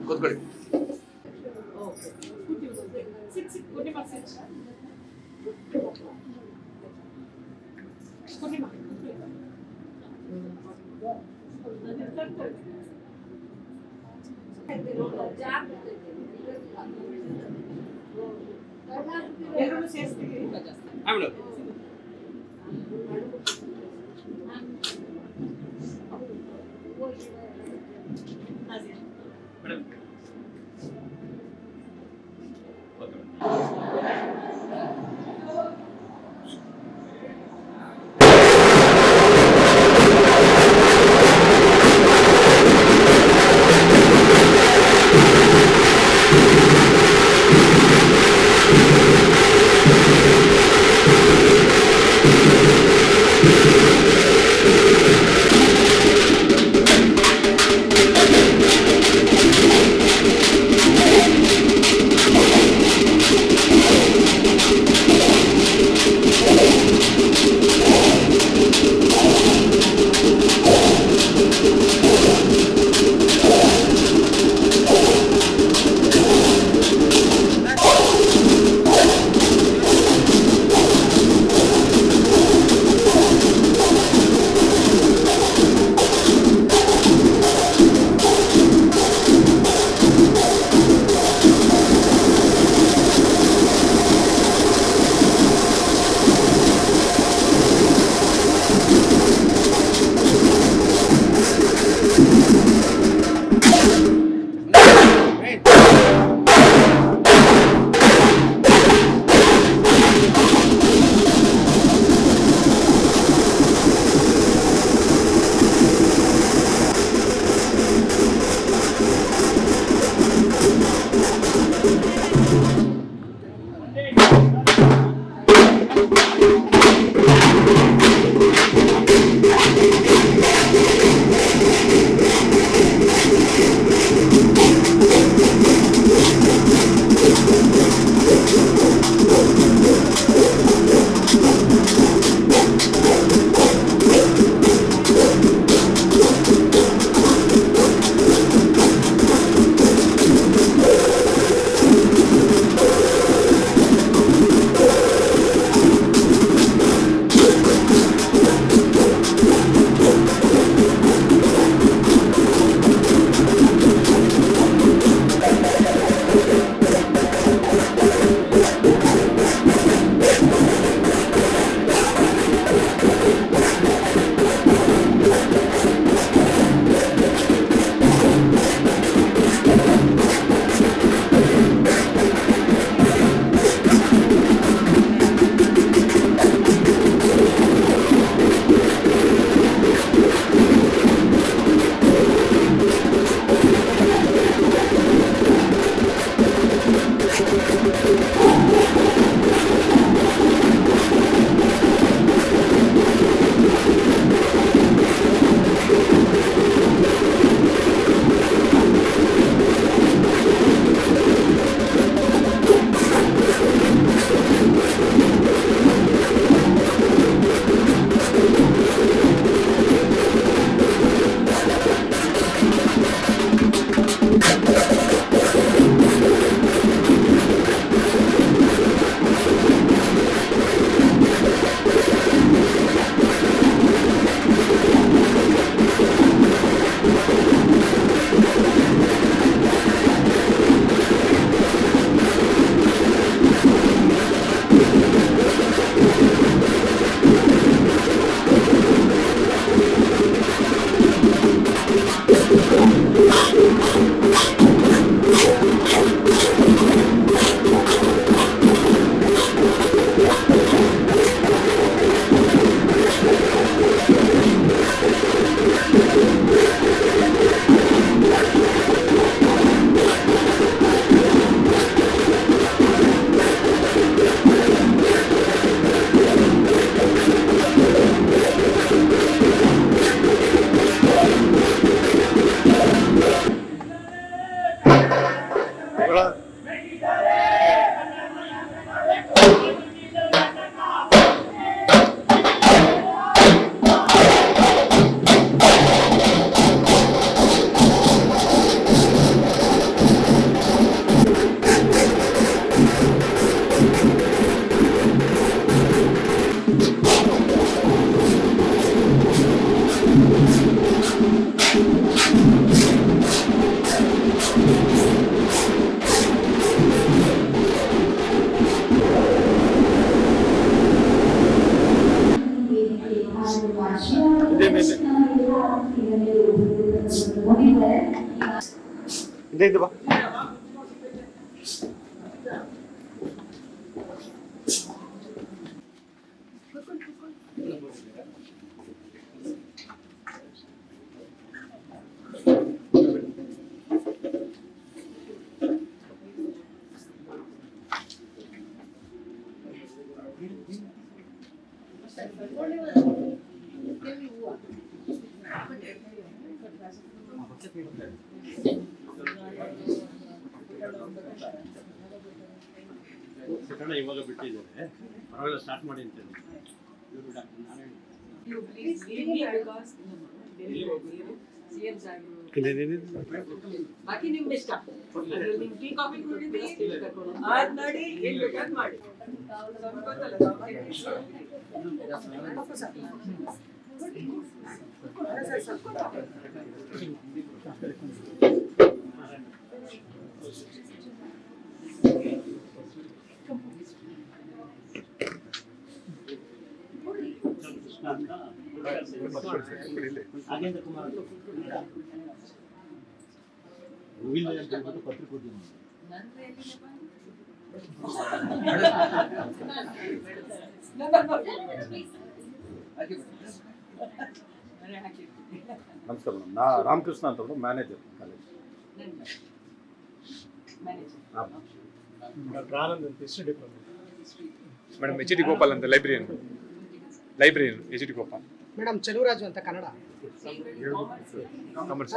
ಕೂತ್ಕೊಳ್ಳಿ. ಎಲ್ಲರೂ ಸೇರಿಸ್ತೀವಿ. ಆಮೇಲೆ ಮೇಡಮ್ ಇದೆ ಬಾ. ಇವಾಗ ಬಿಟ್ಟಿದ್ದಾರೆ, ಪರವಾಗಿಲ್ಲ, ಸ್ಟಾರ್ಟ್ ಮಾಡಿ ಅಂತ ಬಾಕಿ ನಿಮ್ಗೆ ಇಷ್ಟ. ನಿಮ್ ಟೀ ಕಾಫಿ ಕುಡಿದ್ರಿ ಅದ್ ನೋಡಿ ಏನ್ ಬೇಕಾದ್ ಮಾಡಿ. ನಾಗೇಂದ್ರ ಕುಮಾರ್ ಪತ್ರಿಕೋದ್ಯಮ ನಮಸ್ಕಾರ ಮೇಡಮ್, ನಾ ರಾಮಕೃಷ್ಣ ಅಂತ manager college. Madam H D Gopal ಅಂತ librarian H D Gopal. Madam Cheluvaraju ಅಂತ Kannada. Commerce.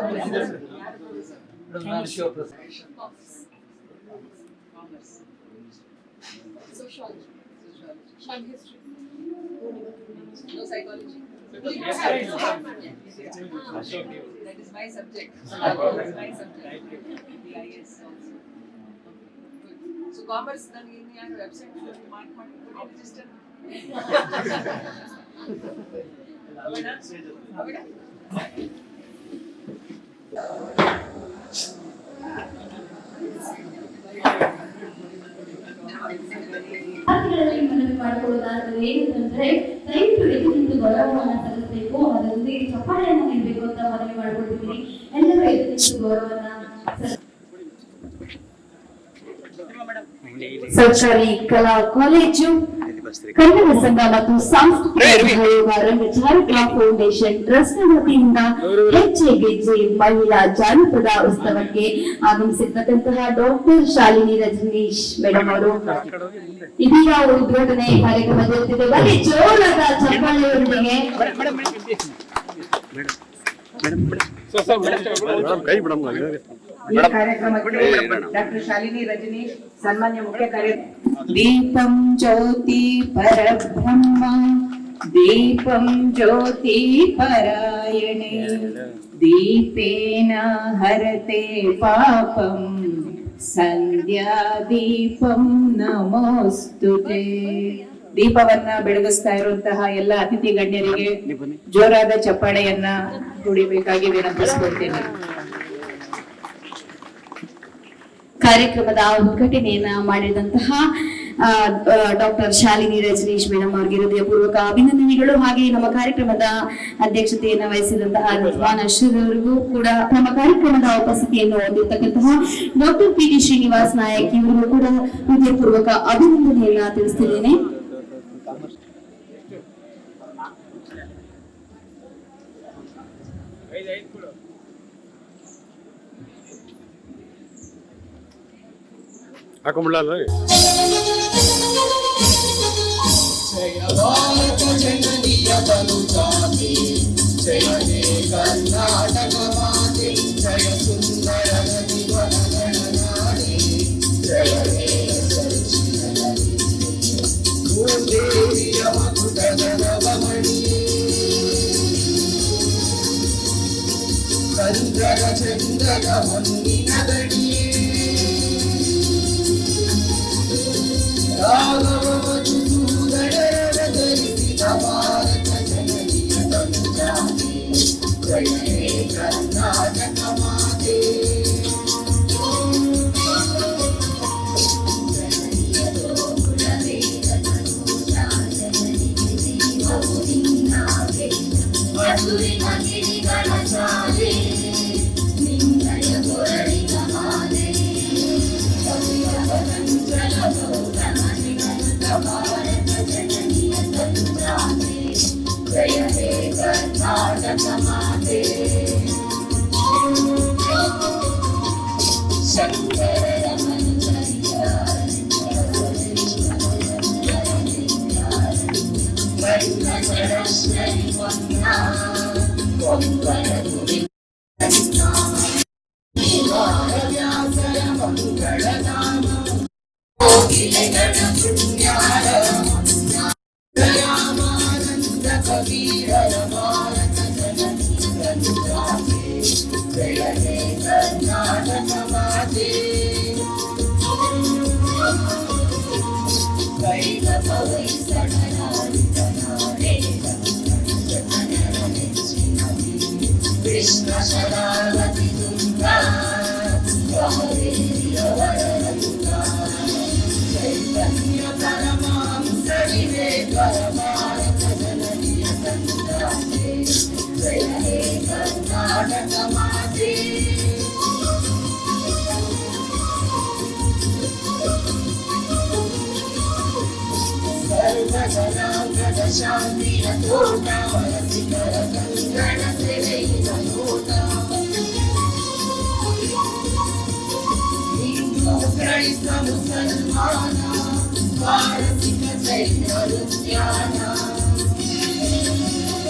No psychology. That is my subject. That is my subject. BIS also. So commerce ನನಗೆ ಇನ್ನು ಯಾರು ವೆಬ್ಸೈಟ್ ಮಾರ್ಕ್ ಮಾಡಿ ರಿಜಿಸ್ಟರ್ ಮನವಿ ಮಾಡಿಕೊಳ್ಳುವುದಾದರೆ ಏನಂತಂದ್ರೆ ದಯವಿಟ್ಟು ಎದುರಿನಿಂದ ಗೌರವವನ್ನು ಸಲ್ಲಿಸಬೇಕು, ಅದರೊಂದಿಗೆ ಚಪ್ಪಾಳೆಯನ್ನು ನೀಡಬೇಕು ಅಂತ ಮನವಿ ಮಾಡಿಕೊಳ್ತೀನಿ. ಎಲ್ಲರೂ ಎದುರಿನಿಂದ ಗೌರವವನ್ನು ಸರ್ಕಾರಿ ಕಲಾ ಕಾಲೇಜು, ಕನ್ನಡ ಸಂಘ ಮತ್ತು ಸಾಂಸ್ಕೃತಿಕ ಸಹಯೋಗ ರಂಗಚಾರಿಕಾ ಫೌಂಡೇಶನ್ ಟ್ರಸ್ಟ್ ವತಿಯಿಂದ ಹೆಜ್ಜೆ ಗೆಜ್ಜೆ ಮಹಿಳಾ ಜಾನಪದ ಉತ್ಸವಕ್ಕೆ ಆಗಮಿಸಿರ್ತಕ್ಕಂತಹ ಡಾಕ್ಟರ್ ಶಾಲಿನಿ ರಜನೀಶ್ ಮೇಡಮ್ ಅವರು ಇದೀಗ ಉದ್ಘಾಟನೆ ಕಾರ್ಯಕ್ರಮ ಜರುಗುತ್ತಿದೆ. ಬರೀ ಜೋರಾದ ಚಪ್ಪಾಳೆಯೊಂದಿಗೆ ಕೈ ಬಿಡಮ್. ಈ ಕಾರ್ಯಕ್ರಮಕ್ಕೆ ಡಾಕ್ಟರ್ ಶಾಲಿನಿ ರಜನೀಶ್ ಸನ್ಮಾನ್ಯ ಮುಖ್ಯ ಕಾರ್ಯದರ್ಶಿ. ದೀಪಂ ಜ್ಯೋತಿ ಪರಬ್ರಹ್ಮ ದೀಪಂ ಜ್ಯೋತಿ ಪರಾಯಣೆ ದೀಪೇನ ಹರತೆ ಪಾಪಂ ಸಂಧ್ಯಾ ದೀಪಂ ನಮೋಸ್ತುತೆ. ದೀಪವನ್ನ ಬೆಳಗಿಸ್ತಾ ಇರುವಂತಹ ಎಲ್ಲ ಅತಿಥಿ ಗಣ್ಯರಿಗೆ ಜೋರಾದ ಚಪ್ಪಾಳೆಯನ್ನ ಹೊಡಿಬೇಕಾಗಿ ವಿನಂತಿಸಿಕೊಳ್ತೇನೆ. ಕಾರ್ಯಕ್ರಮದ ಉದ್ಘಾಟನೆಯನ್ನ ಮಾಡಿದಂತಹ ಡಾಕ್ಟರ್ ಶಾಲಿನಿ ರಜನೀಶ್ ಮೇಡಮ್ ಅವರಿಗೆ ಹೃದಯಪೂರ್ವಕ ಅಭಿನಂದನೆಗಳು. ಹಾಗೆ ನಮ್ಮ ಕಾರ್ಯಕ್ರಮದ ಅಧ್ಯಕ್ಷತೆಯನ್ನು ವಹಿಸಿದಂತಹ ರಿಜ್ವಾನ್ ಅಶ್ರದ್ ಅವರಿಗೂ ಕೂಡ ನಮ್ಮ ಕಾರ್ಯಕ್ರಮದ ಉಪಸ್ಥಿತಿಯನ್ನು ಹೊಂದಿರತಕ್ಕಂತಹ doctor P T Srinivas Nayak ಇವರಿಗೂ ಕೂಡ ಹೃದಯಪೂರ್ವಕ ಅಭಿನಂದನೆಯನ್ನ ತಿಳಿಸ್ತಿದ್ದೇನೆ. ಹಾಕೊಂಡ್ಬಿಡಲ್ಲ. ಜಯ ಭಾರತ ಜನನಿಯ ಬಲುಜಾತಿ, ಜಯ ಹೇ ಕರ್ನಾಟಕ ಮಾತೆ, ಜಯ ಸುಂದರ ನದಿ ವನಗಣನಾಡಿ, ಜಯ ಹೇ ಸಚಿವ ಭೂದೇವಿಯ ಮಧುರ ನವಮಣಿಯೇ, ಚಂದ್ರಗ ಚಂದ್ರಗ ಹೊನ್ನಿನ ದಡಿಯೇ, ರಾಘವ ಮಧುಸೂದನರ ಧರಿಸಿದ ಭಾರತ ಜನನಿಯ ಬಲುಜಾತಿ. ಜಯ ಹೇ ಕರ್ನಾಟಕ ಮಾತೆ. ಜಯ ಹೇ ಕರ್ನಾಟಕ ಮಾತೆ. ಶಂಕರರ ಮನುಜರಿಶ್ವರಿ ವಂದನಾ ವ್ಯಾಸರ ಮಂಗಳಧಾಮ ಕೋಗಿಲೆಗಳ ಪುಣ್ಯಾರ ರಾಮಾನಂದ ಕಬೀರರ ಭಾರತ ಜನನಿ ಜಯ ಹೇ ಕರ್ನಾಟಕ ಮಾತೆ. ಕೈಲವ ಕೃಷ್ಣ ಶರಾವತಿ ತುಂಗಾ ಚೈತನ್ಯ ಪರಮಾಂಸ ವಿವೇಕರ ಭಾರತ ಜನನಿಯ ಸಂಗಾತೆ. ಜಯ ಹೇ ಕರ್ನಾಟಕ ಮಾತೆ. ಸರ್ವಜನಾಂಗದ ಶಾಂತಿಯ ತೋಟ ವರಸಿಗರ ಕಂಗಣ ಸೆರೆಯುವ ನೋಟ. ಹಿಂದೂ ಕ್ರೈಸ್ತ ಮುಸಲ್ಮಾನ ಭಾರತಿಕ ಜೈನರು ಧ್ಯಾನ.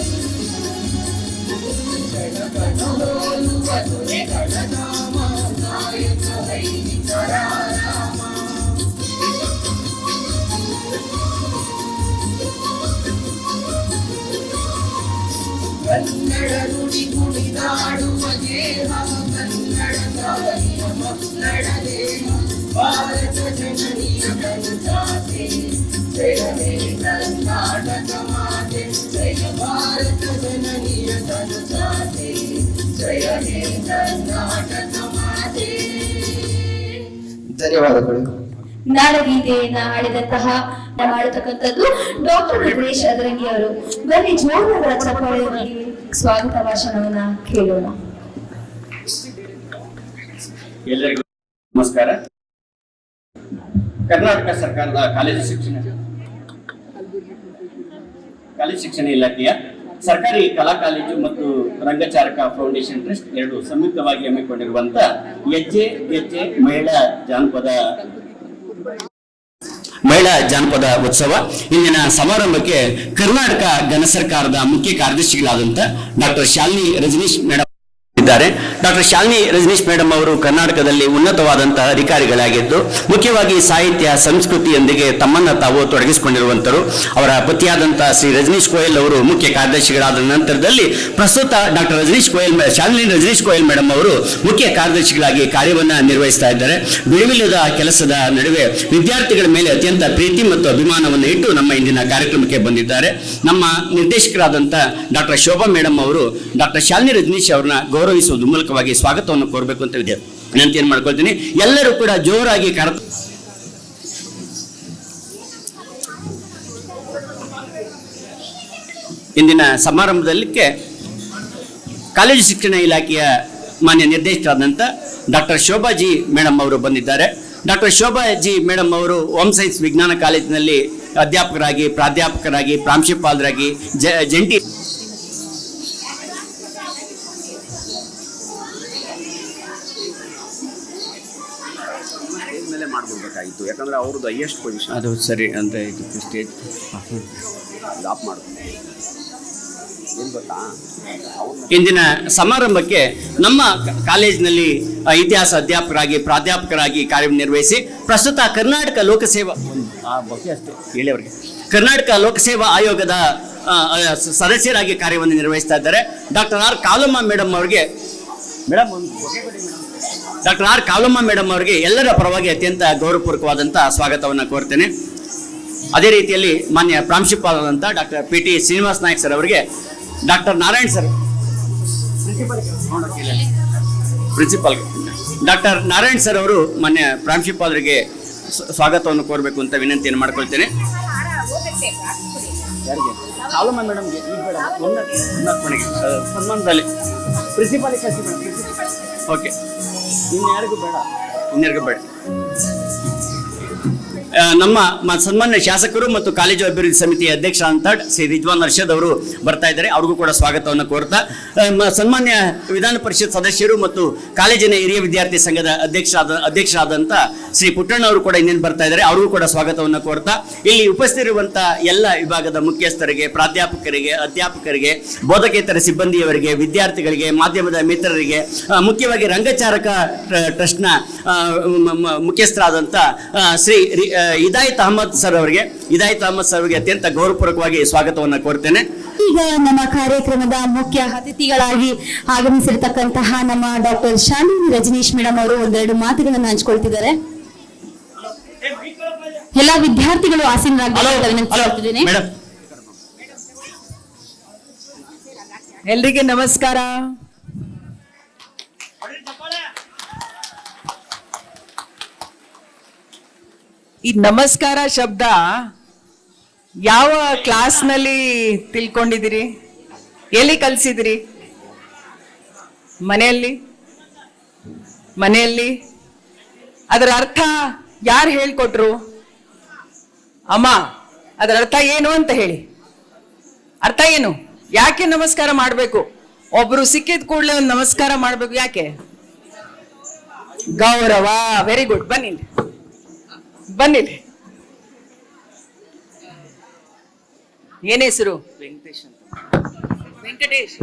ಜಗಕನೋಲುವ ದೊರೆಗಳ ನಾಮ ನಾಯಕ ವೈದಿಕರ ರಾಮ. ಕನ್ನಡ ನುಡಿ ಕುಣಿದಾಡುವ ದೇಹ ಕನ್ನಡ ತಾಯಿಯ ಮಕ್ಕಳ ದೇಹ ಭಾರತ ಜನನಿಯ ಸಂಗಾತೆ. ಜಯ ಹೇ ಕರ್ನಾಟಕ ಮಾತೆ. ಜಯ ಭಾರತ ಜನನಿಯ ಸಂಗಾತೆ. ಜಯ ಹೇ ಕರ್ನಾಟಕ ಮಾತೆ. ಧನ್ಯವಾದಗಳು. ನಾಡಗೀತೆಯನ್ನ ಹಾಡಿದಂತಹ ಮಾಡತಕ್ಕಂಥದ್ದು ಡಾಕ್ಟರ್ ರುದ್ರೇಶ್ ಅದರಂಗಿ ಅವರು. ಬನ್ನಿ ಜೋರಾದ ಚಪ್ಪಾಳೆಯೊಂದಿಗೆ ಸ್ವಾಗತ ಭಾಷಣವನ್ನ ಕೇಳೋಣ. ಎಲ್ಲರಿಗೂ ನಮಸ್ಕಾರ. ಕರ್ನಾಟಕ ಸರ್ಕಾರದ ಕಾಲೇಜು ಶಿಕ್ಷಣ ಇಲಾಖೆಯ ಸರ್ಕಾರಿ ಕಲಾ ಕಾಲೇಜು ಮತ್ತು ರಂಗಚಾರಕ ಫೌಂಡೇಶನ್ ಟ್ರಸ್ಟ್ ಎರಡು ಸಂಯುಕ್ತವಾಗಿ ಹಮ್ಮಿಕೊಂಡಿರುವಂತಹ ಹೆಜ್ಜೆ ಗೆಜ್ಜೆ ಮಹಿಳಾ ಜಾನಪದ ಉತ್ಸವ ಇಂದಿನ ಸಮಾರಂಭಕ್ಕೆ ಕರ್ನಾಟಕ ಘನ ಸರ್ಕಾರದ ಮುಖ್ಯ ಕಾರ್ಯದರ್ಶಿಗಳಾದಂಥ ಡಾಕ್ಟರ್ ಶಾಲಿನಿ ರಜನೀಶ್ ಮೇಡಮ್ ಇದ್ದಾರೆ. ಡಾಕ್ಟರ್ ಶಾಲಿನಿ ರಜನೀಶ್ ಮೇಡಮ್ ಅವರು ಕರ್ನಾಟಕದಲ್ಲಿ ಉನ್ನತವಾದಂತಹ ಅಧಿಕಾರಿಗಳಾಗಿದ್ದು ಮುಖ್ಯವಾಗಿ ಸಾಹಿತ್ಯ ಸಂಸ್ಕೃತಿಯೊಂದಿಗೆ ತಮ್ಮನ್ನು ತಾವು ತೊಡಗಿಸಿಕೊಂಡಿರುವಂತರು. ಅವರ ಪತಿಯಾದಂತಹ ಶ್ರೀ ರಜನೀಶ್ ಗೋಯಲ್ ಅವರು ಮುಖ್ಯ ಕಾರ್ಯದರ್ಶಿಗಳಾದ ನಂತರದಲ್ಲಿ ಪ್ರಸ್ತುತ ಡಾಕ್ಟರ್ ಶಾಲಿನಿ ರಜನೀಶ್ ಗೋಯಲ್ ಮೇಡಮ್ ಅವರು ಮುಖ್ಯ ಕಾರ್ಯದರ್ಶಿಗಳಾಗಿ ಕಾರ್ಯವನ್ನು ನಿರ್ವಹಿಸ್ತಾ ಇದ್ದಾರೆ. ಬಿಡುವಿಲ್ಲದ ಕೆಲಸದ ನಡುವೆ ವಿದ್ಯಾರ್ಥಿಗಳ ಮೇಲೆ ಅತ್ಯಂತ ಪ್ರೀತಿ ಮತ್ತು ಅಭಿಮಾನವನ್ನು ಇಟ್ಟು ನಮ್ಮ ಇಂದಿನ ಕಾರ್ಯಕ್ರಮಕ್ಕೆ ಬಂದಿದ್ದಾರೆ. ನಮ್ಮ ನಿರ್ದೇಶಕರಾದಂಥ ಡಾಕ್ಟರ್ ಶೋಭಾ ಮೇಡಮ್ ಅವರು ಡಾಕ್ಟರ್ ಶಾಲಿನಿ ರಜನೀಶ್ ಅವರನ್ನ ಗೌರವಿಸುವುದು ಮೂಲಕವಾಗಿ ಸ್ವಾಗತವನ್ನು ಕೋರಬೇಕು ಅಂತ ವಿನಂತಿಯನ್ನು ಮಾಡ್ಕೊಳ್ತೀನಿ. ಎಲ್ಲರೂ ಕೂಡ ಜೋರಾಗಿ ಇಂದಿನ ಸಮಾರಂಭದಲ್ಲಿಕ್ಕೆ ಕಾಲೇಜು ಶಿಕ್ಷಣ ಇಲಾಖೆಯ ಮಾನ್ಯ ನಿರ್ದೇಶಕರಾದಂಥ ಡಾಕ್ಟರ್ ಶೋಭಾಜಿ ಮೇಡಮ್ ಅವರು ಬಂದಿದ್ದಾರೆ. ಡಾಕ್ಟರ್ ಶೋಭಾಜಿ ಮೇಡಮ್ ಅವರು ಹೋಮ್ ಸೈನ್ಸ್ ವಿಜ್ಞಾನ ಕಾಲೇಜಿನಲ್ಲಿ ಅಧ್ಯಾಪಕರಾಗಿ, ಪ್ರಾಧ್ಯಾಪಕರಾಗಿ, ಪ್ರಾಂಶುಪಾಲರಾಗಿ, ಜಂಟಿ ಮೇಲೆ ಮಾಡ್ಬಿಡ್ಬೇಕಾಗಿತ್ತು. ಯಾಕಂದ್ರೆ ಅವ್ರದ್ದು ಹೈಯೆಸ್ಟ್ ಪೊಸಿಷನ್ ಅದು ಸರಿ ಅಂತ ಇದು ಸ್ಟೇಜ್ ಲಾಪ್ ಮಾಡ್ಬೋದು. ಏನು ಗೊತ್ತಾ, ಇಂದಿನ ಸಮಾರಂಭಕ್ಕೆ ನಮ್ಮ ಕಾಲೇಜಿನಲ್ಲಿ ಇತಿಹಾಸ ಅಧ್ಯಾಪಕರಾಗಿ, ಪ್ರಾಧ್ಯಾಪಕರಾಗಿ ಕಾರ್ಯನಿರ್ವಹಿಸಿ ಪ್ರಸ್ತುತ ಕರ್ನಾಟಕ ಲೋಕಸೇವಾ ಹೇಳಿಯವರಿಗೆ ಕರ್ನಾಟಕ ಲೋಕಸೇವಾ ಆಯೋಗದ ಸದಸ್ಯರಾಗಿ ಕಾರ್ಯವನ್ನು ನಿರ್ವಹಿಸ್ತಾ ಇದ್ದಾರೆ ಡಾಕ್ಟರ್ ಆರ್ ಕಾಲಮ್ಮ ಮೇಡಮ್ ಅವರಿಗೆ ಡಾಕ್ಟರ್ ಆರ್ ಕಾಲಮ್ಮ ಮೇಡಮ್ ಅವರಿಗೆ ಎಲ್ಲರ ಪರವಾಗಿ ಅತ್ಯಂತ ಗೌರವಪೂರ್ವಕವಾದಂಥ ಸ್ವಾಗತವನ್ನು ಕೋರ್ತೇನೆ. ಅದೇ ರೀತಿಯಲ್ಲಿ ಮಾನ್ಯ ಪ್ರಾಂಶುಪಾಲರಾದಂಥ doctor PT Srinivas Nayak sir ಅವರಿಗೆ doctor Narayan sir principal doctor Narayan sir ಅವರು ಮಾನ್ಯ ಪ್ರಾಂಶುಪಾಲರಿಗೆ ಸ್ವಾಗತವನ್ನು ಕೋರಬೇಕು ಅಂತ ವಿನಂತಿಯನ್ನು ಮಾಡ್ಕೊಳ್ತೇನೆ. ಯಾರಿಗೆ? ಸಾಲಮನ್ ಮೇಡಮ್ಗೆ ಈಗ ಬೇಡ, ಮನೆಗೆ ಸನ್ಮಾನದಲ್ಲಿ ಪ್ರಿನ್ಸಿಪಾಲಿಗೆ ಕಳಿಸಿ ಮೇಡಮ್. ಓಕೆ, ಇನ್ಯಾರಿಗೂ ಬೇಡ. ನಮ್ಮ ಸನ್ಮಾನ್ಯ ಶಾಸಕರು ಮತ್ತು ಕಾಲೇಜು ಅಭಿವೃದ್ಧಿ ಸಮಿತಿಯ ಅಧ್ಯಕ್ಷರಾದಂಥ ಶ್ರೀ ರಿಜ್ವಾನ್ ಅರ್ಷದ್ ಅವರು ಬರ್ತಾ ಇದ್ದಾರೆ. ಅವ್ರಿಗೂ ಕೂಡ ಸ್ವಾಗತವನ್ನು ಕೋರ್ತಾ, ಸನ್ಮಾನ್ಯ ವಿಧಾನ ಪರಿಷತ್ ಸದಸ್ಯರು ಮತ್ತು ಕಾಲೇಜಿನ ಹಿರಿಯ ವಿದ್ಯಾರ್ಥಿ ಸಂಘದ ಅಧ್ಯಕ್ಷರಾದಂಥ ಶ್ರೀ ಪುಟ್ಟಣ್ಣ ಅವರು ಕೂಡ ಇನ್ನೇನು ಬರ್ತಾ ಇದ್ದಾರೆ. ಅವ್ರಿಗೂ ಕೂಡ ಸ್ವಾಗತವನ್ನು ಕೋರ್ತಾ, ಇಲ್ಲಿ ಉಪಸ್ಥಿತಿರುವಂಥ ಎಲ್ಲ ವಿಭಾಗದ ಮುಖ್ಯಸ್ಥರಿಗೆ, ಪ್ರಾಧ್ಯಾಪಕರಿಗೆ, ಅಧ್ಯಾಪಕರಿಗೆ, ಬೋಧಕೇತರ ಸಿಬ್ಬಂದಿಯವರಿಗೆ, ವಿದ್ಯಾರ್ಥಿಗಳಿಗೆ, ಮಾಧ್ಯಮದ ಮಿತ್ರರಿಗೆ, ಮುಖ್ಯವಾಗಿ ರಂಗಚಾರಕ ಟ್ರಸ್ಟ್ನ ಮುಖ್ಯಸ್ಥರಾದಂಥ ಶ್ರೀ ಇದಾಯತ್ ಅಹಮದ್ ಸರ್ ಅವರಿಗೆ ಅತ್ಯಂತ ಗೌರವಪೂರ್ವಕವಾಗಿ ಸ್ವಾಗತವನ್ನು ಕೋರ್ತೇನೆ. ಈಗ ನಮ್ಮ ಕಾರ್ಯಕ್ರಮದ ಮುಖ್ಯ ಅತಿಥಿಗಳಾಗಿ ಆಗಮಿಸಿರ್ತಕ್ಕಂತಹ ನಮ್ಮ ಡಾಕ್ಟರ್ ಶಾಲಿನಿ ರಜನೀಶ್ ಮೇಡಮ್ ಅವರು ಒಂದೆರಡು ಮಾತುಗಳನ್ನು ಹಂಚ್ಕೊಳ್ತಿದ್ದಾರೆ. ಎಲ್ಲ ವಿದ್ಯಾರ್ಥಿಗಳು ಆಸೀನರಾಗಿದ್ದೇನೆ. ಎಲ್ರಿಗೆ ನಮಸ್ಕಾರ. ಈ ನಮಸ್ಕಾರ ಶಬ್ದ ಯಾವ ಕ್ಲಾಸ್ನಲ್ಲಿ ತಿಳ್ಕೊಂಡಿದ್ದೀರಿ? ಎಲ್ಲಿ ಕಲಿಸಿದಿರಿ? ಮನೆಯಲ್ಲಿ? ಅದರ ಅರ್ಥ ಯಾರು ಹೇಳ್ಕೊಟ್ರು? ಅಮ್ಮ, ಅದರ ಅರ್ಥ ಏನು ಅಂತ ಹೇಳಿ. ಅರ್ಥ ಏನು? ಯಾಕೆ ನಮಸ್ಕಾರ ಮಾಡಬೇಕು? ಒಬ್ರು ಸಿಕ್ಕಿದ ಕೂಡಲೇ ಒಂದು ನಮಸ್ಕಾರ ಮಾಡಬೇಕು. ಯಾಕೆ? ಗೌರವ. Very good. ಬನ್ನಿಲ್ಲಿ. ಏನ್ ಹೆಸರು?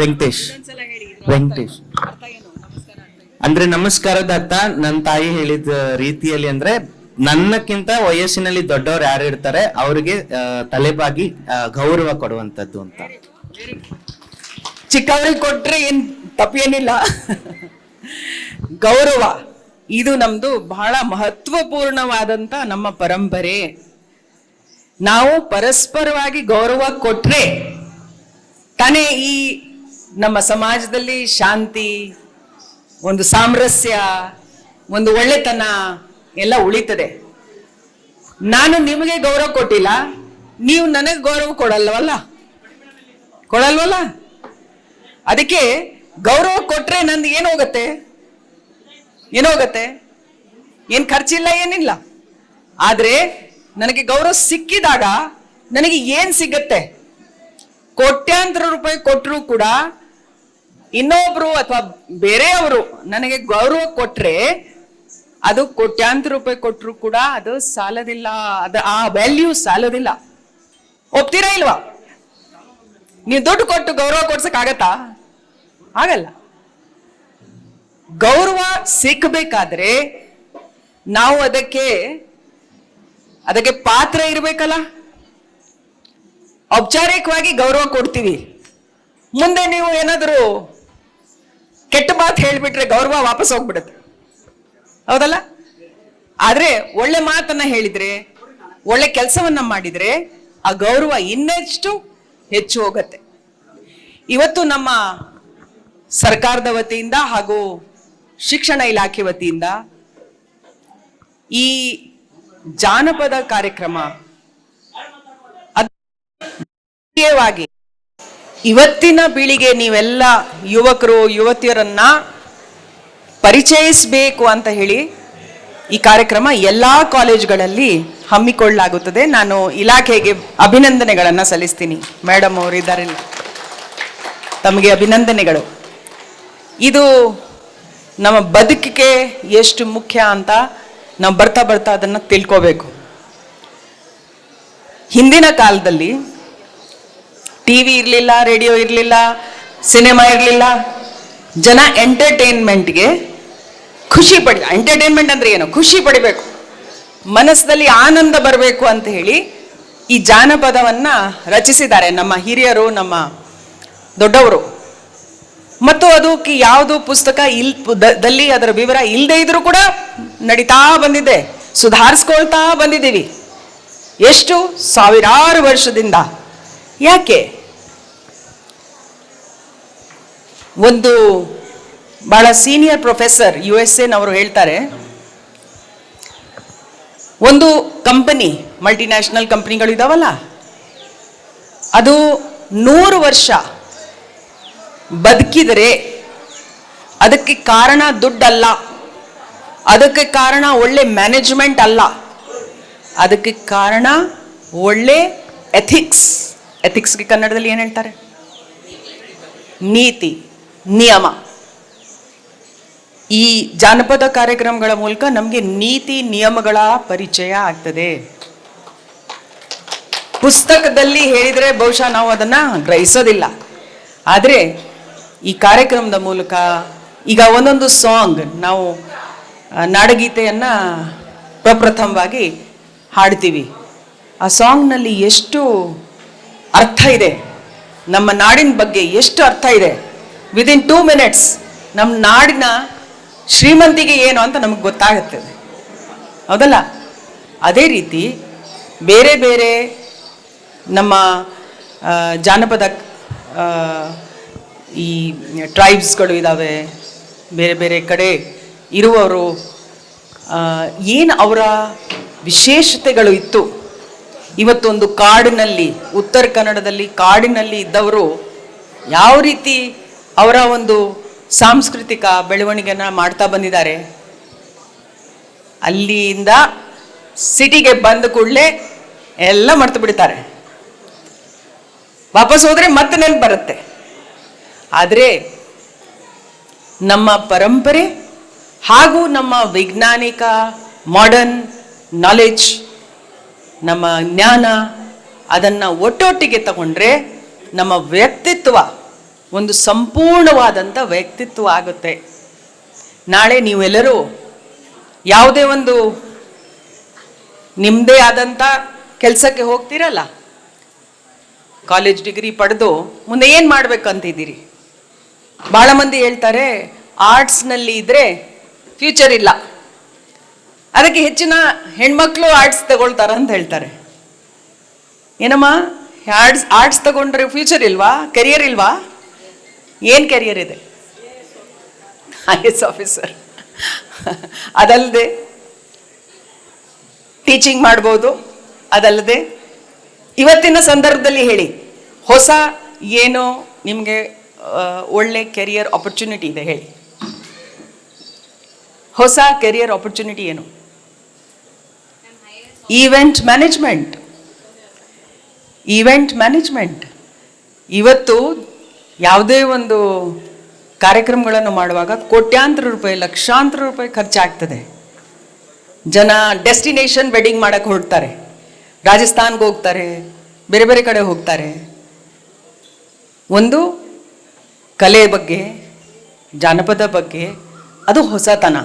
ವೆಂಕಟೇಶ್ ಅಂದ್ರೆ ನಮಸ್ಕಾರದ ಅರ್ಥ ನನ್ನ ತಾಯಿ ಹೇಳಿದ ರೀತಿಯಲ್ಲಿ ಅಂದ್ರೆ ನನ್ನಕ್ಕಿಂತ ವಯಸ್ಸಿನಲ್ಲಿ ದೊಡ್ಡವರು ಯಾರು ಇರ್ತಾರೆ ಅವ್ರಿಗೆ ತಲೆಬಾಗಿ ಗೌರವ ಕೊಡುವಂತದ್ದು ಅಂತ. ಚಿಕ್ಕವರಿಗೆ ಕೊಟ್ರೆ ಏನ್ ತಪ್ಪೇನಿಲ್ಲ. ಗೌರವ ಇದು ನಮ್ದು ಬಹಳ ಮಹತ್ವಪೂರ್ಣವಾದಂತ ನಮ್ಮ ಪರಂಪರೆ. ನಾವು ಪರಸ್ಪರವಾಗಿ ಗೌರವ ಕೊಟ್ರೆ ತಾನೇ ಈ ನಮ್ಮ ಸಮಾಜದಲ್ಲಿ ಶಾಂತಿ, ಒಂದು ಸಾಮರಸ್ಯ, ಒಂದು ಒಳ್ಳೆತನ ಎಲ್ಲ ಉಳಿತದೆ. ನಾನು ನಿಮಗೆ ಗೌರವ ಕೊಟ್ಟಿಲ್ಲ, ನೀವು ನನಗೆ ಗೌರವ ಕೊಡಲ್ವಲ್ಲ. ಅದಕ್ಕೆ ಗೌರವ ಕೊಟ್ರೆ ನಂದು ಏನೋಗತ್ತೆ? ಏನ್ ಖರ್ಚಿಲ್ಲ, ಏನಿಲ್ಲ. ಆದ್ರೆ ನನಗೆ ಗೌರವ ಸಿಕ್ಕಿದಾಗ ನನಗೆ ಏನ್ ಸಿಗತ್ತೆ? ಕೋಟ್ಯಾಂತರ ರೂಪಾಯಿ ಕೊಟ್ಟರು ಕೂಡ ಇನ್ನೊಬ್ರು ಅಥವಾ ಬೇರೆಯವರು ನನಗೆ ಗೌರವ ಕೊಟ್ರೆ ಅದು ಕೋಟ್ಯಾಂತರ ರೂಪಾಯಿ ಕೊಟ್ಟರು ಕೂಡ ಅದು ಸಾಲದಿಲ್ಲ, ಆ ವ್ಯಾಲ್ಯೂ ಸಾಲದಿಲ್ಲ. ಒಪ್ತೀರಾ ಇಲ್ವಾ? ನೀವು ದುಡ್ಡು ಕೊಟ್ಟು ಗೌರವ ಕೊಡ್ಸಕ್ ಆಗಲ್ಲ. ಗೌರವ ಸಿಕ್ಕಬೇಕಾದ್ರೆ ನಾವು ಅದಕ್ಕೆ ಪಾತ್ರ ಇರ್ಬೇಕಲ್ಲ. ಔಪಚಾರಿಕವಾಗಿ ಗೌರವ ಕೊಡ್ತೀವಿ, ಮುಂದೆ ನೀವು ಏನಾದರೂ ಕೆಟ್ಟ ಮಾತು ಹೇಳ್ಬಿಟ್ರೆ ಗೌರವ ವಾಪಸ್ ಹೋಗ್ಬಿಡುತ್ತೆ, ಹೌದಲ್ಲ? ಆದ್ರೆ ಒಳ್ಳೆ ಮಾತನ್ನ ಹೇಳಿದ್ರೆ, ಒಳ್ಳೆ ಕೆಲಸವನ್ನ ಮಾಡಿದ್ರೆ ಆ ಗೌರವ ಇನ್ನೆಷ್ಟು ಹೆಚ್ಚು ಹೋಗತ್ತೆ. ಇವತ್ತು ನಮ್ಮ ಸರ್ಕಾರದ ವತಿಯಿಂದ ಹಾಗೂ ಶಿಕ್ಷಣ ಇಲಾಖೆ ವತಿಯಿಂದ ಈ ಜಾನಪದ ಕಾರ್ಯಕ್ರಮ ಮುಖ್ಯವಾಗಿ ಇವತ್ತಿನ ಪೀಳಿಗೆ ನೀವೆಲ್ಲ ಯುವಕರು ಯುವತಿಯರನ್ನ ಪರಿಚಯಿಸಬೇಕು ಅಂತ ಹೇಳಿ ಈ ಕಾರ್ಯಕ್ರಮ ಎಲ್ಲಾ ಕಾಲೇಜುಗಳಲ್ಲಿ ಹಮ್ಮಿಕೊಳ್ಳಲಾಗುತ್ತದೆ. ನಾನು ಇಲಾಖೆಗೆ ಅಭಿನಂದನೆಗಳನ್ನು ಸಲ್ಲಿಸ್ತೀನಿ. ಮೇಡಮ್ ಅವರು ಇದ್ದಾರೆ, ತಮಗೆ ಅಭಿನಂದನೆಗಳು. ಇದು ನಮ್ಮ ಬದುಕಿಗೆ ಎಷ್ಟು ಮುಖ್ಯ ಅಂತ ನಾವು ಬರ್ತಾ ಅದನ್ನು ತಿಳ್ಕೋಬೇಕು. ಹಿಂದಿನ ಕಾಲದಲ್ಲಿ ಟಿವಿ ಇರಲಿಲ್ಲ, ರೇಡಿಯೋ ಇರಲಿಲ್ಲ, ಸಿನಿಮಾ ಇರಲಿಲ್ಲ. ಜನ ಎಂಟರ್ಟೈನ್ಮೆಂಟ್ಗೆ ಎಂಟರ್ಟೈನ್ಮೆಂಟ್ ಅಂದ್ರೆ ಏನು? ಖುಷಿ ಪಡಿಬೇಕು, ಮನಸ್ಸಲ್ಲಿ ಆನಂದ ಬರಬೇಕು ಅಂತ ಹೇಳಿ ಈ ಜಾನಪದವನ್ನ ರಚಿಸಿದ್ದಾರೆ ನಮ್ಮ ಹಿರಿಯರು, ನಮ್ಮ ದೊಡ್ಡವರು. ಮತ್ತು ಅದಕ್ಕೆ ಯಾವುದು ಪುಸ್ತಕ ದಲ್ಲಿ ಅದರ ವಿವರ ಇಲ್ಲದೆ ಇದ್ರೂ ಕೂಡ ನಡೀತಾ ಬಂದಿದೆ, ಸುಧಾರಿಸ್ಕೊಳ್ತಾ ಬಂದಿದ್ದೀವಿ. ಎಷ್ಟು? ಸಾವಿರಾರು ವರ್ಷದಿಂದ. ಯಾಕೆ? ಒಂದು ಬಹಳ ಸೀನಿಯರ್ ಪ್ರೊಫೆಸರ್ USA-ನವರು ಹೇಳ್ತಾರೆ, ಒಂದು ಕಂಪನಿ, ಮಲ್ಟಿನ್ಯಾಷನಲ್ ಕಂಪನಿಗಳು ಇದಾವಲ್ಲ, ಅದು 100 ವರ್ಷ ಬದುಕಿದರೆ ಅದಕ್ಕೆ ಕಾರಣ ದುಡ್ಡಲ್ಲ, ಅದಕ್ಕೆ ಕಾರಣ ಒಳ್ಳೆ ಮ್ಯಾನೇಜ್ಮೆಂಟ್ ಅಲ್ಲ, ಅದಕ್ಕೆ ಕಾರಣ ಒಳ್ಳೆ ಎಥಿಕ್ಸ್. ಎಥಿಕ್ಸ್ಗೆ ಕನ್ನಡದಲ್ಲಿ ಏನು ಹೇಳ್ತಾರೆ? ನೀತಿ, ನಿಯಮ. ಈ ಜಾನಪದ ಕಾರ್ಯಕ್ರಮಗಳ ಮೂಲಕ ನಮಗೆ ನೀತಿ ನಿಯಮಗಳ ಪರಿಚಯ ಆಗ್ತದೆ. ಪುಸ್ತಕದಲ್ಲಿ ಹೇಳಿದರೆ ಬಹುಶಃ ನಾವು ಅದನ್ನು ಗ್ರಹಿಸೋದಿಲ್ಲ. ಆದರೆ ಈ ಕಾರ್ಯಕ್ರಮದ ಮೂಲಕ ಈಗ ಒಂದೊಂದು ಸಾಂಗ್ ನಾವು ನಾಡಗೀತೆಯನ್ನು ಪ್ರಪ್ರಥಮವಾಗಿ ಹಾಡ್ತೀವಿ. ಆ ಸಾಂಗ್ನಲ್ಲಿ ಎಷ್ಟು ಅರ್ಥ ಇದೆ, ನಮ್ಮ ನಾಡಿನ ಬಗ್ಗೆ ಎಷ್ಟು ಅರ್ಥ ಇದೆ. ವಿದಿನ್ 2 minutes ನಮ್ಮ ನಾಡಿನ ಶ್ರೀಮಂತಿಗೆ ಏನು ಅಂತ ನಮಗೆ ಗೊತ್ತಾಗುತ್ತದೆ, ಹೌದಲ್ಲ? ಅದೇ ರೀತಿ ಬೇರೆ ಬೇರೆ ನಮ್ಮ ಜಾನಪದ ಈ ಟ್ರೈಬ್ಸ್ಗಳು ಇದ್ದಾವೆ, ಬೇರೆ ಬೇರೆ ಕಡೆ ಇರುವವರು ಏನು ಅವರ ವಿಶೇಷತೆಗಳು ಇತ್ತು. ಇವತ್ತೊಂದು ಕಾಡಿನಲ್ಲಿ, ಉತ್ತರ ಕನ್ನಡದಲ್ಲಿ ಕಾಡಿನಲ್ಲಿ ಇದ್ದವರು ಯಾವ ರೀತಿ ಅವರ ಒಂದು ಸಾಂಸ್ಕೃತಿಕ ಬೆಳವಣಿಗೆನ ಮಾಡ್ತಾ ಬಂದಿದ್ದಾರೆ. ಅಲ್ಲಿಂದ ಸಿಟಿಗೆ ಬಂದ ಕೂಡಲೇ ಎಲ್ಲ ಮರ್ತು ಬಿಡ್ತಾರೆ, ವಾಪಸ್ ಹೋದರೆ ಮತ್ತೆ ನೆನಪು ಬರುತ್ತೆ. ಆದರೆ ನಮ್ಮ ಪರಂಪರೆ ಹಾಗೂ ನಮ್ಮ ವೈಜ್ಞಾನಿಕ ಮಾಡರ್ನ್ ನಾಲೆಡ್ಜ್, ನಮ್ಮ ಜ್ಞಾನ, ಅದನ್ನು ಒಟ್ಟೊಟ್ಟಿಗೆ ತಗೊಂಡ್ರೆ ನಮ್ಮ ವ್ಯಕ್ತಿತ್ವ ಒಂದು ಸಂಪೂರ್ಣವಾದಂಥ ವ್ಯಕ್ತಿತ್ವ ಆಗುತ್ತೆ. ನಾಳೆ ನೀವೆಲ್ಲರೂ ಯಾವುದೇ ಒಂದು ನಿಮ್ಮದೇ ಆದಂಥ ಕೆಲಸಕ್ಕೆ ಹೋಗ್ತೀರಲ್ಲ, ಕಾಲೇಜ್ ಡಿಗ್ರಿ ಪಡೆದು ಮುಂದೆ ಏನು ಮಾಡಬೇಕಂತಿದ್ದೀರಿ? ಭಾಳ ಮಂದಿ ಹೇಳ್ತಾರೆ ಆರ್ಟ್ಸ್ನಲ್ಲಿ ಇದ್ದರೆ ಫ್ಯೂಚರ್ ಇಲ್ಲ, ಅದಕ್ಕೆ ಹೆಚ್ಚಿನ ಹೆಣ್ಮಕ್ಳು ಆರ್ಟ್ಸ್ ತಗೊಳ್ತಾರ ಅಂತ ಹೇಳ್ತಾರೆ. ಏನಮ್ಮ, ಆರ್ಟ್ಸ್ ತಗೊಂಡ್ರೆ ಫ್ಯೂಚರ್ ಇಲ್ವಾ, ಕೆರಿಯರ್ ಇಲ್ವಾ? ಏನು ಕೆರಿಯರ್ ಇದೆ? IAS officer. ಅದಲ್ಲದೆ ಟೀಚಿಂಗ್ ಮಾಡ್ಬೋದು. ಅದಲ್ಲದೆ ಇವತ್ತಿನ ಸಂದರ್ಭದಲ್ಲಿ ಹೇಳಿ, ಹೊಸ ಏನೋ ನಿಮಗೆ ಒಳ್ಳೆ ಕೆರಿಯರ್ ಆಪರ್ಚುನಿಟಿ ಇದೆ ಹೇಳಿ. ಹೊಸ ಕೆರಿಯರ್ ಆಪರ್ಚುನಿಟಿ ಏನು? Event management. ಈವೆಂಟ್ ಮ್ಯಾನೇಜ್ಮೆಂಟ್ ಇವತ್ತು ಯಾವುದೇ ಒಂದು ಕಾರ್ಯಕ್ರಮಗಳನ್ನು ಮಾಡುವಾಗ ಕೋಟ್ಯಾಂತರ ರೂಪಾಯಿ, ಲಕ್ಷಾಂತರ ರೂಪಾಯಿ ಖರ್ಚಾಗ್ತದೆ. ಜನ ಡೆಸ್ಟಿನೇಷನ್ ವೆಡ್ಡಿಂಗ್ ಮಾಡಕ್ಕೆ ಹೊರಡ್ತಾರೆ, ರಾಜಸ್ಥಾನ್ಗೆ ಹೋಗ್ತಾರೆ, ಬೇರೆ ಬೇರೆ ಕಡೆ ಹೋಗ್ತಾರೆ. ಒಂದು ಕಲೆ ಬಗ್ಗೆ, ಜಾನಪದ ಬಗ್ಗೆ ಅದು ಹೊಸತನ.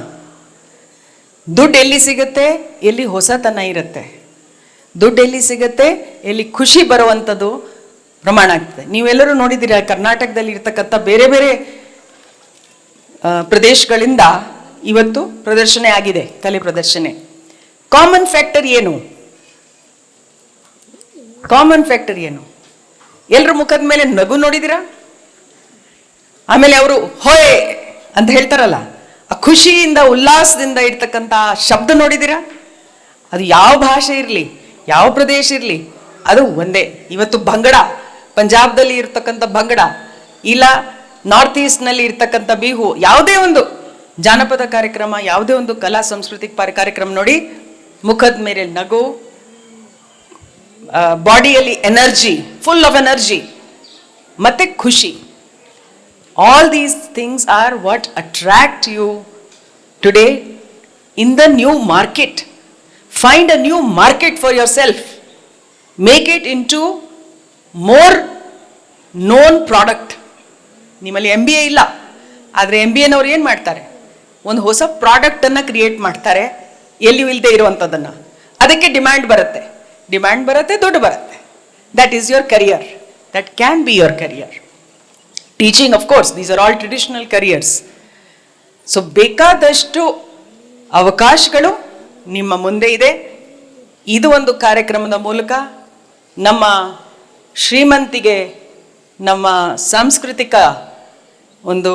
ದುಡ್ಡು ಎಲ್ಲಿ ಸಿಗುತ್ತೆ, ಎಲ್ಲಿ ಹೊಸತನ ಇರುತ್ತೆ. ದುಡ್ಡು ಎಲ್ಲಿ ಸಿಗುತ್ತೆ, ಎಲ್ಲಿ ಖುಷಿ ಬರುವಂಥದ್ದು ಪ್ರಮಾಣ ಆಗ್ತದೆ. ನೀವೆಲ್ಲರೂ ನೋಡಿದ್ದೀರ, ಕರ್ನಾಟಕದಲ್ಲಿ ಇರ್ತಕ್ಕಂಥ ಬೇರೆ ಬೇರೆ ಪ್ರದೇಶಗಳಿಂದ ಇವತ್ತು ಪ್ರದರ್ಶನ ಆಗಿದೆ, ಕಲೆ ಪ್ರದರ್ಶನ. ಕಾಮನ್ ಫ್ಯಾಕ್ಟರ್ ಏನು? ಕಾಮನ್ ಫ್ಯಾಕ್ಟರ್ ಏನು? ಎಲ್ಲರ ಮುಖದ ಮೇಲೆ ನಗು ನೋಡಿದಿರಾ? ಆಮೇಲೆ ಅವರು ಹೋಯ್ ಅಂತ ಹೇಳ್ತಾರಲ್ಲ, ಆ ಖುಷಿಯಿಂದ ಉಲ್ಲಾಸದಿಂದ ಇರ್ತಕ್ಕಂಥ ಶಬ್ದ ನೋಡಿದಿರಾ? ಅದು ಯಾವ ಭಾಷೆ ಇರಲಿ, ಯಾವ ಪ್ರದೇಶ ಇರಲಿ, ಅದು ಒಂದೇ. ಇವತ್ತು ಭಂಗಡ, ಪಂಜಾಬ್ದಲ್ಲಿ ಇರ್ತಕ್ಕಂಥ ಭಂಗಡ, ಇಲ್ಲ ನಾರ್ತ್ ಈಸ್ಟ್ನಲ್ಲಿ ಇರ್ತಕ್ಕಂಥ ಬಿಹು, ಯಾವುದೇ ಒಂದು ಜಾನಪದ ಕಾರ್ಯಕ್ರಮ, ಯಾವುದೇ ಒಂದು ಕಲಾ ಸಾಂಸ್ಕೃತಿಕ ಕಾರ್ಯಕ್ರಮ ನೋಡಿ, ಮುಖದ ಮೇಲೆ ನಗು, ಬಾಡಿಯಲ್ಲಿ ಎನರ್ಜಿ, ಫುಲ್ ಆಫ್ ಎನರ್ಜಿ, ಮತ್ತೆ ಖುಷಿ. All these things are what attract you today in the new market. Find a new market for yourself. Make it into more known product. ನಿಮ್ಮಲ್ಲಿ MBA ಇಲ್ಲ, ಆದರೆ MBAನವ್ರು ಏನು ಮಾಡ್ತಾರೆ, ಒಂದು ಹೊಸ ಪ್ರಾಡಕ್ಟನ್ನು ಕ್ರಿಯೇಟ್ ಮಾಡ್ತಾರೆ, ಎಲ್ಲಿಯೂ ಇಲ್ಲದೆ ಇರುವಂಥದ್ದನ್ನು. ಅದಕ್ಕೆ ಡಿಮ್ಯಾಂಡ್ ಬರುತ್ತೆ, ದುಡ್ಡು ಬರುತ್ತೆ. That is your career. That can be your career. Teaching, of course, these are all traditional careers. So ಬೇಕಾದಷ್ಟು ಅವಕಾಶಗಳು ನಿಮ್ಮ ಮುಂದೆ ಇದೆ. ಇದು ಒಂದು ಕಾರ್ಯಕ್ರಮದ ಮೂಲಕ ನಮ್ಮ ಶ್ರೀಮಂತಿಗೆ, ನಮ್ಮ ಸಾಂಸ್ಕೃತಿಕ ಒಂದು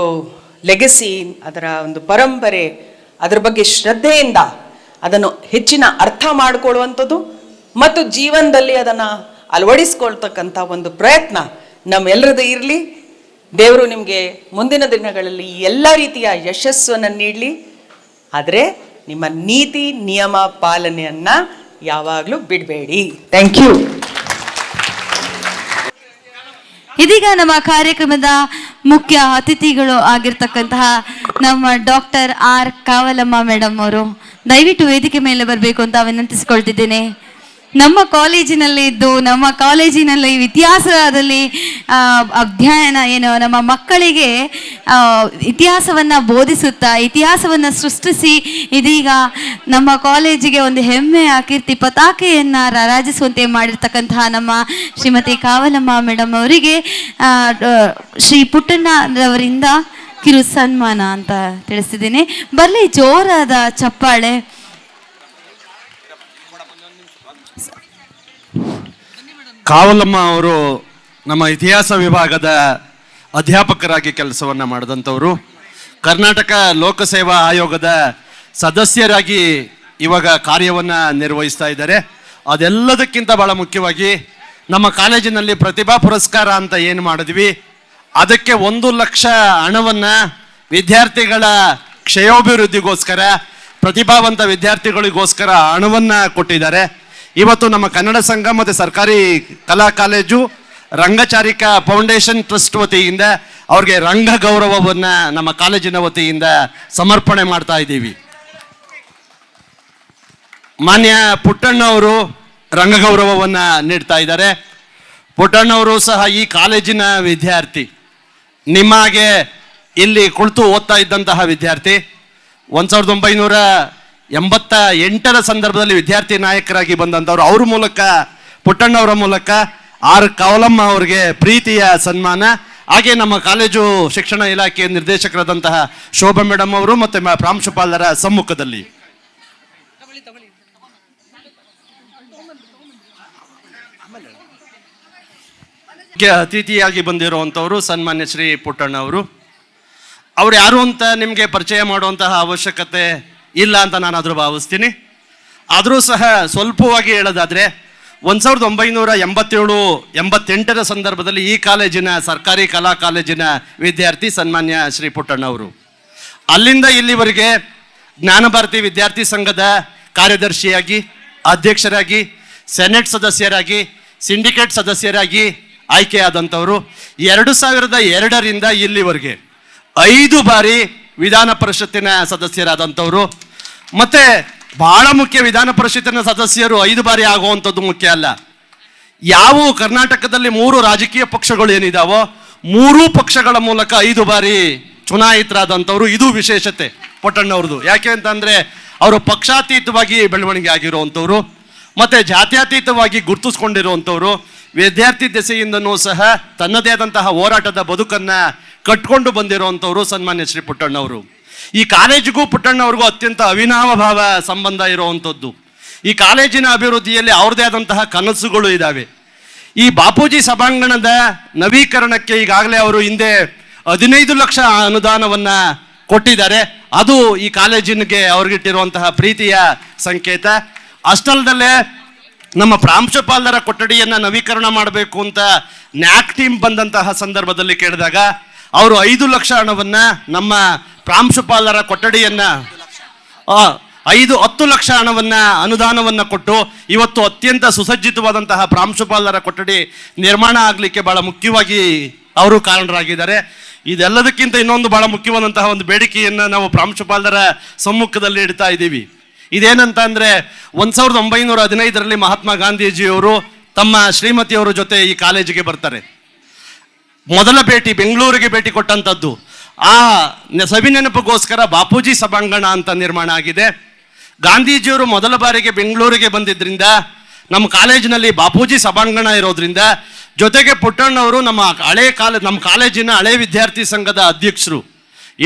ಲೆಗಸಿ, ಅದರ ಒಂದು ಪರಂಪರೆ, ಅದರ ಬಗ್ಗೆ ಶ್ರದ್ಧೆಯಿಂದ ಅದನ್ನು ಹೆಚ್ಚಿನ ಅರ್ಥ ಮಾಡಿಕೊಳ್ಳುವಂಥದ್ದು ಮತ್ತು ಜೀವನದಲ್ಲಿ ಅದನ್ನು ಅಳವಡಿಸ್ಕೊಳ್ತಕ್ಕಂಥ ಒಂದು ಪ್ರಯತ್ನ ನಮ್ಮೆಲ್ಲರದ್ದು ಇರಲಿ. ದೇವರು ನಿಮಗೆ ಮುಂದಿನ ದಿನಗಳಲ್ಲಿ ಎಲ್ಲ ರೀತಿಯ ಯಶಸ್ಸನ್ನು ನೀಡಲಿ. ಆದರೆ ನಿಮ್ಮ ನೀತಿ ನಿಯಮ ಪಾಲನೆಯನ್ನು ಯಾವಾಗಲೂ ಬಿಡಬೇಡಿ. Thank you. ಇದೀಗ ನಮ್ಮ ಕಾರ್ಯಕ್ರಮದ ಮುಖ್ಯ ಅತಿಥಿಗಳು ಆಗಿರ್ತಕ್ಕಂತಹ ನಮ್ಮ ಡಾಕ್ಟರ್ ಆರ್ ಕಾವಲಮ್ಮ ಮೇಡಮ್ ಅವರು ದಯವಿಟ್ಟು ವೇದಿಕೆ ಮೇಲೆ ಬರಬೇಕು ಅಂತ ವಿನಂತಿಸಿಕೊಳ್ತಿದ್ದೇನೆ. ನಮ್ಮ ಕಾಲೇಜಿನಲ್ಲಿ ಇದ್ದು ನಮ್ಮ ಕಾಲೇಜಿನಲ್ಲಿ ಇತಿಹಾಸದಲ್ಲಿ ಅಧ್ಯಯನ ಏನು ನಮ್ಮ ಮಕ್ಕಳಿಗೆ ಇತಿಹಾಸವನ್ನು ಬೋಧಿಸುತ್ತಾ ಇತಿಹಾಸವನ್ನು ಸೃಷ್ಟಿಸಿ ಇದೀಗ ನಮ್ಮ ಕಾಲೇಜಿಗೆ ಒಂದು ಹೆಮ್ಮೆಯ ಕೀರ್ತಿ ಪತಾಕೆಯನ್ನು ರಾರಾಜಿಸುವಂತೆ ಮಾಡಿರ್ತಕ್ಕಂತಹ ನಮ್ಮ ಶ್ರೀಮತಿ ಕಾವಲಮ್ಮ ಮೇಡಮ್ ಅವರಿಗೆ ಶ್ರೀ ಪುಟ್ಟಣ್ಣರವರಿಂದ ಕಿರು ಸನ್ಮಾನ ಅಂತ ತಿಳಿಸ್ತಿದ್ದೀನಿ. ಬರಲಿ ಜೋರಾದ ಚಪ್ಪಾಳೆ. ಕಾವಲಮ್ಮ ಅವರು ನಮ್ಮ ಇತಿಹಾಸ ವಿಭಾಗದ ಅಧ್ಯಾಪಕರಾಗಿ ಕೆಲಸವನ್ನು ಮಾಡಿದಂಥವರು, ಕರ್ನಾಟಕ ಲೋಕಸೇವಾ ಆಯೋಗದ ಸದಸ್ಯರಾಗಿ ಇವಾಗ ಕಾರ್ಯವನ್ನು ನಿರ್ವಹಿಸ್ತಾ ಇದ್ದಾರೆ. ಅದೆಲ್ಲದಕ್ಕಿಂತ ಭಾಳ ಮುಖ್ಯವಾಗಿ ನಮ್ಮ ಕಾಲೇಜಿನಲ್ಲಿ ಪ್ರತಿಭಾ ಪುರಸ್ಕಾರ ಅಂತ ಏನು ಮಾಡಿದ್ವಿ, ಅದಕ್ಕೆ 1 ಲಕ್ಷ ಹಣವನ್ನು ವಿದ್ಯಾರ್ಥಿಗಳ ಕ್ಷಯೋಭಿವೃದ್ಧಿಗೋಸ್ಕರ, ಪ್ರತಿಭಾವಂತ ವಿದ್ಯಾರ್ಥಿಗಳಿಗೋಸ್ಕರ ಹಣವನ್ನು ಕೊಟ್ಟಿದ್ದಾರೆ. ಇವತ್ತು ನಮ್ಮ ಕನ್ನಡ ಸಂಘ ಮತ್ತು ಸರ್ಕಾರಿ ಕಲಾ ಕಾಲೇಜು ರಂಗಚಾರಿಕಾ ಫೌಂಡೇಶನ್ ಟ್ರಸ್ಟ್ ವತಿಯಿಂದ ಅವ್ರಿಗೆ ರಂಗ ಗೌರವವನ್ನು ನಮ್ಮ ಕಾಲೇಜಿನ ವತಿಯಿಂದ ಸಮರ್ಪಣೆ ಮಾಡ್ತಾ ಇದ್ದೀವಿ. ಮಾನ್ಯ ಪುಟ್ಟಣ್ಣವರು ರಂಗಗೌರವವನ್ನು ನೀಡ್ತಾ ಇದ್ದಾರೆ. ಪುಟ್ಟಣ್ಣವರು ಸಹ ಈ ಕಾಲೇಜಿನ ವಿದ್ಯಾರ್ಥಿ, ನಿಮಗೆ ಇಲ್ಲಿ ಕುಳಿತು ಓದ್ತಾ ಇದ್ದಂತಹ ವಿದ್ಯಾರ್ಥಿ. 1988 ಸಂದರ್ಭದಲ್ಲಿ ವಿದ್ಯಾರ್ಥಿ ನಾಯಕರಾಗಿ ಬಂದಂಥವ್ರು. ಅವ್ರ ಮೂಲಕ, ಪುಟ್ಟಣ್ಣವರ ಮೂಲಕ ಆರ್ ಕಾವಲಮ್ಮ ಅವರಿಗೆ ಪ್ರೀತಿಯ ಸನ್ಮಾನ. ಹಾಗೆ ನಮ್ಮ ಕಾಲೇಜು ಶಿಕ್ಷಣ ಇಲಾಖೆ ನಿರ್ದೇಶಕರಾದಂತಹ ಶೋಭಾ ಮೇಡಮ್ ಅವರು ಮತ್ತು ಪ್ರಾಂಶುಪಾಲರ ಸಮ್ಮುಖದಲ್ಲಿ ಅತಿಥಿಯಾಗಿ ಬಂದಿರುವಂಥವರು ಸನ್ಮಾನ್ಯ ಶ್ರೀ ಪುಟ್ಟಣ್ಣ ಅವರು. ಅವ್ರು ಯಾರು ಅಂತ ನಿಮಗೆ ಪರಿಚಯ ಮಾಡುವಂತಹ ಅವಶ್ಯಕತೆ ಇಲ್ಲ ಅಂತ ನಾನಾದರೂ ಭಾವಿಸ್ತೀನಿ. ಆದರೂ ಸಹ ಸ್ವಲ್ಪವಾಗಿ ಹೇಳೋದಾದರೆ 1987-88 ಸಂದರ್ಭದಲ್ಲಿ ಈ ಕಾಲೇಜಿನ ಸರ್ಕಾರಿ ಕಲಾ ಕಾಲೇಜಿನ ವಿದ್ಯಾರ್ಥಿ ಸನ್ಮಾನ್ಯ ಶ್ರೀ ಪುಟ್ಟಣ್ಣವರು. ಅಲ್ಲಿಂದ ಇಲ್ಲಿವರೆಗೆ ಜ್ಞಾನಭಾರತಿ ವಿದ್ಯಾರ್ಥಿ ಸಂಘದ ಕಾರ್ಯದರ್ಶಿಯಾಗಿ, ಅಧ್ಯಕ್ಷರಾಗಿ, ಸೆನೆಟ್ ಸದಸ್ಯರಾಗಿ, ಸಿಂಡಿಕೇಟ್ ಸದಸ್ಯರಾಗಿ ಆಯ್ಕೆಯಾದಂಥವರು. 2002ರಿಂದ ಇಲ್ಲಿವರೆಗೆ 5 ಬಾರಿ ವಿಧಾನ ಪರಿಷತ್ತಿನ ಸದಸ್ಯರಾದಂಥವರು. ಮತ್ತು ಬಹಳ ಮುಖ್ಯ, ವಿಧಾನ ಪರಿಷತ್ತಿನ ಸದಸ್ಯರು 5 ಬಾರಿ ಆಗುವಂಥದ್ದು ಮುಖ್ಯ ಅಲ್ಲ. ಯಾವ ಕರ್ನಾಟಕದಲ್ಲಿ 3 ರಾಜಕೀಯ ಪಕ್ಷಗಳು ಏನಿದಾವೋ 3 ಪಕ್ಷಗಳ ಮೂಲಕ 5 ಬಾರಿ ಚುನಾಯಿತರಾದಂಥವ್ರು. ಇದು ವಿಶೇಷತೆ ಪುಟ್ಟಣ್ಣವ್ರದ್ದು. ಯಾಕೆ ಅಂತಂದರೆ ಅವರು ಪಕ್ಷಾತೀತವಾಗಿ ಬೆಳವಣಿಗೆ ಆಗಿರುವಂಥವ್ರು ಮತ್ತು ಜಾತ್ಯತೀತವಾಗಿ ಗುರುತಿಸ್ಕೊಂಡಿರುವಂಥವ್ರು. ವಿದ್ಯಾರ್ಥಿ ದೆಸೆಯಿಂದನೂ ಸಹ ತನ್ನದೇ ಆದಂತಹ ಹೋರಾಟದ ಬದುಕನ್ನು ಕಟ್ಕೊಂಡು ಬಂದಿರುವಂಥವ್ರು ಸನ್ಮಾನ್ಯ ಶ್ರೀ ಪುಟ್ಟಣ್ಣವರು. ಈ ಕಾಲೇಜಿಗೂ ಪುಟ್ಟಣ್ಣವ್ರಿಗೂ ಅತ್ಯಂತ ಅವಿನಾವ ಭಾವ ಸಂಬಂಧ ಇರುವಂಥದ್ದು. ಈ ಕಾಲೇಜಿನ ಅಭಿವೃದ್ಧಿಯಲ್ಲಿ ಅವ್ರದ್ದೇ ಆದಂತಹ ಕನಸುಗಳು ಇದ್ದಾವೆ. ಈ ಬಾಪೂಜಿ ಸಭಾಂಗಣದ ನವೀಕರಣಕ್ಕೆ ಈಗಾಗಲೇ ಅವರು ಹಿಂದೆ 15 ಲಕ್ಷ ಅನುದಾನವನ್ನು ಕೊಟ್ಟಿದ್ದಾರೆ. ಅದು ಈ ಕಾಲೇಜಿನಿಗೆ ಅವ್ರಿಗಿಟ್ಟಿರುವಂತಹ ಪ್ರೀತಿಯ ಸಂಕೇತ. ಅಷ್ಟಲ್ಲದಲ್ಲೇ ನಮ್ಮ ಪ್ರಾಂಶುಪಾಲರ ಕೊಠಡಿಯನ್ನು ನವೀಕರಣ ಮಾಡಬೇಕು ಅಂತ ನ್ಯಾಕ್ ಟೀಮ್ ಬಂದಂತಹ ಸಂದರ್ಭದಲ್ಲಿ ಕೇಳಿದಾಗ ಅವರು 5 ಲಕ್ಷ ಹಣವನ್ನು ನಮ್ಮ ಪ್ರಾಂಶುಪಾಲರ ಕೊಠಡಿಯನ್ನು 10 ಲಕ್ಷ ಹಣವನ್ನು ಅನುದಾನವನ್ನು ಕೊಟ್ಟು ಇವತ್ತು ಅತ್ಯಂತ ಸುಸಜ್ಜಿತವಾದಂತಹ ಪ್ರಾಂಶುಪಾಲರ ಕೊಠಡಿ ನಿರ್ಮಾಣ ಆಗಲಿಕ್ಕೆ ಬಹಳ ಮುಖ್ಯವಾಗಿ ಅವರು ಕಾರಣರಾಗಿದ್ದಾರೆ. ಇದೆಲ್ಲದಕ್ಕಿಂತ ಇನ್ನೊಂದು ಬಹಳ ಮುಖ್ಯವಾದಂತಹ ಒಂದು ಬೇಡಿಕೆಯನ್ನು ನಾವು ಪ್ರಾಂಶುಪಾಲರ ಸಮ್ಮುಖದಲ್ಲಿ ಇಡ್ತಾ ಇದ್ದೀವಿ. ಇದೇನಂತ ಅಂದರೆ 1915ರಲ್ಲಿ ಮಹಾತ್ಮ ಗಾಂಧೀಜಿಯವರು ತಮ್ಮ ಶ್ರೀಮತಿಯವರ ಜೊತೆ ಈ ಕಾಲೇಜಿಗೆ ಬರ್ತಾರೆ. ಮೊದಲ ಭೇಟಿ ಬೆಂಗಳೂರಿಗೆ ಭೇಟಿ ಕೊಟ್ಟಂಥದ್ದು. ಆ ಸವಿನೆನಪಿಗೋಸ್ಕರ ಬಾಪೂಜಿ ಸಭಾಂಗಣ ಅಂತ ನಿರ್ಮಾಣ ಆಗಿದೆ. ಗಾಂಧೀಜಿಯವರು ಮೊದಲ ಬಾರಿಗೆ ಬೆಂಗಳೂರಿಗೆ ಬಂದಿದ್ದರಿಂದ ನಮ್ಮ ಕಾಲೇಜಿನಲ್ಲಿ ಬಾಪೂಜಿ ಸಭಾಂಗಣ ಇರೋದ್ರಿಂದ, ಜೊತೆಗೆ ಪುಟ್ಟಣ್ಣವರು ನಮ್ಮ ಕಾಲೇಜಿನ ಹಳೆ ವಿದ್ಯಾರ್ಥಿ ಸಂಘದ ಅಧ್ಯಕ್ಷರು.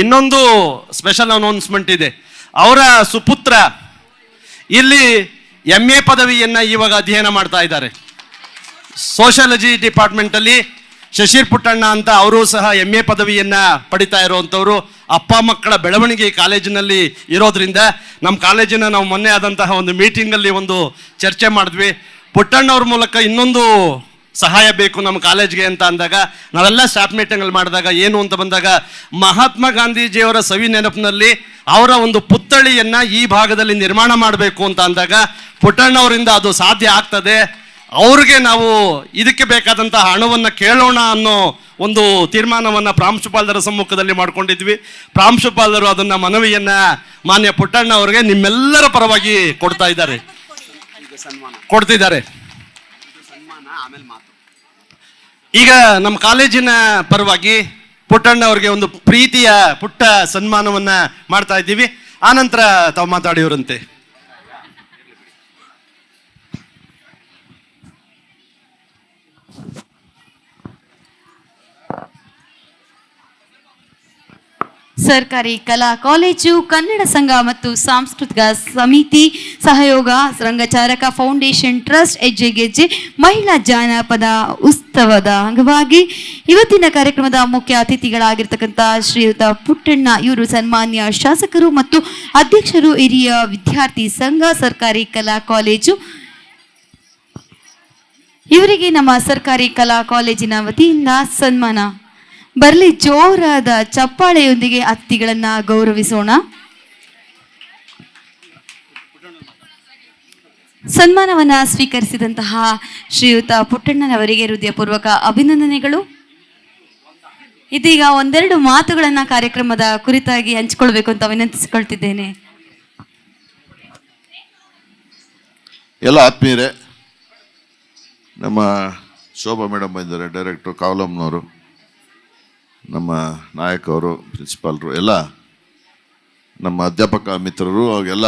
ಇನ್ನೊಂದು ಸ್ಪೆಷಲ್ ಅನೌನ್ಸ್ಮೆಂಟ್ ಇದೆ. ಅವರ ಸುಪುತ್ರ ಇಲ್ಲಿ MA ಪದವಿಯನ್ನು ಇವಾಗ ಅಧ್ಯಯನ ಮಾಡ್ತಾ ಇದ್ದಾರೆ. ಸೋಷಿಯಾಲಜಿ ಡಿಪಾರ್ಟ್ಮೆಂಟಲ್ಲಿ ಶಶಿರ್ ಪುಟ್ಟಣ್ಣ ಅಂತ ಅವರು ಸಹ MA ಪದವಿಯನ್ನು ಪಡಿತಾ ಇರುವಂಥವ್ರು. ಅಪ್ಪ ಮಕ್ಕಳ ಬೆಳವಣಿಗೆ ಈ ಕಾಲೇಜಿನಲ್ಲಿ ಇರೋದ್ರಿಂದ ನಮ್ಮ ಕಾಲೇಜಿನ ನಾವು ಮೊನ್ನೆ ಆದಂತಹ ಒಂದು ಮೀಟಿಂಗಲ್ಲಿ ಒಂದು ಚರ್ಚೆ ಮಾಡಿದ್ವಿ. ಪುಟ್ಟಣ್ಣವ್ರ ಮೂಲಕ ಇನ್ನೊಂದು ಸಹಾಯ ಬೇಕು ನಮ್ಮ ಕಾಲೇಜ್ಗೆ ಅಂತ ಅಂದಾಗ ನಾವೆಲ್ಲ ಸ್ಟಾಫ್ ಮೀಟಿಂಗಲ್ಲಿ ಮಾಡಿದಾಗ ಏನು ಅಂತ ಬಂದಾಗ ಮಹಾತ್ಮ ಗಾಂಧೀಜಿಯವರ ಸವಿ ನೆನಪಿನಲ್ಲಿ ಅವರ ಒಂದು ಪುತ್ಥಳಿಯನ್ನು ಈ ಭಾಗದಲ್ಲಿ ನಿರ್ಮಾಣ ಮಾಡಬೇಕು ಅಂತ ಅಂದಾಗ ಪುಟ್ಟಣ್ಣವರಿಂದ ಅದು ಸಾಧ್ಯ ಆಗ್ತದೆ. ಅವ್ರಿಗೆ ನಾವು ಇದಕ್ಕೆ ಬೇಕಾದಂತಹ ಹಣವನ್ನು ಕೇಳೋಣ ಅನ್ನೋ ಒಂದು ತೀರ್ಮಾನವನ್ನು ಪ್ರಾಂಶುಪಾಲರ ಸಮ್ಮುಖದಲ್ಲಿ ಮಾಡ್ಕೊಂಡಿದ್ವಿ. ಪ್ರಾಂಶುಪಾಲರು ಅದನ್ನು ಮನವಿಯನ್ನು ಮಾನ್ಯ ಪುಟ್ಟಣ್ಣ ಅವರಿಗೆ ನಿಮ್ಮೆಲ್ಲರ ಪರವಾಗಿ ಕೊಡ್ತಿದ್ದಾರೆ. ಈಗ ನಮ್ಮ ಕಾಲೇಜಿನ ಪರವಾಗಿ ಪುಟ್ಟಣ್ಣ ಅವರಿಗೆ ಒಂದು ಪ್ರೀತಿಯ ಪುಟ್ಟ ಸನ್ಮಾನವನ್ನ ಮಾಡ್ತಾ ಇದ್ದೀವಿ. ಆನಂತರ ತಾವು ಮಾತಾಡಿಯವರಂತೆ. ಸರ್ಕಾರಿ ಕಲಾ ಕಾಲೇಜು, ಕನ್ನಡ ಸಂಘ ಮತ್ತು ಸಾಂಸ್ಕೃತಿಕ ಸಮಿತಿ ಸಹಯೋಗ, ರಂಗಚಾರಕ ಫೌಂಡೇಶನ್ ಟ್ರಸ್ಟ್, ಹೆಜ್ಜೆಗೆಜ್ಜೆ ಮಹಿಳಾ ಜಾನಪದ ಉತ್ಸವದ ಅಂಗವಾಗಿ ಇವತ್ತಿನ ಕಾರ್ಯಕ್ರಮದ ಮುಖ್ಯ ಅತಿಥಿಗಳಾಗಿರ್ತಕ್ಕಂಥ ಶ್ರೀಯುತ ಪುಟ್ಟಣ್ಣ ಇವರು ಸನ್ಮಾನ್ಯ ಶಾಸಕರು ಮತ್ತು ಅಧ್ಯಕ್ಷರು, ಹಿರಿಯ ವಿದ್ಯಾರ್ಥಿ ಸಂಘ, ಸರ್ಕಾರಿ ಕಲಾ ಕಾಲೇಜು. ಇವರಿಗೆ ನಮ್ಮ ಸರ್ಕಾರಿ ಕಲಾ ಕಾಲೇಜಿನ ವತಿಯಿಂದ ಸನ್ಮಾನ. ಬರಲಿ, ಜೋರಾದ ಚಪ್ಪಾಳೆಯೊಂದಿಗೆ ಅತಿಥಿಗಳನ್ನ ಗೌರವಿಸೋಣ. ಸನ್ಮಾನವನ್ನ ಸ್ವೀಕರಿಸಿದಂತಹ ಶ್ರೀಯುತ ಪುಟ್ಟಣ್ಣನವರಿಗೆ ಹೃದಯಪೂರ್ವಕ ಅಭಿನಂದನೆಗಳು. ಇದೀಗ ಒಂದೆರಡು ಮಾತುಗಳನ್ನ ಕಾರ್ಯಕ್ರಮದ ಕುರಿತಾಗಿ ಹಂಚಿಕೊಳ್ಬೇಕು ಅಂತ ವಿನಂತಿಸಿಕೊಳ್ತಿದ್ದೇನೆ. ಎಲ್ಲ ಆತ್ಮೀಯರೇ, ನಮ್ಮ ಶೋಭಾ ಮೇಡಮ್ ಇದ್ದಾರೆ, ಡೈರೆಕ್ಟ್ರು ಕಾವಲಮ್ನವರು, ನಮ್ಮ ನಾಯಕ್ ಅವರು, ಪ್ರಿನ್ಸಿಪಾಲ್ರು, ಎಲ್ಲ ನಮ್ಮ ಅಧ್ಯಾಪಕ ಮಿತ್ರರು, ಅವಾಗೆಲ್ಲ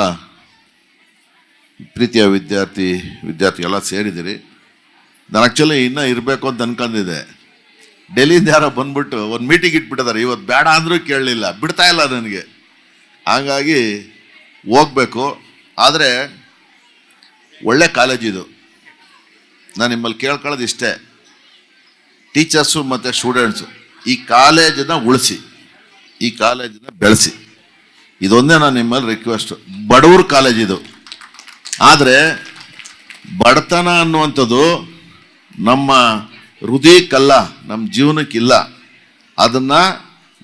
ಪ್ರೀತಿಯ ವಿದ್ಯಾರ್ಥಿ ಎಲ್ಲ ಸೇರಿದ್ದೀರಿ. ನಾನು ಆ್ಯಕ್ಚುಲಿ ಇನ್ನೂ ಇರಬೇಕು ಅಂತ ಅನ್ಕೊಂಡಿದ್ದೆ. ಡೆಲ್ಲಿಯಿಂದ ಯಾರೋ ಬಂದ್ಬಿಟ್ಟು ಒಂದು ಮೀಟಿಂಗ್ ಇಟ್ಬಿಟ್ಟಿದ್ದಾರೆ. ಇವತ್ತು ಬೇಡ ಅಂದರೂ ಕೇಳಲಿಲ್ಲ, ಬಿಡ್ತಾ ಇಲ್ಲ ನನಗೆ. ಹಾಗಾಗಿ ಹೋಗಬೇಕು. ಆದರೆ ಒಳ್ಳೆ ಕಾಲೇಜಿದು. ನಾನು ನಿಮ್ಮಲ್ಲಿ ಕೇಳ್ಕೊಳ್ಳೋದು ಇಷ್ಟೇ, ಟೀಚರ್ಸು ಮತ್ತು ಸ್ಟೂಡೆಂಟ್ಸು ಈ ಕಾಲೇಜನ್ನು ಉಳಿಸಿ, ಈ ಕಾಲೇಜನ್ನು ಬೆಳೆಸಿ. ಇದೊಂದೇ ನಾನು ನಿಮ್ಮಲ್ಲಿ ರಿಕ್ವೆಸ್ಟು. ಬಡವ್ರ ಕಾಲೇಜ್ ಇದು. ಆದರೆ ಬಡತನ ಅನ್ನುವಂಥದ್ದು ನಮ್ಮ ಹೃದಯಕ್ಕಲ್ಲ, ನಮ್ಮ ಜೀವನಕ್ಕಿಲ್ಲ. ಅದನ್ನು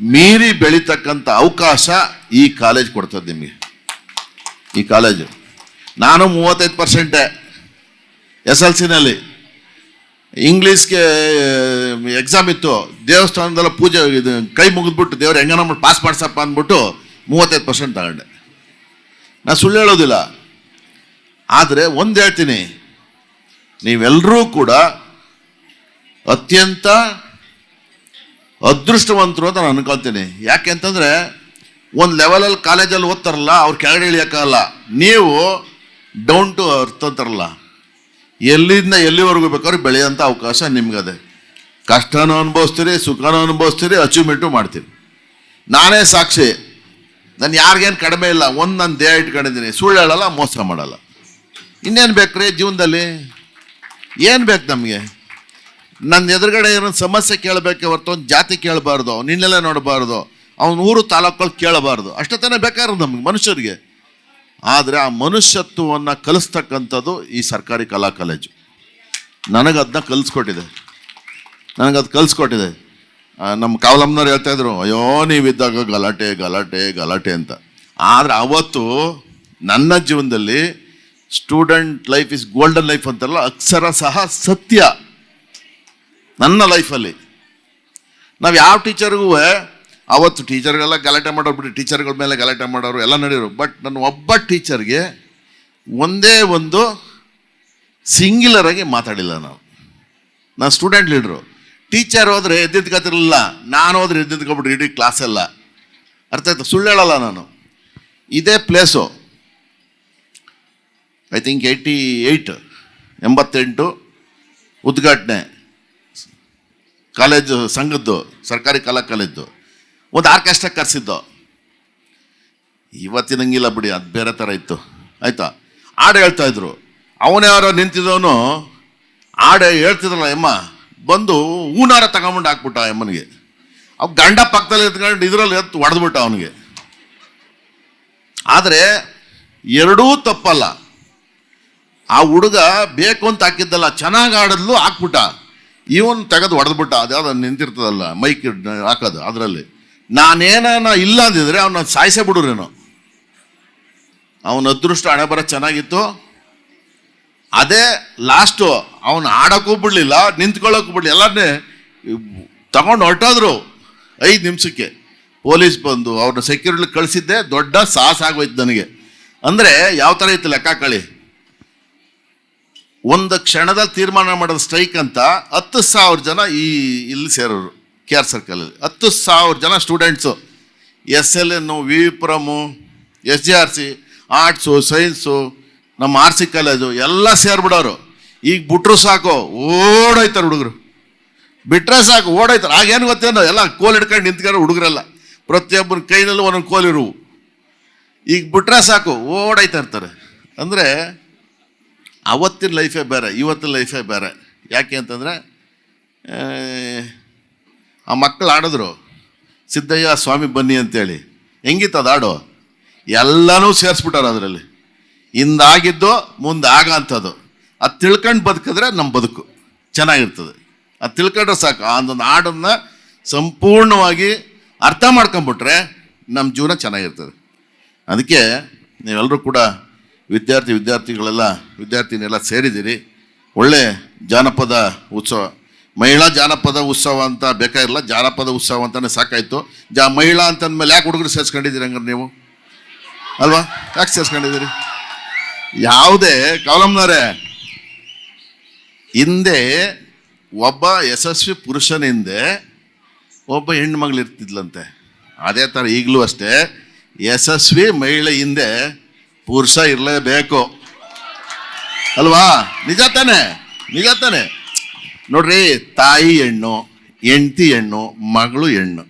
ಮೀರಿ ಬೆಳೀತಕ್ಕಂಥ ಅವಕಾಶ ಈ ಕಾಲೇಜ್ ಕೊಡ್ತದೆ ನಿಮಗೆ. ಈ ಕಾಲೇಜು ನಾನು 35% SLC ಇಂಗ್ಲೀಷ್ಗೆ ಎಕ್ಸಾಮ್ ಇತ್ತು. ದೇವಸ್ಥಾನದಲ್ಲ ಪೂಜೆ ಇದು ಕೈ ಮುಗಿದ್ಬಿಟ್ಟು ದೇವ್ರು ಹೆಂಗ ನಮ್ಮ ಪಾಸ್ ಮಾಡ್ಸಪ್ಪ ಅಂದ್ಬಿಟ್ಟು 35% ತಗೊಂಡೆ. ನಾನು ಸುಳ್ಳು ಹೇಳೋದಿಲ್ಲ. ಆದರೆ ಒಂದು ಹೇಳ್ತೀನಿ, ನೀವೆಲ್ಲರೂ ಕೂಡ ಅತ್ಯಂತ ಅದೃಷ್ಟವಂತರು ಅಂತ ನಾನು ಅನ್ಕೊಳ್ತೀನಿ. ಯಾಕೆ ಅಂತಂದರೆ ಒಂದು ಲೆವೆಲಲ್ಲಿ ಕಾಲೇಜಲ್ಲಿ ಓದ್ತಾರಲ್ಲ, ಅವ್ರು ಕೆಳಗಡೆ ಇಳಿಯೋಕ್ಕಾಗಲ್ಲ. ನೀವು ಡೌನ್ ಟು ಅರ್ತ್ ಅಂತಾರಲ್ಲ, ಎಲ್ಲಿಂದ ಎಲ್ಲಿವರೆಗೂ ಬೇಕಾದ್ರೂ ಬೆಳೆಯೋಂಥ ಅವಕಾಶ ನಿಮ್ಗದೆ. ಕಷ್ಟನೂ ಅನುಭವಿಸ್ತೀರಿ, ಸುಖನೂ ಅನುಭವಿಸ್ತೀರಿ, ಅಚೀವ್ಮೆಂಟು ಮಾಡ್ತೀರಿ. ನಾನೇ ಸಾಕ್ಷಿ. ನಾನು ಯಾರಿಗೇನು ಕಡಿಮೆ ಇಲ್ಲ. ಒಂದು ನಾನು ದೇಹ ಇಟ್ಕೊಂಡಿದ್ದೀನಿ, ಸುಳ್ಳು ಹೇಳಲ್ಲ, ಮೋಸ ಮಾಡಲ್ಲ. ಇನ್ನೇನು ಬೇಕ್ರಿ ಜೀವನದಲ್ಲಿ? ಏನು ಬೇಕು ನಮಗೆ? ನನ್ನ ಎದುರುಗಡೆ ಏನೋ ಸಮಸ್ಯೆ ಕೇಳಬೇಕೆ ಹೊರತು ಒಂದು ಜಾತಿ ಕೇಳಬಾರ್ದು, ನಿನ್ನೆಲ್ಲ ನೋಡಬಾರ್ದು, ಅವನ ಊರು ತಾಲೂಕಲ್ಲಿ ಕೇಳಬಾರ್ದು. ಅಷ್ಟೇ ತಾನೇ ಬೇಕಾಗಿರೋದು ನಮಗೆ ಮನುಷ್ಯರಿಗೆ. ಆದರೆ ಆ ಮನುಷ್ಯತ್ವವನ್ನು ಕಲಿಸ್ತಕ್ಕಂಥದ್ದು ಈ ಸರ್ಕಾರಿ ಕಲಾ ಕಾಲೇಜು. ನನಗದನ್ನ ಕಲಿಸ್ಕೊಟ್ಟಿದೆ. ನಮ್ಮ ಕಾವಲಮ್ಮನವ್ರು ಹೇಳ್ತಾಯಿದ್ರು, ಅಯ್ಯೋ ನೀವಿದ್ದಾಗ ಗಲಾಟೆ ಗಲಾಟೆ ಗಲಾಟೆ ಅಂತ. ಆದರೆ ಅವತ್ತು ನನ್ನ ಜೀವನದಲ್ಲಿ student life is golden life ಅಂತಾರಲ್ಲ, ಅಕ್ಷರ ಸಹ ಸತ್ಯ. ನನ್ನ ಲೈಫಲ್ಲಿ ನಾವು ಯಾವ ಟೀಚರ್ಗೂ ಅವತ್ತು ಟೀಚರ್ಗೆಲ್ಲ ಗಲಾಟೆ ಮಾಡೋರು ಬಿಟ್ಟು ಟೀಚರ್ಗಳ ಮೇಲೆ ಗಲಾಟೆ ಮಾಡೋರು ಎಲ್ಲ ನಡೆಯೋರು. ಬಟ್ ನನ್ನ ಒಬ್ಬ ಟೀಚರ್ಗೆ ಒಂದೇ ಒಂದು ಸಿಂಗ್ಯುಲರ್ ಆಗಿ ಮಾತಾಡಿಲ್ಲ. ನಾನು ಸ್ಟೂಡೆಂಟ್ ಲೀಡ್ರು. ಟೀಚರ್ ಹೋದರೆ ಎದ್ದಿದ್ಕೊತಿರಲಿಲ್ಲ, ನಾನು ಹೋದ್ರೆ ಎದ್ದಿದ್ಕೊಬಿಟ್ರು ಇಡೀ ಕ್ಲಾಸೆಲ್ಲ. ಅರ್ಥ ಆಯ್ತು? ಸುಳ್ಳು ಹೇಳಲ್ಲ ನಾನು. ಇದೇ ಪ್ಲೇಸು ಐ ಥಿಂಕ್ 88 ಉದ್ಘಾಟನೆ ಕಾಲೇಜು ಸಂಘದ್ದು, ಸರ್ಕಾರಿ ಕಲಾ ಕಾಲೇಜು. ಒಂದು ಆರ್ಕೆಸ್ಟ್ರಾ ಕರೆಸಿದ್ದು. ಇವತ್ತಿನಂಗಿಲ್ಲ ಬಿಡಿ, ಅದು ಬೇರೆ ಥರ ಇತ್ತು. ಆಯಿತಾ? ಹಾಡು ಹೇಳ್ತಾಯಿದ್ರು. ಅವನೇ ಯಾರೋ ನಿಂತಿದ್ದವನು ಹಾಡು ಹೇಳ್ತಿದ್ರಲ್ಲ, ಎಮ್ಮ ಬಂದು ಹೂನಾರ ತಗೊಂಬಂಡು ಹಾಕ್ಬಿಟ್ಟ ಆ ಅಮ್ಮನಿಗೆ. ಅವ್ ಗಂಡ ಪಕ್ಕದಲ್ಲಿ ಎತ್ಕೊಂಡು ಇದರಲ್ಲಿ ಎತ್ತು ಹೊಡೆದ್ಬಿಟ್ಟ ಅವನಿಗೆ. ಆದರೆ ಎರಡೂ ತಪ್ಪಲ್ಲ. ಆ ಹುಡುಗ ಬೇಕು ಅಂತ ಹಾಕಿದ್ದಲ್ಲ, ಚೆನ್ನಾಗಿ ಆಡಿದ್ಲು ಹಾಕ್ಬಿಟ್ಟ, ಇವನ್ ತೆಗೆದು ಹೊಡೆದ್ಬಿಟ್ಟ. ಅದ್ಯಾವ್ದು ನಿಂತಿರ್ತದಲ್ಲ ಮೈಕ್ ಹಾಕೋದು, ಅದರಲ್ಲಿ ನಾನೇನ ಇಲ್ಲ ಅಂದಿದ್ರೆ ಅವನ್ನ ಸಾಯಿಸೇ ಬಿಡ್ರೇನೋ. ಅವನ ಅದೃಷ್ಟ ಹಣೆ ಬರ ಚೆನ್ನಾಗಿತ್ತು. ಅದೇ ಲಾಸ್ಟು ಅವನು ಆಡೋಕ್ಕೂ ಬಿಡಲಿಲ್ಲ, ನಿಂತ್ಕೊಳ್ಳೋಕ್ಕೂ ಬಿಡಲಿಲ್ಲ, ಎಲ್ಲರನ್ನೇ ತಗೊಂಡು ಹೊರಟೋದ್ರು. 5 ನಿಮಿಷಕ್ಕೆ ಪೊಲೀಸ್ ಬಂದು ಅವ್ರನ್ನ ಸೆಕ್ಯೂರಿಟಿ ಕಳಿಸಿದ್ದೆ ದೊಡ್ಡ ಸಾಹಸ ಆಗೋಯ್ತು ನನಗೆ. ಅಂದರೆ ಯಾವ ಥರ ಇತ್ತು ಲೆಕ್ಕ ಕಳಿ. ಒಂದು ಕ್ಷಣದಲ್ಲಿ ತೀರ್ಮಾನ ಮಾಡೋದು ಸ್ಟ್ರೈಕ್ ಅಂತ 10,000 ಜನ ಇಲ್ಲಿ ಸೇರೋರು KR ಸರ್ಕಲಲ್ಲಿ. 10,000 ಜನ students, SLN, ವಿಪ್ರಮು, SJRC, arts, science, ನಮ್ಮ RC ಕಾಲೇಜು ಎಲ್ಲ ಸೇರ್ಬಿಡೋರು. ಈಗ ಬಿಟ್ರು ಸಾಕು ಓಡೋಯ್ತಾರೆ ಹುಡುಗರು, ಬಿಟ್ರೆ ಸಾಕು ಓಡೋಯ್ತಾರೆ. ಆಗೇನು ಗೊತ್ತೇನೋ, ಎಲ್ಲ ಕೋಲ್ ಹಿಡ್ಕೊಂಡು ನಿಂತ್ಕೊಂಡು ಹುಡುಗರೆಲ್ಲ ಪ್ರತಿಯೊಬ್ಬನ ಕೈನಲ್ಲೂ ಒಂದೊಂದು ಕೋಲಿರುವು. ಈಗ ಬಿಟ್ರೆ ಸಾಕು ಓಡಾಯ್ತಾ ಇರ್ತಾರೆ. ಅಂದರೆ ಅವತ್ತಿನ ಲೈಫೇ ಬೇರೆ, ಇವತ್ತಿನ ಲೈಫೇ ಬೇರೆ. ಯಾಕೆ ಅಂತಂದರೆ ಆ ಮಕ್ಕಳು ಆಡಿದ್ರು ಸಿದ್ದಯ್ಯ ಸ್ವಾಮಿ ಬನ್ನಿ ಅಂತೇಳಿ. ಹೆಂಗಿತ್ತು ಅದು ಆಡೋ, ಎಲ್ಲನೂ ಸೇರಿಸ್ಬಿಟ್ಟಾರ ಅದರಲ್ಲಿ. ಹಿಂದಾಗಿದ್ದು ಮುಂದೆ ಆಗ ಅಂಥದ್ದು. ಅದು ತಿಳ್ಕೊಂಡು ಬದುಕಿದ್ರೆ ನಮ್ಮ ಬದುಕು ಚೆನ್ನಾಗಿರ್ತದೆ. ಅದು ತಿಳ್ಕೊಂಡ್ರೆ ಸಾಕು. ಅದೊಂದು ಹಾಡನ್ನು ಸಂಪೂರ್ಣವಾಗಿ ಅರ್ಥ ಮಾಡ್ಕೊಂಬಿಟ್ರೆ ನಮ್ಮ ಜೀವನ ಚೆನ್ನಾಗಿರ್ತದೆ. ಅದಕ್ಕೆ ನೀವೆಲ್ಲರೂ ಕೂಡ ವಿದ್ಯಾರ್ಥಿನೆಲ್ಲ ಸೇರಿದ್ದೀರಿ. ಒಳ್ಳೆ ಜಾನಪದ ಉತ್ಸವ, ಮಹಿಳಾ ಜಾನಪದ ಉತ್ಸವ ಅಂತ ಬೇಕಾಗಿರಲ್ಲ, ಜಾನಪದ ಉತ್ಸವ ಅಂತಲೇ ಸಾಕಾಯಿತು. ಮಹಿಳಾ ಅಂತಂದ್ಮೇಲೆ ಯಾಕೆ ಹುಡುಗರು ಸೇರಿಸ್ಕೊಂಡಿದ್ದೀರಿ ಹಂಗಾರೆ ನೀವು ಅಲ್ವಾ? ಯಾಕೆ ಸೇರಿಸ್ಕೊಂಡಿದ್ದೀರಿ? ಯಾವುದೇ ಕಾಲಮ್ನವರೇ, ಹಿಂದೆ ಒಬ್ಬ ಯಶಸ್ವಿ ಪುರುಷನ ಹಿಂದೆ ಒಬ್ಬ ಹೆಣ್ಣು ಮಗಳು ಇರ್ತಿದ್ಲಂತೆ. ಅದೇ ಥರ ಈಗಲೂ ಅಷ್ಟೇ ಯಶಸ್ವಿ ಮಹಿಳೆ ಹಿಂದೆ ಪುರುಷ ಇರಲೇಬೇಕು ಅಲ್ವಾ? ನಿಜ ತಾನೆ? ನಿಜ ತಾನೆ? ನೋಡ್ರಿ, ತಾಯಿ ಹೆಣ್ಣು, ಹೆಂಡತಿ ಹೆಣ್ಣು, ಮಗಳು ಹೆಣ್ಣು,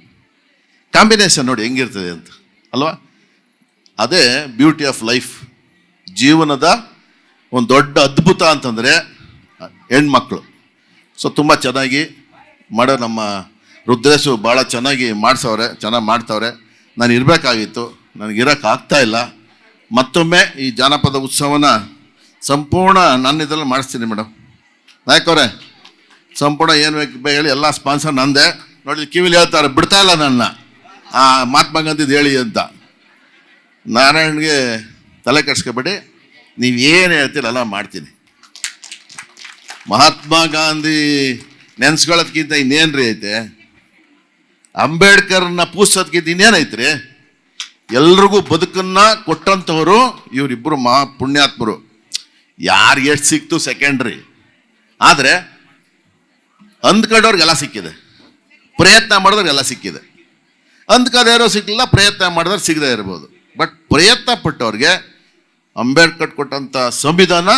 ಕಾಂಬಿನೇಷನ್ ನೋಡಿ ಹೆಂಗಿರ್ತದೆ ಅಂತ ಅಲ್ವಾ? ಅದೇ ಬ್ಯೂಟಿ ಆಫ್ ಲೈಫ್. ಜೀವನದ ಒಂದು ದೊಡ್ಡ ಅದ್ಭುತ ಅಂತಂದರೆ ಹೆಣ್ಮಕ್ಳು. ಸೊ ತುಂಬ ಚೆನ್ನಾಗಿ ಮಾಡೋ ನಮ್ಮ ರುದ್ರೇಶು ಭಾಳ ಚೆನ್ನಾಗಿ ಮಾಡಿಸವ್ರೆ, ಚೆನ್ನಾಗಿ ಮಾಡ್ತವ್ರೆ. ನಾನು ಇರಬೇಕಾಗಿತ್ತು, ನನಗಿರೋಕ್ಕಾಗ್ತಾ ಇಲ್ಲ. ಮತ್ತೊಮ್ಮೆ ಈ ಜಾನಪದ ಉತ್ಸವನ ಸಂಪೂರ್ಣ ನನ್ನ ಇದರಲ್ಲಿ ಮಾಡಿಸ್ತೀನಿ ಮೇಡಮ್. ನಾಯಕವ್ರೆ, ಸಂಪೂರ್ಣ ಏನು ಬೇಕು ಹೇಳಿ, ಎಲ್ಲ ಸ್ಪಾನ್ಸರ್ ನಂದೆ. ನೋಡಿ ಕಿವಿಲಿ ಹೇಳ್ತಾರೆ, ಬಿಡ್ತಾ ಇಲ್ಲ ನನ್ನ ಮಹಾತ್ಮ ಗಾಂಧಿದು ಹೇಳಿ ಅಂತ. ನಾರಾಯಣ್ಗೆ ತಲೆ ಕೆಡ್ಸ್ಕೊಬೇಡಿ, ನೀವೇನು ಹೇಳ್ತೀರಲ್ಲ ಮಾಡ್ತೀನಿ. ಮಹಾತ್ಮ ಗಾಂಧಿ ನೆನ್ಸ್ಕೊಳ್ಳೋದ್ಕಿಂತ ಇನ್ನೇನ್ರಿ ಐತೆ? ಅಂಬೇಡ್ಕರ್ನ ಪೂಜಿಸೋದ್ಕಿಂತ ಇನ್ನೇನೈತ್ರಿ? ಎಲ್ರಿಗೂ ಬದುಕನ್ನ ಕೊಟ್ಟಂಥವರು ಇವರಿಬ್ಬರು ಮಹಾ ಪುಣ್ಯಾತ್ಮರು. ಯಾರಿಗೆ ಎಷ್ಟು ಸಿಕ್ತು ಸೆಕೆಂಡ್ರಿ, ಆದರೆ ಅಂದ್ಕೊಂಡವ್ರಿಗೆಲ್ಲ ಸಿಕ್ಕಿದೆ, ಪ್ರಯತ್ನ ಮಾಡಿದವ್ರಿಗೆಲ್ಲ ಸಿಕ್ಕಿದೆ. ಅಂದ್ಕದೇ ಇರೋ ಸಿಕ್ಕಲಿಲ್ಲ, ಪ್ರಯತ್ನ ಮಾಡಿದವ್ರು ಸಿಗದೇ ಇರ್ಬೋದು. ಬಟ್ ಪ್ರಯತ್ನ ಪಟ್ಟವ್ರಿಗೆ ಅಂಬೇಡ್ಕರ್ ಕೊಟ್ಟಂಥ ಸಂವಿಧಾನ,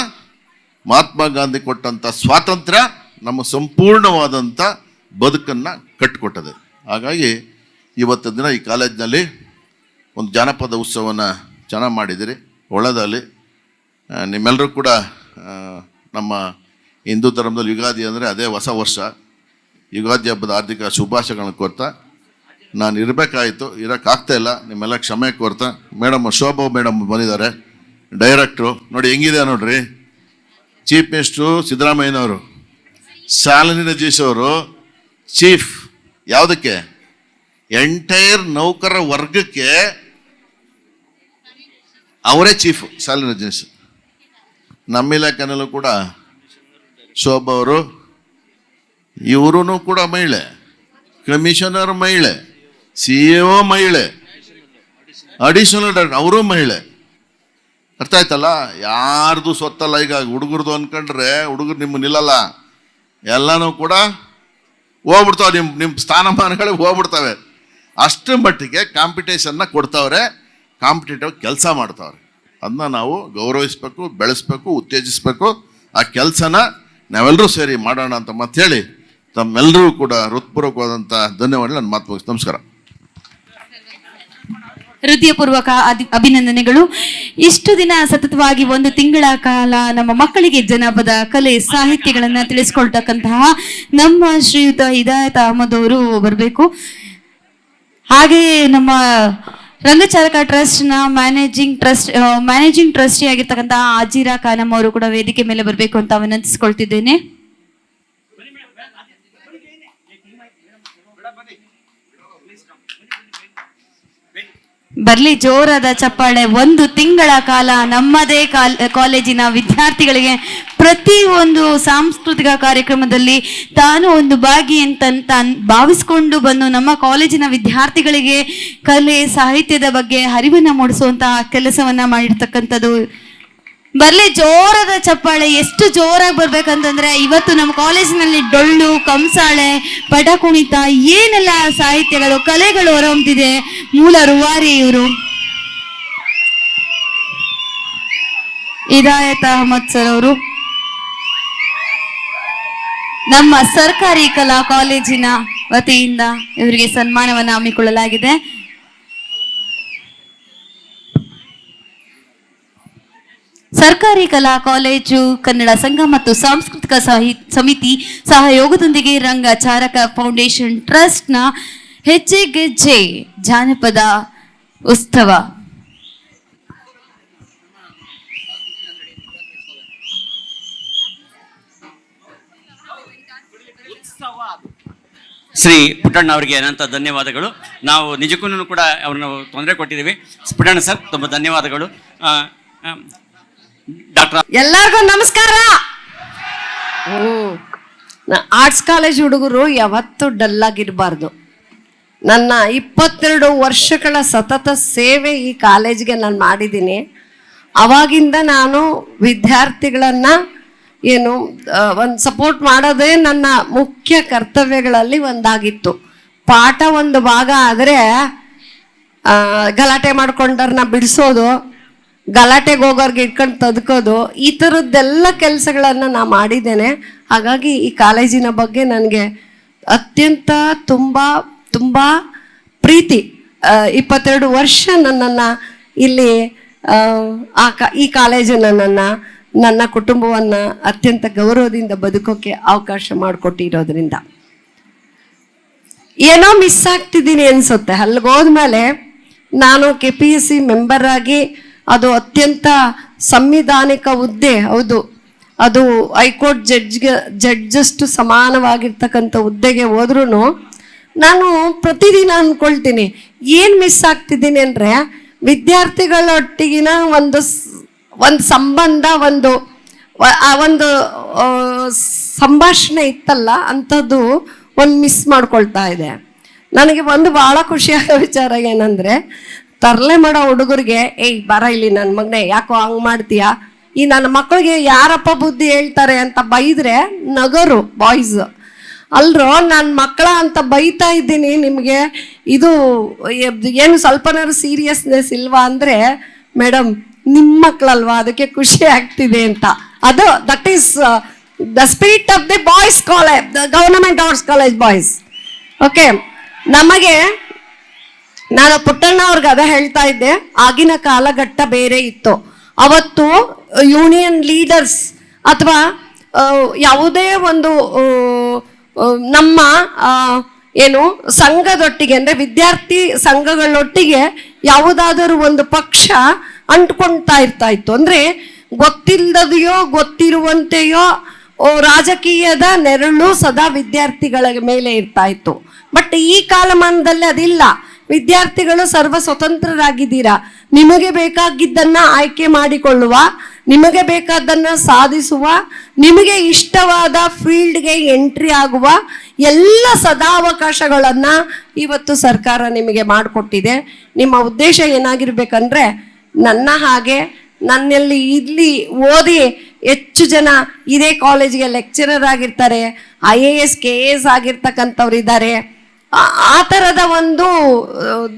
ಮಹಾತ್ಮ ಗಾಂಧಿ ಕೊಟ್ಟಂಥ ಸ್ವಾತಂತ್ರ್ಯ ನಮ್ಮ ಸಂಪೂರ್ಣವಾದಂಥ ಬದುಕನ್ನು ಕಟ್ಟಿಕೊಟ್ಟದೆ. ಹಾಗಾಗಿ ಇವತ್ತು ದಿನ ಈ ಕಾಲೇಜಿನಲ್ಲಿ ಒಂದು ಜಾನಪದ ಉತ್ಸವನ ಚೆನ್ನಾಗಿ ಮಾಡಿದ್ದೀರಿ, ಒಳ್ಳೆಯದಲ್ಲಿ. ನಿಮ್ಮೆಲ್ಲರೂ ಕೂಡ ನಮ್ಮ ಹಿಂದೂ ಧರ್ಮದಲ್ಲಿ ಯುಗಾದಿ ಅಂದರೆ ಅದೇ ಹೊಸ ವರ್ಷ. ಯುಗಾದಿ ಹಬ್ಬದ ಹಾರ್ದಿಕ ಶುಭಾಶಯಗಳನ್ನ ಕೋರ್ತಾ ನಾನು ಇರಬೇಕಾಯಿತು, ಇರೋಕ್ಕಾಗ್ತಾಯಿಲ್ಲ, ನಿಮ್ಮೆಲ್ಲ ಕ್ಷಮೆ ಕೋರ್ತಾ. ಮೇಡಮ್ ಶೋಭಾ ಮೇಡಮ್ ಬಂದಿದ್ದಾರೆ, ಡೈರೆಕ್ಟ್ರು. ನೋಡಿ ಹೆಂಗಿದೆ ನೋಡ್ರಿ, ಚೀಫ್ ಮಿನಿಸ್ಟ್ರು ಸಿದ್ದರಾಮಯ್ಯನವರು, ಶಾಲಿನಿ ರಜನೀಶ್ ಅವರು ಚೀಫ್. ಯಾವುದಕ್ಕೆ? ಎಂಟೈರ್ ನೌಕರರ ವರ್ಗಕ್ಕೆ ಅವರೇ ಚೀಫ್ ಶಾಲಿನಿ ರಜನೀಶ್. ನಮ್ಮ ಇಲಾಖೆನಲ್ಲೂ ಕೂಡ ಶೋಭಾ ಅವರು, ಇವರು ಕೂಡ ಮಹಿಳೆ, ಕಮಿಷನರ್ ಮಹಿಳೆ, CEO ಮಹಿಳೆ, ಅಡಿಷನಲ್ ಡೈರೆಕ್ಟರ್ ಅವರು ಮಹಿಳೆ. ಅರ್ಥ ಆಯ್ತಲ್ಲ? ಯಾರ್ದು ಸೊತ್ತಲ್ಲ. ಈಗ ಹುಡುಗರದು ಅಂದ್ಕೊಂಡ್ರೆ ಹುಡುಗರು ನಿಮ್ಮ ನಿಲ್ಲಲ್ಲ, ಎಲ್ಲನೂ ಕೂಡ ಹೋಗ್ಬಿಡ್ತಾವೆ, ನಿಮ್ಮ ಸ್ಥಾನಮಾನಗಳೇ ಹೋಗ್ಬಿಡ್ತವೆ. ಅಷ್ಟರ ಮಟ್ಟಿಗೆ ಕಾಂಪಿಟೇಷನ್ನ ಕೊಡ್ತಾವ್ರೆ, ಕಾಂಪಿಟೇಟಿವ್ ಕೆಲಸ ಮಾಡ್ತಾವ್ರೆ. ಅದನ್ನ ನಾವು ಗೌರವಿಸ್ಬೇಕು, ಬೆಳೆಸ್ಬೇಕು, ಉತ್ತೇಜಿಸ್ಬೇಕು. ಆ ಕೆಲಸನ ನಾವೆಲ್ಲರೂ ಸೇರಿ ಮಾಡೋಣ ಅಂತ ಮತ್ತೆ ಹೇಳಿ ತಮ್ಮೆಲ್ಲರೂ ಕೂಡ ಹೃತ್ಪೂರ್ವಕವಾದಂಥ ಧನ್ಯವಾದಗಳು. ನನ್ನ ಮಾತು ಮುಗಿಸ್. ನಮಸ್ಕಾರ. ಹೃದಯಪೂರ್ವಕ ಅಭಿನಂದನೆಗಳು. ಇಷ್ಟು ದಿನ ಸತತವಾಗಿ 1 ತಿಂಗಳ ಕಾಲ ನಮ್ಮ ಮಕ್ಕಳಿಗೆ ಜನಪದ ಕಲೆ ಸಾಹಿತ್ಯಗಳನ್ನ ತಿಳಿಸ್ಕೊಳ್ತಕ್ಕಂತಹ ನಮ್ಮ ಶ್ರೀಯುತ ಹಿದಾಯತ್ ಅಹಮದ್ ಅವರು ಬರಬೇಕು. ಹಾಗೆಯೇ ನಮ್ಮ ರಂಗಚಾರಕ ಟ್ರಸ್ಟ್ ನ ಮ್ಯಾನೇಜಿಂಗ್ ಟ್ರಸ್ಟಿ ಆಗಿರ್ತಕ್ಕಂತಹ ಆಜಿರಾ ಖಾನಂ ಅವರು ಕೂಡ ವೇದಿಕೆ ಮೇಲೆ ಬರಬೇಕು ಅಂತ ವಿನಂತಿಸಿಕೊಳ್ತಿದ್ದೇನೆ. ಬರ್ಲಿ ಜೋರಾದ ಚಪ್ಪಾಳೆ. 1 ತಿಂಗಳ ಕಾಲ ನಮ್ಮದೇ ಕಾಲೇಜಿನ ವಿದ್ಯಾರ್ಥಿಗಳಿಗೆ ಪ್ರತಿ ಒಂದು ಸಾಂಸ್ಕೃತಿಕ ಕಾರ್ಯಕ್ರಮದಲ್ಲಿ ತಾನು ಒಂದು ಭಾಗಿ ಅಂತ ಭಾವಿಸಿಕೊಂಡು ಬಂದು ನಮ್ಮ ಕಾಲೇಜಿನ ವಿದ್ಯಾರ್ಥಿಗಳಿಗೆ ಕಲೆ ಸಾಹಿತ್ಯದ ಬಗ್ಗೆ ಅರಿವನ್ನ ಮೂಡಿಸುವಂತಹ ಕೆಲಸವನ್ನ ಮಾಡಿರ್ತಕ್ಕಂಥದ್ದು. ಬರ್ಲಿ ಜೋರಾದ ಚಪ್ಪಾಳೆ. ಎಷ್ಟು ಜೋರಾಗಿ ಬರ್ಬೇಕಂತಂದ್ರೆ ಇವತ್ತು ನಮ್ಮ ಕಾಲೇಜಿನಲ್ಲಿ ಡೊಳ್ಳು, ಕಂಸಾಳೆ, ಪಟ ಕುಣಿತ ಏನೆಲ್ಲ ಸಾಹಿತ್ಯಗಳು ಕಲೆಗಳು ಹೊರಹೊಮ್ಮಿದೆ. ಮೂಲ ರೂವಾರಿ ಇವರು ಹಿದಾಯತ್ ಅಹಮದ್ ಸರ್ ಅವರು ನಮ್ಮ ಸರ್ಕಾರಿ ಕಲಾ ಕಾಲೇಜಿನ ವತಿಯಿಂದ ಇವರಿಗೆ ಸನ್ಮಾನವನ್ನು ಹಮ್ಮಿಕೊಳ್ಳಲಾಗಿದೆ. ಸರ್ಕಾರಿ ಕಲಾ ಕಾಲೇಜು ಕನ್ನಡ ಸಂಘ ಮತ್ತು ಸಾಂಸ್ಕೃತಿಕ ಸಮಿತಿ ಸಹಯೋಗದೊಂದಿಗೆ ರಂಗಚಾರಕ ಫೌಂಡೇಶನ್ ಟ್ರಸ್ಟ್ನ ಹೆಜ್ಜೆಗೆಜ್ಜೆ ಜಾನಪದ ಉತ್ಸವ ಶ್ರೀ ಪುಟ್ಟಣ್ಣ ಅವರಿಗೆ ಅನಂತ ಧನ್ಯವಾದಗಳು. ನಾವು ನಿಜಕ್ಕೂ ಕೂಡ ಅವ್ರನ್ನ ತೊಂದರೆ ಕೊಟ್ಟಿದ್ದೀವಿ. ಪುಟ್ಟಣ್ಣ ಸರ್ ತುಂಬ ಧನ್ಯವಾದಗಳು. ಡಾಕ್ಟರ್ ಎಲ್ಲರಿಗೂ ನಮಸ್ಕಾರ. ಆರ್ಟ್ಸ್ ಕಾಲೇಜ್ ಹುಡುಗರು ಯಾವತ್ತೂ ಡಲ್ ಆಗಿರಬಾರ್ದು. ನನ್ನ 22 ವರ್ಷಗಳ ಸತತ ಸೇವೆ ಈ ಕಾಲೇಜ್ಗೆ ನಾನು ಮಾಡಿದ್ದೀನಿ. ಅವಾಗಿಂದ ನಾನು ವಿದ್ಯಾರ್ಥಿಗಳನ್ನು ಒಂದು ಸಪೋರ್ಟ್ ಮಾಡೋದೇ ನನ್ನ ಮುಖ್ಯ ಕರ್ತವ್ಯಗಳಲ್ಲಿ ಒಂದಾಗಿತ್ತು. ಪಾಠ ಒಂದು ಭಾಗ ಆದರೆ ಗಲಾಟೆ ಮಾಡ್ಕೊಂಡವ್ರನ್ನ ಬಿಡಿಸೋದು, ಗಲಾಟೆಗೆ ಹೋಗೋರ್ಗೆ ಇಟ್ಕೊಂಡು ತದ್ಕೋದು, ಈ ಥರದ್ದೆಲ್ಲ ಕೆಲಸಗಳನ್ನು ನಾನು ಮಾಡಿದ್ದೇನೆ. ಹಾಗಾಗಿ ಈ ಕಾಲೇಜಿನ ಬಗ್ಗೆ ನನಗೆ ಅತ್ಯಂತ ತುಂಬ ಪ್ರೀತಿ. 22 ವರ್ಷ ನನ್ನನ್ನು ಇಲ್ಲಿ ಈ ಕಾಲೇಜು ನನ್ನ ಕುಟುಂಬವನ್ನು ಅತ್ಯಂತ ಗೌರವದಿಂದ ಬದುಕೋಕ್ಕೆ ಅವಕಾಶ ಮಾಡಿಕೊಟ್ಟಿರೋದ್ರಿಂದ ಏನೋ ಮಿಸ್ ಆಗ್ತಿದ್ದೀನಿ ಅನಿಸುತ್ತೆ. ಅಲ್ಲಿಗೆ ಹೋದ್ಮೇಲೆ ನಾನು KPSC ಮೆಂಬರ್ ಆಗಿ, ಅದು ಅತ್ಯಂತ ಸಂವಿಧಾನಿಕ ಹುದ್ದೆ, ಹೌದು, ಅದು ಹೈಕೋರ್ಟ್ ಜಡ್ಜಷ್ಟು ಸಮಾನವಾಗಿರ್ತಕ್ಕಂಥ ಹುದ್ದೆಗೆ ಹೋದ್ರೂ ನಾನು ಪ್ರತಿದಿನ ಅಂದ್ಕೊಳ್ತೀನಿ ಏನು ಮಿಸ್ ಆಗ್ತಿದ್ದೀನಿ ಅಂದರೆ ವಿದ್ಯಾರ್ಥಿಗಳೊಟ್ಟಿಗಿನ ಒಂದು ಸಂಬಂಧ, ಒಂದು ಸಂಭಾಷಣೆ ಇತ್ತಲ್ಲ, ಅಂಥದ್ದು ಒಂದು ಮಿಸ್ ಮಾಡ್ಕೊಳ್ತಾ ಇದೆ. ನನಗೆ ಒಂದು ಭಾಳ ಖುಷಿಯಾಗೋ ವಿಚಾರ ಏನಂದರೆ, ತರಲೆ ಮಾಡೋ ಹುಡುಗರಿಗೆ ಏಯ್ ಬರ ಇಲ್ಲಿ ನನ್ನ ಮಗನೇ ಯಾಕೋ ಹಂಗೆ ಮಾಡ್ತೀಯಾ, ಈ ನನ್ನ ಮಕ್ಕಳಿಗೆ ಯಾರಪ್ಪ ಬುದ್ಧಿ ಹೇಳ್ತಾರೆ ಅಂತ ಬೈದರೆ ನಗರು ಬಾಯ್ಸ್ ಅಲ್ರೋ, ನನ್ನ ಮಕ್ಕಳ ಅಂತ ಬೈತಾ ಇದ್ದೀನಿ, ನಿಮಗೆ ಇದು ಏನು ಸ್ವಲ್ಪನಾದ್ರು ಸೀರಿಯಸ್ನೆಸ್ ಇಲ್ವಾ ಅಂದರೆ, ಮೇಡಮ್ ನಿಮ್ಮ ಮಕ್ಕಳಲ್ವಾ ಅದಕ್ಕೆ ಖುಷಿ ಆಗ್ತಿದೆ ಅಂತ. ಅದು that is the spirit of the boys college, the government arts college boys. Okay, ನಮಗೆ ನಾನು ಪುಟ್ಟಣ್ಣ ಅವ್ರಿಗೆ ಅದೇ ಹೇಳ್ತಾ ಇದ್ದೆ, ಆಗಿನ ಕಾಲಘಟ್ಟ ಬೇರೆ ಇತ್ತು. ಅವತ್ತು ಯೂನಿಯನ್ ಲೀಡರ್ಸ್ ಅಥವಾ ಯಾವುದೇ ಒಂದು ನಮ್ಮ ಸಂಘದೊಟ್ಟಿಗೆ ಅಂದರೆ ವಿದ್ಯಾರ್ಥಿ ಸಂಘಗಳೊಟ್ಟಿಗೆ ಯಾವುದಾದರೂ ಒಂದು ಪಕ್ಷ ಅಂಟ್ಕೊಳ್ತಾ ಇತ್ತು. ಅಂದರೆ ಗೊತ್ತಿಲ್ಲದೆಯೋ ಗೊತ್ತಿರುವಂತೆಯೋ ರಾಜಕೀಯದ ನೆರಳು ಸದಾ ವಿದ್ಯಾರ್ಥಿಗಳ ಮೇಲೆ ಇರ್ತಾ ಇತ್ತು. ಬಟ್ ಈ ಕಾಲಮಾನದಲ್ಲಿ ಅದಿಲ್ಲ. ವಿದ್ಯಾರ್ಥಿಗಳು ಸರ್ವ ಸ್ವತಂತ್ರರಾಗಿದ್ದೀರಾ. ನಿಮಗೆ ಬೇಕಾಗಿದ್ದನ್ನು ಆಯ್ಕೆ ಮಾಡಿಕೊಳ್ಳುವ, ನಿಮಗೆ ಬೇಕಾದ್ದನ್ನು ಸಾಧಿಸುವ, ನಿಮಗೆ ಇಷ್ಟವಾದ ಫೀಲ್ಡ್ಗೆ ಎಂಟ್ರಿ ಆಗುವ ಎಲ್ಲ ಸದಾವಕಾಶಗಳನ್ನು ಇವತ್ತು ಸರ್ಕಾರ ನಿಮಗೆ ಮಾಡಿಕೊಟ್ಟಿದೆ. ನಿಮ್ಮ ಉದ್ದೇಶ ಏನಾಗಿರ್ಬೇಕಂದ್ರೆ, ನನ್ನ ಹಾಗೆ ನನ್ನಲ್ಲಿ ಇಲ್ಲಿ ಓದಿ ಹೆಚ್ಚು ಜನ ಇದೇ ಕಾಲೇಜಿಗೆ ಲೆಕ್ಚರರ್ ಆಗಿರ್ತಾರೆ, IAS KAS ಆಗಿರ್ತಕ್ಕಂಥವ್ರು ಇದ್ದಾರೆ. ಆ ಥರದ ಒಂದು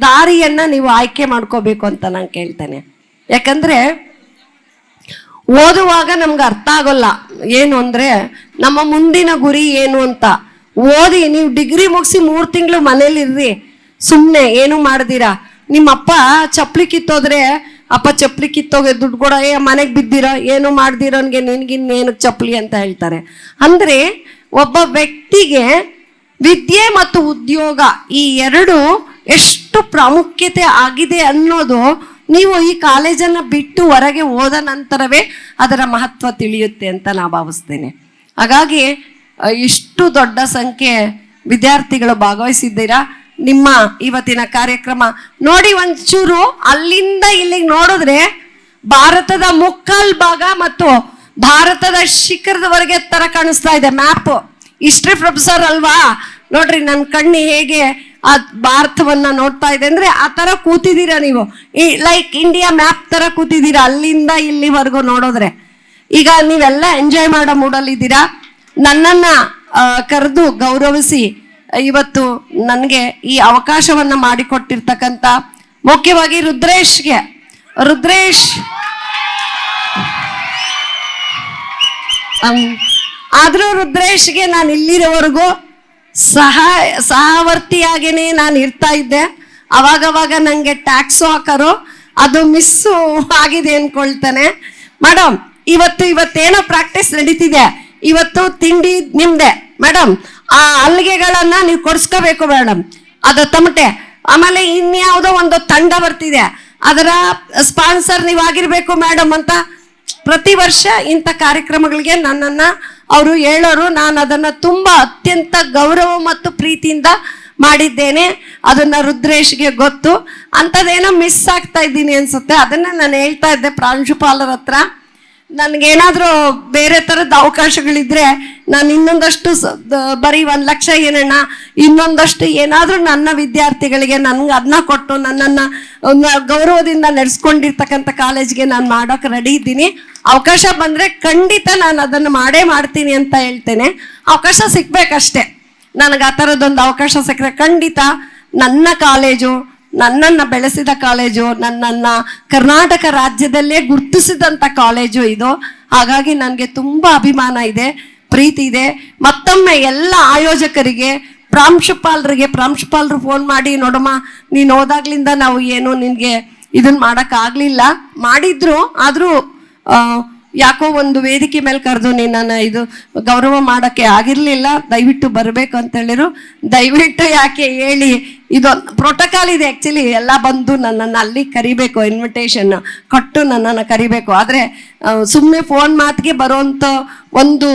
ದಾರಿಯನ್ನು ನೀವು ಆಯ್ಕೆ ಮಾಡ್ಕೋಬೇಕು ಅಂತ ನಾನು ಕೇಳ್ತೇನೆ. ಯಾಕಂದರೆ ಓದುವಾಗ ನಮ್ಗೆ ಅರ್ಥ ಆಗೋಲ್ಲ ಏನು ಅಂದರೆ ನಮ್ಮ ಮುಂದಿನ ಗುರಿ ಏನು ಅಂತ. ಓದಿ ನೀವು ಡಿಗ್ರಿ ಮುಗಿಸಿ 3 ತಿಂಗಳು ಮನೇಲಿರ್ರಿ, ಸುಮ್ಮನೆ ಏನು ಮಾಡ್ದಿರಾ ನಿಮ್ಮಪ್ಪ ಚಪ್ಪಲಿ ಕಿತ್ತೋದ್ರೆ ಅಪ್ಪ ಚಪ್ಪಲಿ ಕಿತ್ತೋಗೆ ದುಡ್ಡು ಕೊಡ, ಮನೆಗೆ ಬಿದ್ದಿರೋ ಏನು ಮಾಡ್ದಿರೋನ್ಗೆ ನಿನ್ಗಿನ್ನೇನು ಚಪ್ಪಲಿ ಅಂತ ಹೇಳ್ತಾರೆ. ಅಂದ್ರೆ ಒಬ್ಬ ವ್ಯಕ್ತಿಗೆ ವಿದ್ಯೆ ಮತ್ತು ಉದ್ಯೋಗ ಈ ಎರಡು ಎಷ್ಟು ಪ್ರಾಮುಖ್ಯತೆ ಆಗಿದೆ ಅನ್ನೋದು ನೀವು ಈ ಕಾಲೇಜನ್ನು ಬಿಟ್ಟು ಹೊರಗೆ ಹೋದ ನಂತರವೇ ಅದರ ಮಹತ್ವ ತಿಳಿಯುತ್ತೆ ಅಂತ ನಾ ಭಾವಿಸ್ತೇನೆ. ಹಾಗಾಗಿ ಇಷ್ಟು ದೊಡ್ಡ ಸಂಖ್ಯೆ ವಿದ್ಯಾರ್ಥಿಗಳು ಭಾಗವಹಿಸಿದ್ದೀರಾ. ನಿಮ್ಮ ಇವತ್ತಿನ ಕಾರ್ಯಕ್ರಮ ನೋಡಿ, ಒಂಚೂರು ಅಲ್ಲಿಂದ ಇಲ್ಲಿಗೆ ನೋಡಿದ್ರೆ ಭಾರತದ ಮುಕ್ಕಾಲ್ ಭಾಗ ಮತ್ತು ಭಾರತದ ಶಿಖರದವರೆಗೆ ತರ ಕಾಣಿಸ್ತಾ ಇದೆ ಮ್ಯಾಪ್. ಹಿಸ್ಟ್ರಿ ಪ್ರೊಫೆಸರ್ ಅಲ್ವಾ, ನೋಡ್ರಿ ನನ್ನ ಕಣ್ಣು ಹೇಗೆ ಆ ಭಾರತವನ್ನ ನೋಡ್ತಾ ಇದೆ ಅಂದ್ರೆ ಆ ತರ ಕೂತಿದ್ದೀರಾ ನೀವು, ಲೈಕ್ ಇಂಡಿಯಾ ಮ್ಯಾಪ್ ತರ ಕೂತಿದ್ದೀರಾ ಅಲ್ಲಿಂದ ಇಲ್ಲಿವರೆಗೂ ನೋಡೋದ್ರೆ. ಈಗ ನೀವೆಲ್ಲ ಎಂಜಾಯ್ ಮಾಡೋ ಮೂಡಲ್ಲಿದ್ದೀರಾ. ನನ್ನನ್ನ ಕರೆದು ಗೌರವಿಸಿ ಇವತ್ತು ನನಗೆ ಈ ಅವಕಾಶವನ್ನ ಮಾಡಿಕೊಟ್ಟಿರ್ತಕ್ಕಂಥ ಮುಖ್ಯವಾಗಿ ರುದ್ರೇಶ್ ಆದ್ರೂ ರುದ್ರೇಶ್ಗೆ ನಾನು ಇಲ್ಲಿರೋವರೆಗೂ ಸಹವರ್ತಿಯಾಗೇನೆ ನಾನು ಇರ್ತಾ ಇದ್ದೆ. ಅವಾಗವಾಗ ನನಗೆ ಟ್ಯಾಕ್ಸು ಹಾಕೋರು, ಅದು ಮಿಸ್ಸು ಆಗಿದೆ ಅನ್ಕೊಳ್ತಾನೆ. ಮೇಡಮ್ ಇವತ್ತೇನೋ ಪ್ರಾಕ್ಟೀಸ್ ನಡೀತಿದೆ, ಇವತ್ತು ತಿಂಡಿ ನಿಮ್ದೆ ಮೇಡಮ್. ಆ ಅಲ್ಲಿಗೆಗಳನ್ನ ನೀವು ಕೊಡ್ಸ್ಕೋಬೇಕು ಮೇಡಮ್, ಅದು ತಮಟೆ. ಆಮೇಲೆ ಇನ್ಯಾವುದೋ ಒಂದು ತಂಡ ಬರ್ತಿದೆ, ಅದರ ಸ್ಪಾನ್ಸರ್ ನೀವು ಆಗಿರ್ಬೇಕು ಮೇಡಮ್ ಅಂತ ಪ್ರತಿ ವರ್ಷ ಇಂಥ ಕಾರ್ಯಕ್ರಮಗಳಿಗೆ ನನ್ನನ್ನ ಅವರು ಹೇಳೋರು. ನಾನು ಅದನ್ನ ತುಂಬಾ ಅತ್ಯಂತ ಗೌರವ ಮತ್ತು ಪ್ರೀತಿಯಿಂದ ಮಾಡಿದ್ದೇನೆ. ಅದನ್ನ ರುದ್ರೇಶ್ಗೆ ಗೊತ್ತು. ಅಂಥದ್ದೇನೋ ಮಿಸ್ ಆಗ್ತಾ ಇದ್ದೀನಿ ಅನ್ಸುತ್ತೆ. ಅದನ್ನ ನಾನು ಹೇಳ್ತಾ ಇದ್ದೆ ಪ್ರಾಂಶುಪಾಲರ ಹತ್ರ, ನನ್ಗೇನಾದ್ರೂ ಬೇರೆ ತರದ ಅವಕಾಶಗಳಿದ್ರೆ ನಾನು ಇನ್ನೊಂದಷ್ಟು ಬರೀ 1 ಲಕ್ಷ ಏನಣ್ಣ, ಇನ್ನೊಂದಷ್ಟು ಏನಾದ್ರೂ ನನ್ನ ವಿದ್ಯಾರ್ಥಿಗಳಿಗೆ ನನ್ಗೆ ಅದನ್ನ ಕೊಟ್ಟು ನನ್ನನ್ನ ಗೌರವದಿಂದ ನಡೆಸ್ಕೊಂಡಿರ್ತಕ್ಕಂಥ ಕಾಲೇಜ್ಗೆ ನಾನು ಮಾಡೋಕೆ ರೆಡಿ ಇದ್ದೀನಿ. ಅವಕಾಶ ಬಂದ್ರೆ ಖಂಡಿತ ನಾನು ಅದನ್ನು ಮಾಡ್ತೀನಿ ಅಂತ ಹೇಳ್ತೇನೆ. ಅವಕಾಶ ಸಿಗ್ಬೇಕಷ್ಟೇ. ನನಗೆ ಆ ಥರದೊಂದು ಅವಕಾಶ ಸಿಕ್ಕರೆ ಖಂಡಿತ ನನ್ನ ಕಾಲೇಜು, ನನ್ನನ್ನು ಬೆಳೆಸಿದ ಕಾಲೇಜು, ನನ್ನನ್ನು ಕರ್ನಾಟಕ ರಾಜ್ಯದಲ್ಲೇ ಗುರುತಿಸಿದಂಥ ಕಾಲೇಜು ಇದು. ಹಾಗಾಗಿ ನನಗೆ ತುಂಬ ಅಭಿಮಾನ ಇದೆ, ಪ್ರೀತಿ ಇದೆ. ಮತ್ತೊಮ್ಮೆ ಎಲ್ಲ ಆಯೋಜಕರಿಗೆ, ಪ್ರಾಂಶುಪಾಲರು ಫೋನ್ ಮಾಡಿ, ನೋಡಮ್ಮ ನೀನು ಹೋದಾಗ್ಲಿಂದ ನಾವು ಏನು ನಿನಗೆ ಇದನ್ನ ಮಾಡೋಕ್ಕಾಗಲಿಲ್ಲ, ಮಾಡಿದ್ರು ಆದರೂ ಯಾಕೋ ಒಂದು ವೇದಿಕೆ ಮೇಲೆ ಕರೆದು ನಿನ್ನನ್ನು ಇದು ಗೌರವ ಮಾಡೋಕ್ಕೆ ಆಗಿರಲಿಲ್ಲ, ದಯವಿಟ್ಟು ಬರಬೇಕು ಅಂತ ಹೇಳಿರು. ದಯವಿಟ್ಟು ಯಾಕೆ ಹೇಳಿ, ಇದೊಂದು ಪ್ರೋಟೋಕಾಲ್ ಇದೆ ಆ್ಯಕ್ಚುಲಿ, ಎಲ್ಲ ಬಂದು ನನ್ನನ್ನು ಅಲ್ಲಿ ಕರಿಬೇಕು, ಇನ್ವಿಟೇಷನ್ ಕೊಟ್ಟು ನನ್ನನ್ನು ಕರಿಬೇಕು. ಆದರೆ ಸುಮ್ಮನೆ ಫೋನ್ ಮಾತಿಗೆ ಬರೋಂಥ ಒಂದು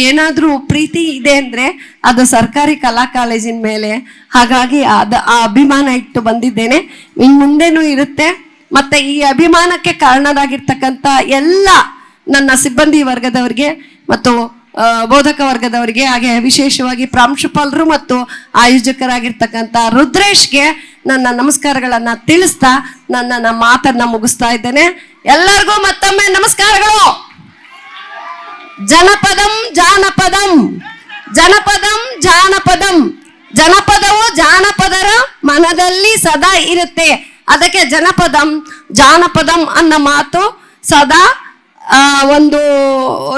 ಏನಾದರೂ ಪ್ರೀತಿ ಇದೆ ಅಂದರೆ ಅದು ಸರ್ಕಾರಿ ಕಲಾ ಕಾಲೇಜಿನ ಮೇಲೆ. ಹಾಗಾಗಿ ಆ ಅಭಿಮಾನ ಇಟ್ಟು ಬಂದಿದ್ದೇನೆ, ಇನ್ನು ಮುಂದೆನೂ ಇರುತ್ತೆ. ಮತ್ತು ಈ ಅಭಿಮಾನಕ್ಕೆ ಕಾರಣರಾಗಿರ್ತಕ್ಕಂಥ ಎಲ್ಲ ನನ್ನ ಸಿಬ್ಬಂದಿ ವರ್ಗದವರಿಗೆ ಮತ್ತು ಬೋಧಕ ವರ್ಗದವರಿಗೆ, ಹಾಗೆ ವಿಶೇಷವಾಗಿ ಪ್ರಾಂಶುಪಾಲರು ಮತ್ತು ಆಯೋಜಕರಾಗಿರ್ತಕ್ಕಂಥ ರುದ್ರೇಶ್ಗೆ ನನ್ನ ನಮಸ್ಕಾರಗಳನ್ನು ತಿಳಿಸ್ತಾ ನನ್ನ ಮಾತನ್ನ ಮುಗಿಸ್ತಾ ಇದ್ದೇನೆ. ಎಲ್ಲರಿಗೂ ಮತ್ತೊಮ್ಮೆ ನಮಸ್ಕಾರಗಳು. ಜನಪದಂ ಜಾನಪದಂ, ಜನಪದಂ ಜಾನಪದಂ, ಜನಪದವು ಜಾನಪದರ ಮನದಲ್ಲಿ ಸದಾ ಇರುತ್ತೆ. ಅದಕ್ಕೆ ಜನಪದಂ ಜಾನಪದಂ ಅನ್ನೋ ಮಾತು ಸದಾ ಒಂದು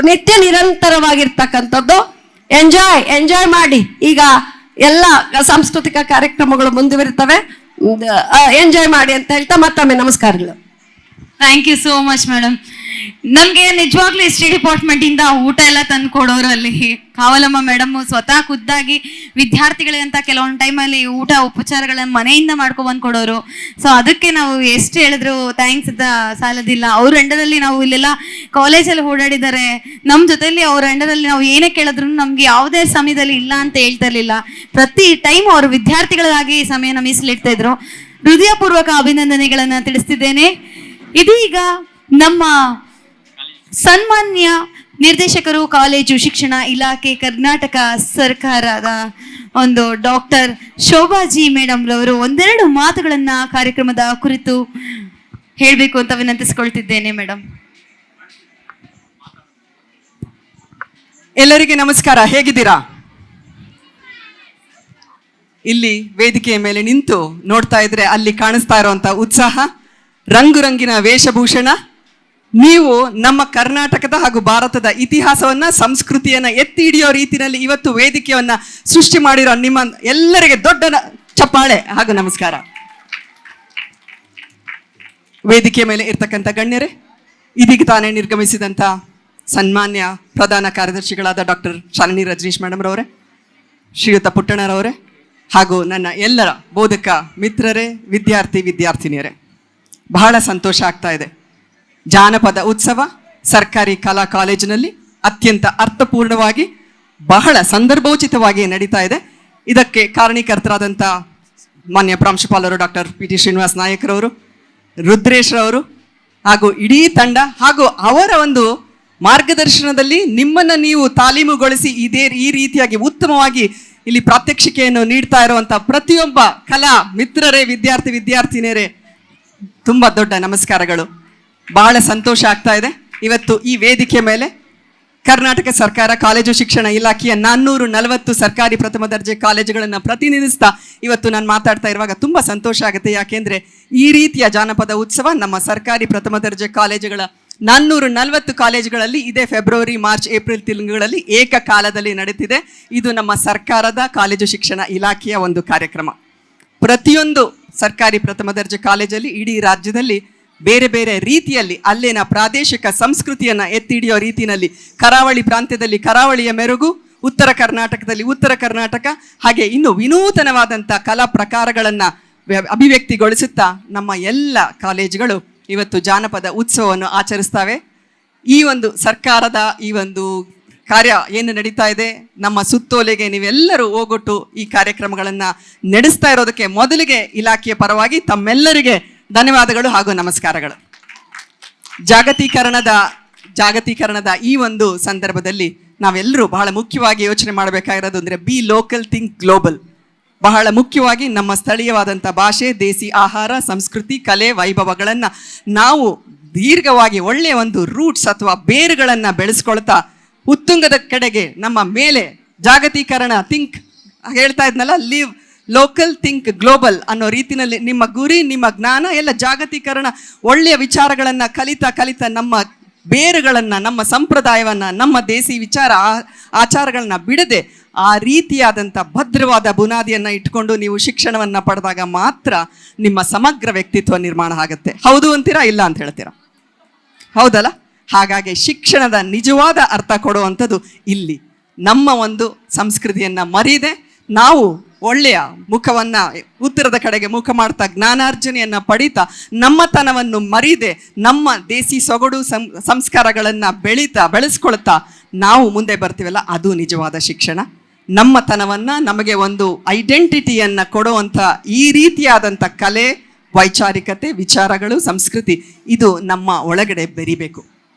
ನಿತ್ಯ ನಿರಂತರವಾಗಿರ್ತಕ್ಕಂಥದ್ದು. ಎಂಜಾಯ್ ಮಾಡಿ. ಈಗ ಎಲ್ಲ ಸಾಂಸ್ಕೃತಿಕ ಕಾರ್ಯಕ್ರಮಗಳು ಮುಂದುವರಿತವೆ, ಎಂಜಾಯ್ ಮಾಡಿ ಅಂತ ಹೇಳ್ತಾ ಮತ್ತೊಮ್ಮೆ ನಮಸ್ಕಾರಗಳು. Thank you so much madam. ನಮಗೆ ನಿಜವಾಗ್ಲೂ ಹಿಸ್ಟ್ರಿ ಡಿಪಾರ್ಟ್ಮೆಂಟ್ ಇಂದ ಊಟ ಎಲ್ಲ ತಂದು ಕೊಡೋರು ಅಲ್ಲಿ ಕಾವಲಮ್ಮ ಮೇಡಮ್ ಸ್ವತಃ ಖುದ್ದಾಗಿ ವಿದ್ಯಾರ್ಥಿಗಳಿಗಂತ ಕೆಲವೊಂದು ಟೈಮಲ್ಲಿ ಊಟ ಉಪಚಾರಗಳನ್ನ ಮನೆಯಿಂದ ಮಾಡ್ಕೊಬಂದು ಕೊಡೋರು. ಸೊ ಅದಕ್ಕೆ ನಾವು ಎಷ್ಟು ಹೇಳಿದ್ರು ಥ್ಯಾಂಕ್ಸ್ ಅಂತ ಸಾಲದಿಲ್ಲ. ಅವ್ರ ಅಂಡರಲ್ಲಿ ನಾವು ಇಲ್ಲೆಲ್ಲ ಕಾಲೇಜಲ್ಲಿ ಓಡಾಡಿದ್ದಾರೆ, ನಮ್ಮ ಜೊತೆಲಿ ಅವ್ರ ಅಂಡರಲ್ಲಿ ನಾವು ಏನೇ ಕೇಳಿದ್ರು ನಮ್ಗೆ ಯಾವುದೇ ಸಮಯದಲ್ಲಿ ಇಲ್ಲ ಅಂತ ಹೇಳ್ತಾ ಇರ್ಲಿಲ್ಲ. ಪ್ರತಿ ಟೈಮ್ ಅವರು ವಿದ್ಯಾರ್ಥಿಗಳಿಗಾಗಿ ಸಮಯನ ಮೀಸಲಿಡ್ತಾ ಇದ್ರು. ಹೃದಯಪೂರ್ವಕ ಅಭಿನಂದನೆಗಳನ್ನ ತಿಳಿಸ್ತಿದ್ದೇನೆ. ಇದೀಗ ನಮ್ಮ ಸನ್ಮಾನ್ಯ ನಿರ್ದೇಶಕರು, ಕಾಲೇಜು ಶಿಕ್ಷಣ ಇಲಾಖೆ, ಕರ್ನಾಟಕ ಸರ್ಕಾರದ ಒಂದು ಡಾಕ್ಟರ್ ಶೋಭಾಜಿ ಮೇಡಮ್ ರವರು ಒಂದೆರಡು ಮಾತುಗಳನ್ನ ಕಾರ್ಯಕ್ರಮದ ಕುರಿತು ಹೇಳಬೇಕು ಅಂತ ವಿನಂತಿಸಿಕೊಳ್ತಿದ್ದೇನೆ. ಮೇಡಮ್. ಎಲ್ಲರಿಗೆ ನಮಸ್ಕಾರ, ಹೇಗಿದ್ದೀರಾ? ಇಲ್ಲಿ ವೇದಿಕೆಯ ಮೇಲೆ ನಿಂತು ನೋಡ್ತಾ ಇದ್ರೆ ಅಲ್ಲಿ ಕಾಣಿಸ್ತಾ ಇರುವಂತ ಉತ್ಸಾಹ, ರಂಗುರಂಗಿನ ವೇಷಭೂಷಣ, ನೀವು ನಮ್ಮ ಕರ್ನಾಟಕದ ಹಾಗೂ ಭಾರತದ ಇತಿಹಾಸವನ್ನ, ಸಂಸ್ಕೃತಿಯನ್ನ ಎತ್ತಿ ಹಿಡಿಯೋ ರೀತಿಯಲ್ಲಿ ಇವತ್ತು ವೇದಿಕೆಯನ್ನ ಸೃಷ್ಟಿ ಮಾಡಿರೋ ನಿಮ್ಮ ಎಲ್ಲರಿಗೆ ದೊಡ್ಡ ಚಪ್ಪಾಳೆ ಹಾಗೂ ನಮಸ್ಕಾರ. ವೇದಿಕೆ ಮೇಲೆ ಇರ್ತಕ್ಕಂಥ ಗಣ್ಯರೇ, ಇದೀಗ ತಾನೇ ನಿರ್ಗಮಿಸಿದಂಥ ಸನ್ಮಾನ್ಯ ಪ್ರಧಾನ ಕಾರ್ಯದರ್ಶಿಗಳಾದ ಡಾಕ್ಟರ್ ಶಾಲಿನಿ ರಜನೀಶ್ ಮೇಡಮ್ ರವರೇ, ಶ್ರೀಯುತ ಪುಟ್ಟಣ್ಣರವರೇ, ಹಾಗೂ ನನ್ನ ಎಲ್ಲರ ಬೋಧಕ ಮಿತ್ರರೇ, ವಿದ್ಯಾರ್ಥಿನಿಯರೇ, ಬಹಳ ಸಂತೋಷ ಆಗ್ತಾ ಇದೆ. ಜಾನಪದ ಉತ್ಸವ ಸರ್ಕಾರಿ ಕಲಾ ಕಾಲೇಜಿನಲ್ಲಿ ಅತ್ಯಂತ ಅರ್ಥಪೂರ್ಣವಾಗಿ ಬಹಳ ಸಂದರ್ಭೋಚಿತವಾಗಿ ನಡೀತಾ ಇದೆ. ಇದಕ್ಕೆ ಕಾರಣೀಕರ್ತರಾದಂಥ ಮಾನ್ಯ ಪ್ರಾಂಶುಪಾಲರು ಡಾಕ್ಟರ್ ಪಿ ಟಿ ಶ್ರೀನಿವಾಸ್ ನಾಯಕರವರು, ರುದ್ರೇಶ್ ರವರು ಹಾಗೂ ಇಡೀ ತಂಡ, ಹಾಗೂ ಅವರ ಒಂದು ಮಾರ್ಗದರ್ಶನದಲ್ಲಿ ನಿಮ್ಮನ್ನು ನೀವು ತಾಲೀಮುಗೊಳಿಸಿ ಈ ರೀತಿಯಾಗಿ ಉತ್ತಮವಾಗಿ ಇಲ್ಲಿ ಪ್ರಾತ್ಯಕ್ಷಿಕೆಯನ್ನು ನೀಡ್ತಾ ಇರುವಂಥ ಪ್ರತಿಯೊಬ್ಬ ಕಲಾ ಮಿತ್ರರೇ, ವಿದ್ಯಾರ್ಥಿನಿಯರೇ, ತುಂಬ ದೊಡ್ಡ ನಮಸ್ಕಾರಗಳು. ಬಹಳ ಸಂತೋಷ ಆಗ್ತಾ ಇದೆ. ಇವತ್ತು ಈ ವೇದಿಕೆ ಮೇಲೆ ಕರ್ನಾಟಕ ಸರ್ಕಾರ ಕಾಲೇಜು ಶಿಕ್ಷಣ ಇಲಾಖೆಯ 440 ಸರ್ಕಾರಿ ಪ್ರಥಮ ದರ್ಜೆ ಕಾಲೇಜುಗಳನ್ನು ಪ್ರತಿನಿಧಿಸ್ತಾ ಇವತ್ತು ನಾನು ಮಾತಾಡ್ತಾ ಇರುವಾಗ ತುಂಬ ಸಂತೋಷ ಆಗುತ್ತೆ. ಯಾಕೆಂದರೆ ಈ ರೀತಿಯ ಜಾನಪದ ಉತ್ಸವ ನಮ್ಮ ಸರ್ಕಾರಿ ಪ್ರಥಮ ದರ್ಜೆ ಕಾಲೇಜುಗಳ 440 ಕಾಲೇಜುಗಳಲ್ಲಿ ಇದೇ ಫೆಬ್ರವರಿ, ಮಾರ್ಚ್, ಏಪ್ರಿಲ್ ತಿಂಗಳಲ್ಲಿ ಏಕಕಾಲದಲ್ಲಿ ನಡೀತಿದೆ. ಇದು ನಮ್ಮ ಸರ್ಕಾರದ ಕಾಲೇಜು ಶಿಕ್ಷಣ ಇಲಾಖೆಯ ಒಂದು ಕಾರ್ಯಕ್ರಮ. ಪ್ರತಿಯೊಂದು ಸರ್ಕಾರಿ ಪ್ರಥಮ ದರ್ಜೆ ಕಾಲೇಜಲ್ಲಿ ಇಡೀ ರಾಜ್ಯದಲ್ಲಿ ಬೇರೆ ಬೇರೆ ರೀತಿಯಲ್ಲಿ ಅಲ್ಲಿನ ಪ್ರಾದೇಶಿಕ ಸಂಸ್ಕೃತಿಯನ್ನು ಎತ್ತಿ ಹಿಡಿಯೋ ರೀತಿಯಲ್ಲಿ ಕರಾವಳಿ ಪ್ರಾಂತ್ಯದಲ್ಲಿ ಕರಾವಳಿಯ ಮೆರುಗು, ಉತ್ತರ ಕರ್ನಾಟಕದಲ್ಲಿ ಉತ್ತರ ಕರ್ನಾಟಕ, ಹಾಗೆ ಇನ್ನು ವಿನೂತನವಾದಂಥ ಕಲಾ ಪ್ರಕಾರಗಳನ್ನು ಅಭಿವ್ಯಕ್ತಿಗೊಳಿಸುತ್ತಾ ನಮ್ಮ ಎಲ್ಲ ಕಾಲೇಜುಗಳು ಇವತ್ತು ಜಾನಪದ ಉತ್ಸವವನ್ನು ಆಚರಿಸ್ತವೆ. ಈ ಒಂದು ಸರ್ಕಾರದ ಈ ಒಂದು ಕಾರ್ಯ ಏನು ನಡೀತಾ ಇದೆ, ನಮ್ಮ ಸುತ್ತೋಲೆಗೆ ನೀವೆಲ್ಲರೂ ಹೋಗೊಟ್ಟು ಈ ಕಾರ್ಯಕ್ರಮಗಳನ್ನು ನಡೆಸ್ತಾ ಇರೋದಕ್ಕೆ ಮೊದಲಿಗೆ ಇಲಾಖೆಯ ಪರವಾಗಿ ತಮ್ಮೆಲ್ಲರಿಗೆ ಧನ್ಯವಾದಗಳು ಹಾಗೂ ನಮಸ್ಕಾರಗಳು. ಜಾಗತೀಕರಣದ ಈ ಒಂದು ಸಂದರ್ಭದಲ್ಲಿ ನಾವೆಲ್ಲರೂ ಬಹಳ ಮುಖ್ಯವಾಗಿ ಯೋಚನೆ ಮಾಡಬೇಕಾಗಿರೋದು ಅಂದರೆ ಬಿ ಲೋಕಲ್, ಥಿಂಕ್ ಗ್ಲೋಬಲ್. ಬಹಳ ಮುಖ್ಯವಾಗಿ ನಮ್ಮ ಸ್ಥಳೀಯವಾದಂಥ ಭಾಷೆ, ದೇಸಿ ಆಹಾರ, ಸಂಸ್ಕೃತಿ, ಕಲೆ, ವೈಭವಗಳನ್ನು ನಾವು ದೀರ್ಘವಾಗಿ ಒಳ್ಳೆಯ ಒಂದು ರೂಟ್ಸ್ ಅಥವಾ ಬೇರುಗಳನ್ನು ಬೆಳೆಸ್ಕೊಳ್ತಾ ಉತ್ತುಂಗದ ಕಡೆಗೆ ನಮ್ಮ ಮೇಲೆ ಜಾಗತೀಕರಣ, ಥಿಂಕ್ ಹೇಳ್ತಾ ಇದ್ನಲ್ಲ, ಲಿವ್ ಲೋಕಲ್, ಥಿಂಕ್ ಗ್ಲೋಬಲ್ ಅನ್ನೋ ರೀತಿಯಲ್ಲಿ ನಿಮ್ಮ ಗುರಿ, ನಿಮ್ಮ ಜ್ಞಾನ ಎಲ್ಲ ಜಾಗತೀಕರಣ, ಒಳ್ಳೆಯ ವಿಚಾರಗಳನ್ನು ಕಲಿತಾ ನಮ್ಮ ಬೇರುಗಳನ್ನು, ನಮ್ಮ ಸಂಪ್ರದಾಯವನ್ನು, ನಮ್ಮ ದೇಸಿ ವಿಚಾರ ಆಚಾರಗಳನ್ನ ಬಿಡದೆ ಆ ರೀತಿಯಾದಂಥ ಭದ್ರವಾದ ಬುನಾದಿಯನ್ನು ಇಟ್ಕೊಂಡು ನೀವು ಶಿಕ್ಷಣವನ್ನು ಪಡೆದಾಗ ಮಾತ್ರ ನಿಮ್ಮ ಸಮಗ್ರ ವ್ಯಕ್ತಿತ್ವ ನಿರ್ಮಾಣ ಆಗುತ್ತೆ. ಹೌದು ಅಂತೀರಾ, ಇಲ್ಲ ಅಂತ ಹೇಳ್ತೀರಾ? ಹೌದಲ್ಲ? ಹಾಗಾಗಿ ಶಿಕ್ಷಣದ ನಿಜವಾದ ಅರ್ಥ ಕೊಡುವಂಥದ್ದು ಇಲ್ಲಿ. ನಮ್ಮ ಒಂದು ಸಂಸ್ಕೃತಿಯನ್ನು ಮರೀದೆ ನಾವು ಒಳ್ಳೆಯ ಮುಖವನ್ನು ಉತ್ತರದ ಕಡೆಗೆ ಮುಖ ಮಾಡ್ತಾ ಜ್ಞಾನಾರ್ಜನೆಯನ್ನು ಪಡೀತಾ ನಮ್ಮತನವನ್ನು ಮರೀದೆ ನಮ್ಮ ದೇಸಿ ಸೊಗಡು ಸಂಸ್ಕಾರಗಳನ್ನು ಬೆಳೆಸ್ಕೊಳ್ತಾ ನಾವು ಮುಂದೆ ಬರ್ತೀವಲ್ಲ, ಅದು ನಿಜವಾದ ಶಿಕ್ಷಣ. ನಮ್ಮತನವನ್ನು, ನಮಗೆ ಒಂದು ಐಡೆಂಟಿಟಿಯನ್ನು ಕೊಡುವಂಥ ಈ ರೀತಿಯಾದಂಥ ಕಲೆ, ವೈಚಾರಿಕತೆ, ವಿಚಾರಗಳು, ಸಂಸ್ಕೃತಿ ಇದು ನಮ್ಮ ಒಳಗಡೆ ಬೆರಿಬೇಕು.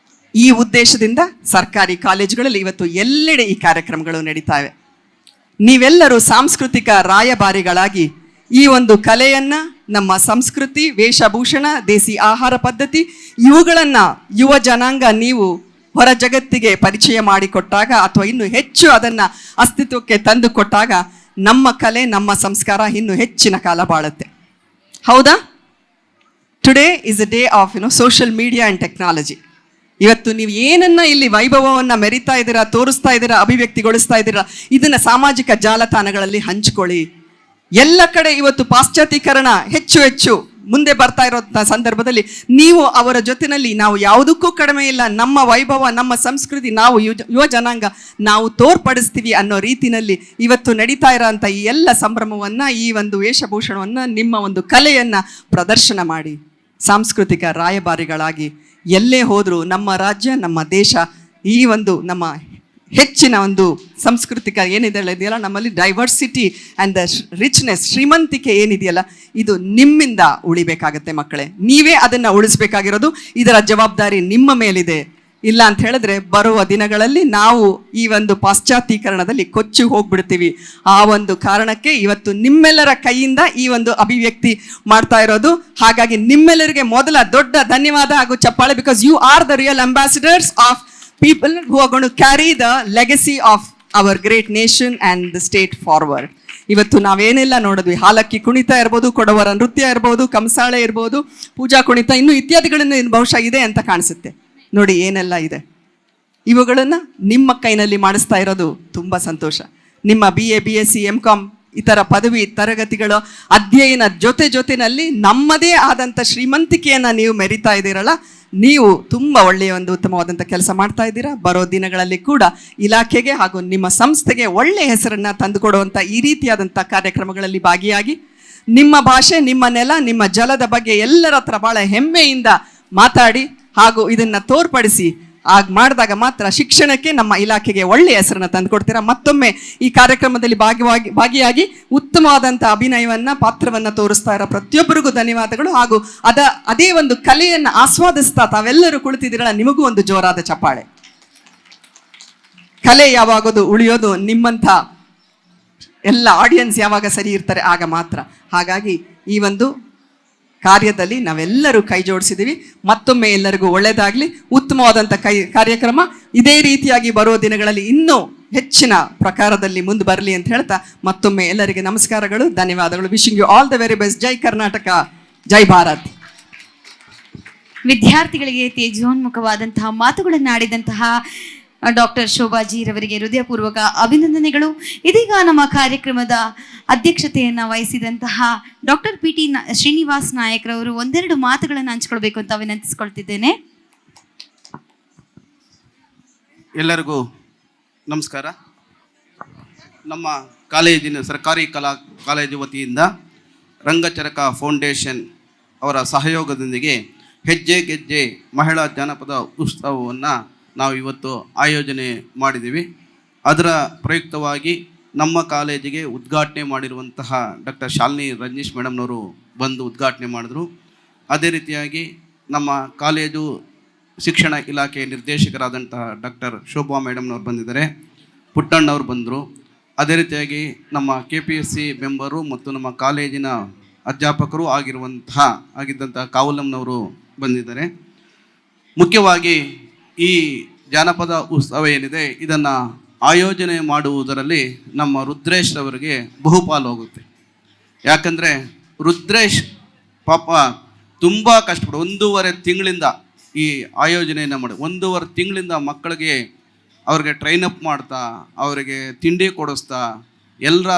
ಈ ಉದ್ದೇಶದಿಂದ ಸರ್ಕಾರಿ ಕಾಲೇಜುಗಳಲ್ಲಿ ಇವತ್ತು ಎಲ್ಲೆಡೆ ಈ ಕಾರ್ಯಕ್ರಮಗಳು ನಡೀತಾವೆ. ನೀವೆಲ್ಲರೂ ಸಾಂಸ್ಕೃತಿಕ ರಾಯಭಾರಿಗಳಾಗಿ ಈ ಒಂದು ಕಲೆಯನ್ನು, ನಮ್ಮ ಸಂಸ್ಕೃತಿ, ವೇಷಭೂಷಣ, ದೇಸಿ ಆಹಾರ ಪದ್ಧತಿ ಇವುಗಳನ್ನು ಯುವ ಜನಾಂಗ ನೀವು ಹೊರ ಜಗತ್ತಿಗೆ ಪರಿಚಯ ಮಾಡಿಕೊಟ್ಟಾಗ ಅಥವಾ ಇನ್ನೂ ಹೆಚ್ಚು ಅದನ್ನು ಅಸ್ತಿತ್ವಕ್ಕೆ ತಂದು ಕೊಟ್ಟಾಗ ನಮ್ಮ ಕಲೆ, ನಮ್ಮ ಸಂಸ್ಕಾರ ಇನ್ನೂ ಹೆಚ್ಚಿನ ಕಾಲ ಬಾಳುತ್ತೆ. ಹೌದಾ? Today is a day of social media and technology. ಇವತ್ತು ನೀವು ಏನನ್ನ ಇಲ್ಲಿ ವೈಭವವನ್ನು ಮೆರಿತಾ ಇದ್ದೀರಾ, ತೋರಿಸ್ತಾ ಇದ್ದೀರಾ, ಅಭಿವ್ಯಕ್ತಿಗೊಳಿಸ್ತಾ ಇದ್ದೀರಾ, ಇದನ್ನು ಸಾಮಾಜಿಕ ಜಾಲತಾಣಗಳಲ್ಲಿ ಹಂಚಿಕೊಳ್ಳಿ. ಎಲ್ಲ ಕಡೆ ಇವತ್ತು ಪಾಶ್ಚಾತ್ಯೀಕರಣ ಹೆಚ್ಚು ಮುಂದೆ ಬರ್ತಾ ಇರೋಂಥ ಸಂದರ್ಭದಲ್ಲಿ ನೀವು ಅವರ ಜೊತೆಯಲ್ಲಿ ನಾವು ಯಾವುದಕ್ಕೂ ಕಡಿಮೆ ಇಲ್ಲ, ನಮ್ಮ ವೈಭವ, ನಮ್ಮ ಸಂಸ್ಕೃತಿ ನಾವು ಯುವ ಜನಾಂಗ ನಾವು ತೋರ್ಪಡಿಸ್ತೀವಿ ಅನ್ನೋ ರೀತಿಯಲ್ಲಿ ಇವತ್ತು ನಡೀತಾ ಇರೋಂಥ ಈ ಎಲ್ಲ ಸಂಭ್ರಮವನ್ನು, ಈ ಒಂದು ವೇಷಭೂಷಣವನ್ನು, ನಿಮ್ಮ ಒಂದು ಕಲೆಯನ್ನು ಪ್ರದರ್ಶನ ಮಾಡಿ ಸಾಂಸ್ಕೃತಿಕ ರಾಯಭಾರಿಗಳಾಗಿ ಎಲ್ಲೇ ಹೋದರೂ ನಮ್ಮ ರಾಜ್ಯ, ನಮ್ಮ ದೇಶ, ಈ ಒಂದು ನಮ್ಮ ಹೆಚ್ಚಿನ ಒಂದು ಸಾಂಸ್ಕೃತಿಕ ಏನಿದೆಯಲ್ಲ, ನಮ್ಮಲ್ಲಿ ಡೈವರ್ಸಿಟಿ ಆ್ಯಂಡ್ ದ ರಿಚ್ನೆಸ್, ಶ್ರೀಮಂತಿಕೆ ಏನಿದೆಯಲ್ಲ, ಇದು ನಿಮ್ಮಿಂದ ಉಳಿಬೇಕಾಗತ್ತೆ ಮಕ್ಕಳೇ. ನೀವೇ ಅದನ್ನು ಉಳಿಸ್ಬೇಕಾಗಿರೋದು. ಇದರ ಜವಾಬ್ದಾರಿ ನಿಮ್ಮ ಮೇಲಿದೆ. ಇಲ್ಲ ಅಂತ ಹೇಳಿದ್ರೆ ಬರುವ ದಿನಗಳಲ್ಲಿ ನಾವು ಈ ಒಂದು ಪಾಶ್ಚಾತ್ಯೀಕರಣದಲ್ಲಿ ಕೊಚ್ಚಿ ಹೋಗ್ಬಿಡ್ತೀವಿ. ಆ ಒಂದು ಕಾರಣಕ್ಕೆ ಇವತ್ತು ನಿಮ್ಮೆಲ್ಲರ ಕೈಯಿಂದ ಈ ಒಂದು ಅಭಿವ್ಯಕ್ತಿ ಮಾಡ್ತಾ ಇರೋದು. ಹಾಗಾಗಿ ನಿಮ್ಮೆಲ್ಲರಿಗೆ ಮೊದಲ ದೊಡ್ಡ ಧನ್ಯವಾದ ಹಾಗೂ ಚಪ್ಪಾಳೆ. Because you are the real ambassadors of people who are going to carry the legacy of our great nation and the state forward. ಇವತ್ತು ನಾವೇನೆಲ್ಲ ನೋಡಿದ್ವಿ, ಹಾಲಕ್ಕಿ ಕುಣಿತ ಇರ್ಬೋದು, ಕೊಡವರ ನೃತ್ಯ ಇರ್ಬೋದು, ಕಂಸಾಳೆ ಇರ್ಬೋದು, ಪೂಜಾ ಕುಣಿತ, ಇನ್ನೂ ಇತ್ಯಾದಿಗಳನ್ನು ಬಹುಶಃ ಇದೆ ಅಂತ ಕಾಣಿಸುತ್ತೆ. ನೋಡಿ ಏನೆಲ್ಲ ಇದೆ. ಇವುಗಳನ್ನು ನಿಮ್ಮ ಕೈನಲ್ಲಿ ಮಾಡಿಸ್ತಾ ಇರೋದು ತುಂಬ ಸಂತೋಷ. ನಿಮ್ಮ BA, BSc, MCom ಇತರ ಪದವಿ ತರಗತಿಗಳ ಅಧ್ಯಯನ ಜೊತೆನಲ್ಲಿ ನಮ್ಮದೇ ಆದಂಥ ಶ್ರೀಮಂತಿಕೆಯನ್ನು ನೀವು ಮೆರಿತಾ ಇದ್ದೀರಲ್ಲ, ನೀವು ತುಂಬ ಒಳ್ಳೆಯ ಒಂದು ಉತ್ತಮವಾದಂಥ ಕೆಲಸ ಮಾಡ್ತಾ ಇದ್ದೀರಾ. ಬರೋ ದಿನಗಳಲ್ಲಿ ಕೂಡ ಇಲಾಖೆಗೆ ಹಾಗೂ ನಿಮ್ಮ ಸಂಸ್ಥೆಗೆ ಒಳ್ಳೆಯ ಹೆಸರನ್ನು ತಂದುಕೊಡುವಂಥ ಈ ರೀತಿಯಾದಂಥ ಕಾರ್ಯಕ್ರಮಗಳಲ್ಲಿ ಭಾಗಿಯಾಗಿ ನಿಮ್ಮ ಭಾಷೆ, ನಿಮ್ಮ ನೆಲ, ನಿಮ್ಮ ಜಲದ ಬಗ್ಗೆ ಎಲ್ಲರ ಹತ್ರ ಭಾಳ ಹೆಮ್ಮೆಯಿಂದ ಮಾತಾಡಿ ಹಾಗೂ ಇದನ್ನು ತೋರ್ಪಡಿಸಿ ಮಾಡಿದಾಗ ಮಾತ್ರ ಶಿಕ್ಷಣಕ್ಕೆ, ನಮ್ಮ ಇಲಾಖೆಗೆ ಒಳ್ಳೆಯ ಹೆಸರನ್ನು ತಂದುಕೊಡ್ತೀರಾ. ಮತ್ತೊಮ್ಮೆ ಈ ಕಾರ್ಯಕ್ರಮದಲ್ಲಿ ಭಾಗಿಯಾಗಿ ಉತ್ತಮವಾದಂಥ ಅಭಿನಯವನ್ನು, ಪಾತ್ರವನ್ನು ತೋರಿಸ್ತಾ ಇರೋ ಪ್ರತಿಯೊಬ್ಬರಿಗೂ ಧನ್ಯವಾದಗಳು. ಹಾಗೂ ಅದೇ ಒಂದು ಕಲೆಯನ್ನು ಆಸ್ವಾದಿಸ್ತಾ ತಾವೆಲ್ಲರೂ ಕುಳಿತಿದ್ದೀರಲ್ಲ, ನಿಮಗೂ ಒಂದು ಜೋರಾದ ಚಪ್ಪಾಳೆ. ಕಲೆ ಯಾವಾಗೋದು ಉಳಿಯೋದು ನಿಮ್ಮಂಥ ಎಲ್ಲ ಆಡಿಯನ್ಸ್ ಯಾವಾಗ ಸರಿ ಇರ್ತಾರೆ ಆಗ ಮಾತ್ರ. ಹಾಗಾಗಿ ಈ ಒಂದು ಕಾರ್ಯದಲ್ಲಿ ನಾವೆಲ್ಲರೂ ಕೈ ಜೋಡಿಸಿದ್ದೀವಿ. ಮತ್ತೊಮ್ಮೆ ಎಲ್ಲರಿಗೂ ಒಳ್ಳೆಯದಾಗಲಿ, ಉತ್ತಮವಾದಂಥ ಕಾರ್ಯಕ್ರಮ ಇದೇ ರೀತಿಯಾಗಿ ಬರುವ ದಿನಗಳಲ್ಲಿ ಇನ್ನೂ ಹೆಚ್ಚಿನ ಪ್ರಕಾರದಲ್ಲಿ ಮುಂದೆ ಬರಲಿ ಅಂತ ಹೇಳ್ತಾ ಮತ್ತೊಮ್ಮೆ ಎಲ್ಲರಿಗೆ ನಮಸ್ಕಾರಗಳು, ಧನ್ಯವಾದಗಳು. Wishing you all the very best. ಜೈ ಕರ್ನಾಟಕ, ಜೈ ಭಾರತ್. ವಿದ್ಯಾರ್ಥಿಗಳಿಗೆ ತೇಜೋನ್ಮುಖವಾದಂತಹ ಮಾತುಗಳನ್ನಾಡಿದಂತಹ ಡಾಕ್ಟರ್ ಶೋಭಾಜಿರವರಿಗೆ ಹೃದಯಪೂರ್ವಕ ಅಭಿನಂದನೆಗಳು. ಇದೀಗ ನಮ್ಮ ಕಾರ್ಯಕ್ರಮದ ಅಧ್ಯಕ್ಷತೆಯನ್ನು ವಹಿಸಿದಂತಹ ಡಾಕ್ಟರ್ PT ಶ್ರೀನಿವಾಸ್ ನಾಯಕ್ರವರು ಒಂದೆರಡು ಮಾತುಗಳನ್ನು ಹಂಚ್ಕೊಳ್ಬೇಕು ಅಂತ ವಿನಂತಿಸಿಕೊಳ್ತಿದ್ದೇನೆ. ಎಲ್ಲರಿಗೂ ನಮಸ್ಕಾರ. ನಮ್ಮ ಕಾಲೇಜಿನ ಸರ್ಕಾರಿ ಕಲಾ ಕಾಲೇಜು ವತಿಯಿಂದ ರಂಗಚರಕ ಫೌಂಡೇಶನ್ ಅವರ ಸಹಯೋಗದೊಂದಿಗೆ ಹೆಜ್ಜೆ ಗೆಜ್ಜೆ ಮಹಿಳಾ ಜಾನಪದ ಉತ್ಸವವನ್ನು ನಾವು ಇವತ್ತು ಆಯೋಜನೆ ಮಾಡಿದ್ದೀವಿ. ಅದರ ಪ್ರಯುಕ್ತವಾಗಿ ನಮ್ಮ ಕಾಲೇಜಿಗೆ ಉದ್ಘಾಟನೆ ಮಾಡಿರುವಂತಹ ಡಾಕ್ಟರ್ ಶಾಲಿನಿ ರಜನೀಶ್ ಮೇಡಮ್ನವರು ಬಂದು ಉದ್ಘಾಟನೆ ಮಾಡಿದ್ರು. ಅದೇ ರೀತಿಯಾಗಿ ನಮ್ಮ ಕಾಲೇಜು ಶಿಕ್ಷಣ ಇಲಾಖೆ ನಿರ್ದೇಶಕರಾದಂತಹ ಡಾಕ್ಟರ್ ಶೋಭಾ ಮೇಡಮ್ನವ್ರು ಬಂದಿದ್ದಾರೆ, ಪುಟ್ಟಣ್ಣವ್ರು ಬಂದರು. ಅದೇ ರೀತಿಯಾಗಿ ನಮ್ಮ KPSC ಮೆಂಬರು ಮತ್ತು ನಮ್ಮ ಕಾಲೇಜಿನ ಅಧ್ಯಾಪಕರು ಆಗಿದ್ದಂತಹ ಕಾವಲಮ್ನವರು ಬಂದಿದ್ದಾರೆ. ಮುಖ್ಯವಾಗಿ ಈ ಜಾನಪದ ಉತ್ಸವ ಏನಿದೆ ಇದನ್ನು ಆಯೋಜನೆ ಮಾಡುವುದರಲ್ಲಿ ನಮ್ಮ ರುದ್ರೇಶ್ ಅವರಿಗೆ ಬಹುಪಾಲು ಹೋಗುತ್ತೆ. ಯಾಕಂದರೆ ರುದ್ರೇಶ್ ಪಾಪ ತುಂಬ ಕಷ್ಟಪಟ್ಟು 1.5 ತಿಂಗಳಿಂದ ಈ ಆಯೋಜನೆಯನ್ನು ಮಾಡಿ 1.5 ತಿಂಗಳಿಂದ ಮಕ್ಕಳಿಗೆ ಅವ್ರಿಗೆ ಟ್ರೈನ್ ಅಪ್ ಮಾಡ್ತಾ, ಅವರಿಗೆ ತಿಂಡಿ ಕೊಡಿಸ್ತಾ, ಎಲ್ಲರ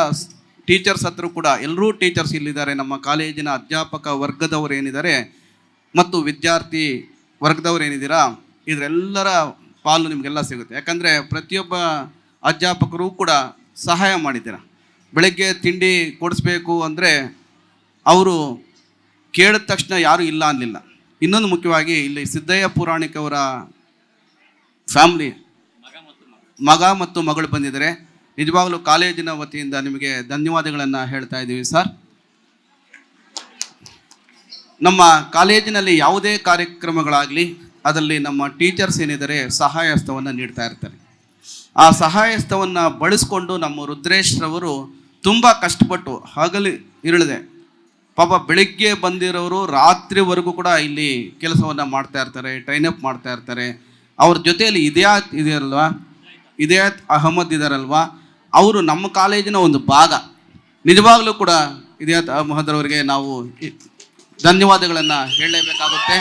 ಟೀಚರ್ಸ್ ಹತ್ರ ಕೂಡ ಎಲ್ಲರೂ ಟೀಚರ್ಸ್ ಇಲ್ಲಿದ್ದಾರೆ, ನಮ್ಮ ಕಾಲೇಜಿನ ಅಧ್ಯಾಪಕ ವರ್ಗದವರು ಏನಿದ್ದಾರೆ ಮತ್ತು ವಿದ್ಯಾರ್ಥಿ ವರ್ಗದವರು ಏನಿದ್ದೀರಾ ಇದರೆಲ್ಲರ ಪಾಲು ನಿಮಗೆಲ್ಲ ಸಿಗುತ್ತೆ. ಯಾಕಂದರೆ ಪ್ರತಿಯೊಬ್ಬ ಅಧ್ಯಾಪಕರು ಕೂಡ ಸಹಾಯ ಮಾಡಿದ್ದೀರ. ಬೆಳಗ್ಗೆ ತಿಂಡಿ ಕೊಡಿಸ್ಬೇಕು ಅಂದರೆ ಅವರು ಕೇಳಿದ ತಕ್ಷಣ ಯಾರೂ ಇಲ್ಲ ಅನ್ನಲಿಲ್ಲ. ಇನ್ನೊಂದು ಮುಖ್ಯವಾಗಿ ಇಲ್ಲಿ ಸಿದ್ದಯ್ಯ ಪುರಾಣಿಕ್ ಅವರ ಫ್ಯಾಮ್ಲಿ ಮಗ ಮತ್ತು ಮಗಳು ಬಂದಿದ್ದಾರೆ. ನಿಜವಾಗಲೂ ಕಾಲೇಜಿನ ವತಿಯಿಂದ ನಿಮಗೆ ಧನ್ಯವಾದಗಳನ್ನು ಹೇಳ್ತಾ ಇದ್ದೀವಿ ಸರ್. ನಮ್ಮ ಕಾಲೇಜಿನಲ್ಲಿ ಯಾವುದೇ ಕಾರ್ಯಕ್ರಮಗಳಾಗಲಿ ಅದರಲ್ಲಿ ನಮ್ಮ ಟೀಚರ್ಸ್ ಏನಿದ್ದಾರೆ ಸಹಾಯ ಹಸ್ತವನ್ನು ನೀಡ್ತಾ ಇರ್ತಾರೆ. ಆ ಸಹಾಯ ಹಸ್ತವನ್ನು ಬಳಸ್ಕೊಂಡು ನಮ್ಮ ರುದ್ರೇಶ್ ರವರು ತುಂಬ ಕಷ್ಟಪಟ್ಟು ಹಗಲು ಇರಳಿದೆ ಪಾಪ ಬೆಳಿಗ್ಗೆ ಬಂದಿರೋರು ರಾತ್ರಿವರೆಗೂ ಕೂಡ ಇಲ್ಲಿ ಕೆಲಸವನ್ನು ಮಾಡ್ತಾ ಇರ್ತಾರೆ, ಟ್ರೈನ್ ಅಪ್ ಮಾಡ್ತಾ ಇರ್ತಾರೆ. ಅವ್ರ ಜೊತೆಯಲ್ಲಿ ಇದಿಯಾತ್ ಅಹಮದ್ ಇದಾರಲ್ವಾ, ಅವರು ನಮ್ಮ ಕಾಲೇಜಿನ ಒಂದು ಭಾಗ. ನಿಜವಾಗ್ಲೂ ಕೂಡ ಇದಿಯಾತ್ ಅಹಮದ್ ಅವರಿಗೆ ನಾವು ಧನ್ಯವಾದಗಳನ್ನು ಹೇಳಲೇಬೇಕಾಗುತ್ತೆ.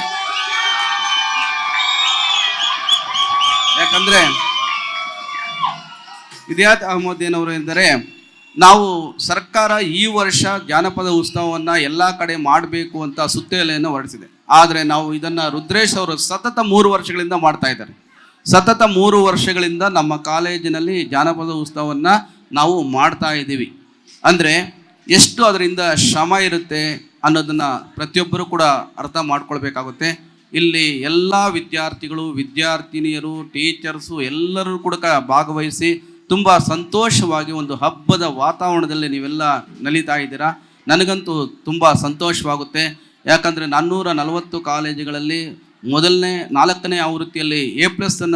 ಯಾಕಂದರೆ ಇದಿಯಾತ್ ಅಹಮದ್ ಏನವರು ಎಂದರೆ, ನಾವು ಸರ್ಕಾರ ಈ ವರ್ಷ ಜಾನಪದ ಉತ್ಸವವನ್ನು ಎಲ್ಲ ಕಡೆ ಮಾಡಬೇಕು ಅಂತ ಸುತ್ತೋಲೆಯನ್ನು ಹೊರಡಿಸಿದೆ. ಆದರೆ ನಾವು ಇದನ್ನು ರುದ್ರೇಶ್ ಅವರು ಸತತ 3 ವರ್ಷಗಳಿಂದ ಮಾಡ್ತಾ ಇದ್ದಾರೆ. ಸತತ 3 ವರ್ಷಗಳಿಂದ ನಮ್ಮ ಕಾಲೇಜಿನಲ್ಲಿ ಜಾನಪದ ಉತ್ಸವವನ್ನು ನಾವು ಮಾಡ್ತಾ ಇದ್ದೀವಿ. ಅಂದರೆ ಎಷ್ಟು ಅದರಿಂದ ಶ್ರಮ ಇರುತ್ತೆ ಅನ್ನೋದನ್ನು ಪ್ರತಿಯೊಬ್ಬರು ಕೂಡ ಅರ್ಥ ಮಾಡ್ಕೊಳ್ಬೇಕಾಗುತ್ತೆ. ಇಲ್ಲಿ ಎಲ್ಲ ವಿದ್ಯಾರ್ಥಿಗಳು, ವಿದ್ಯಾರ್ಥಿನಿಯರು, ಟೀಚರ್ಸು ಎಲ್ಲರೂ ಕೂಡ ಭಾಗವಹಿಸಿ ತುಂಬ ಸಂತೋಷವಾಗಿ ಒಂದು ಹಬ್ಬದ ವಾತಾವರಣದಲ್ಲಿ ನೀವೆಲ್ಲ ನಲಿತಾ ಇದ್ದೀರಾ. ನನಗಂತೂ ತುಂಬ ಸಂತೋಷವಾಗುತ್ತೆ. ಯಾಕಂದರೆ 440 ಕಾಲೇಜುಗಳಲ್ಲಿ 4ನೇ ಆವೃತ್ತಿಯಲ್ಲಿ A+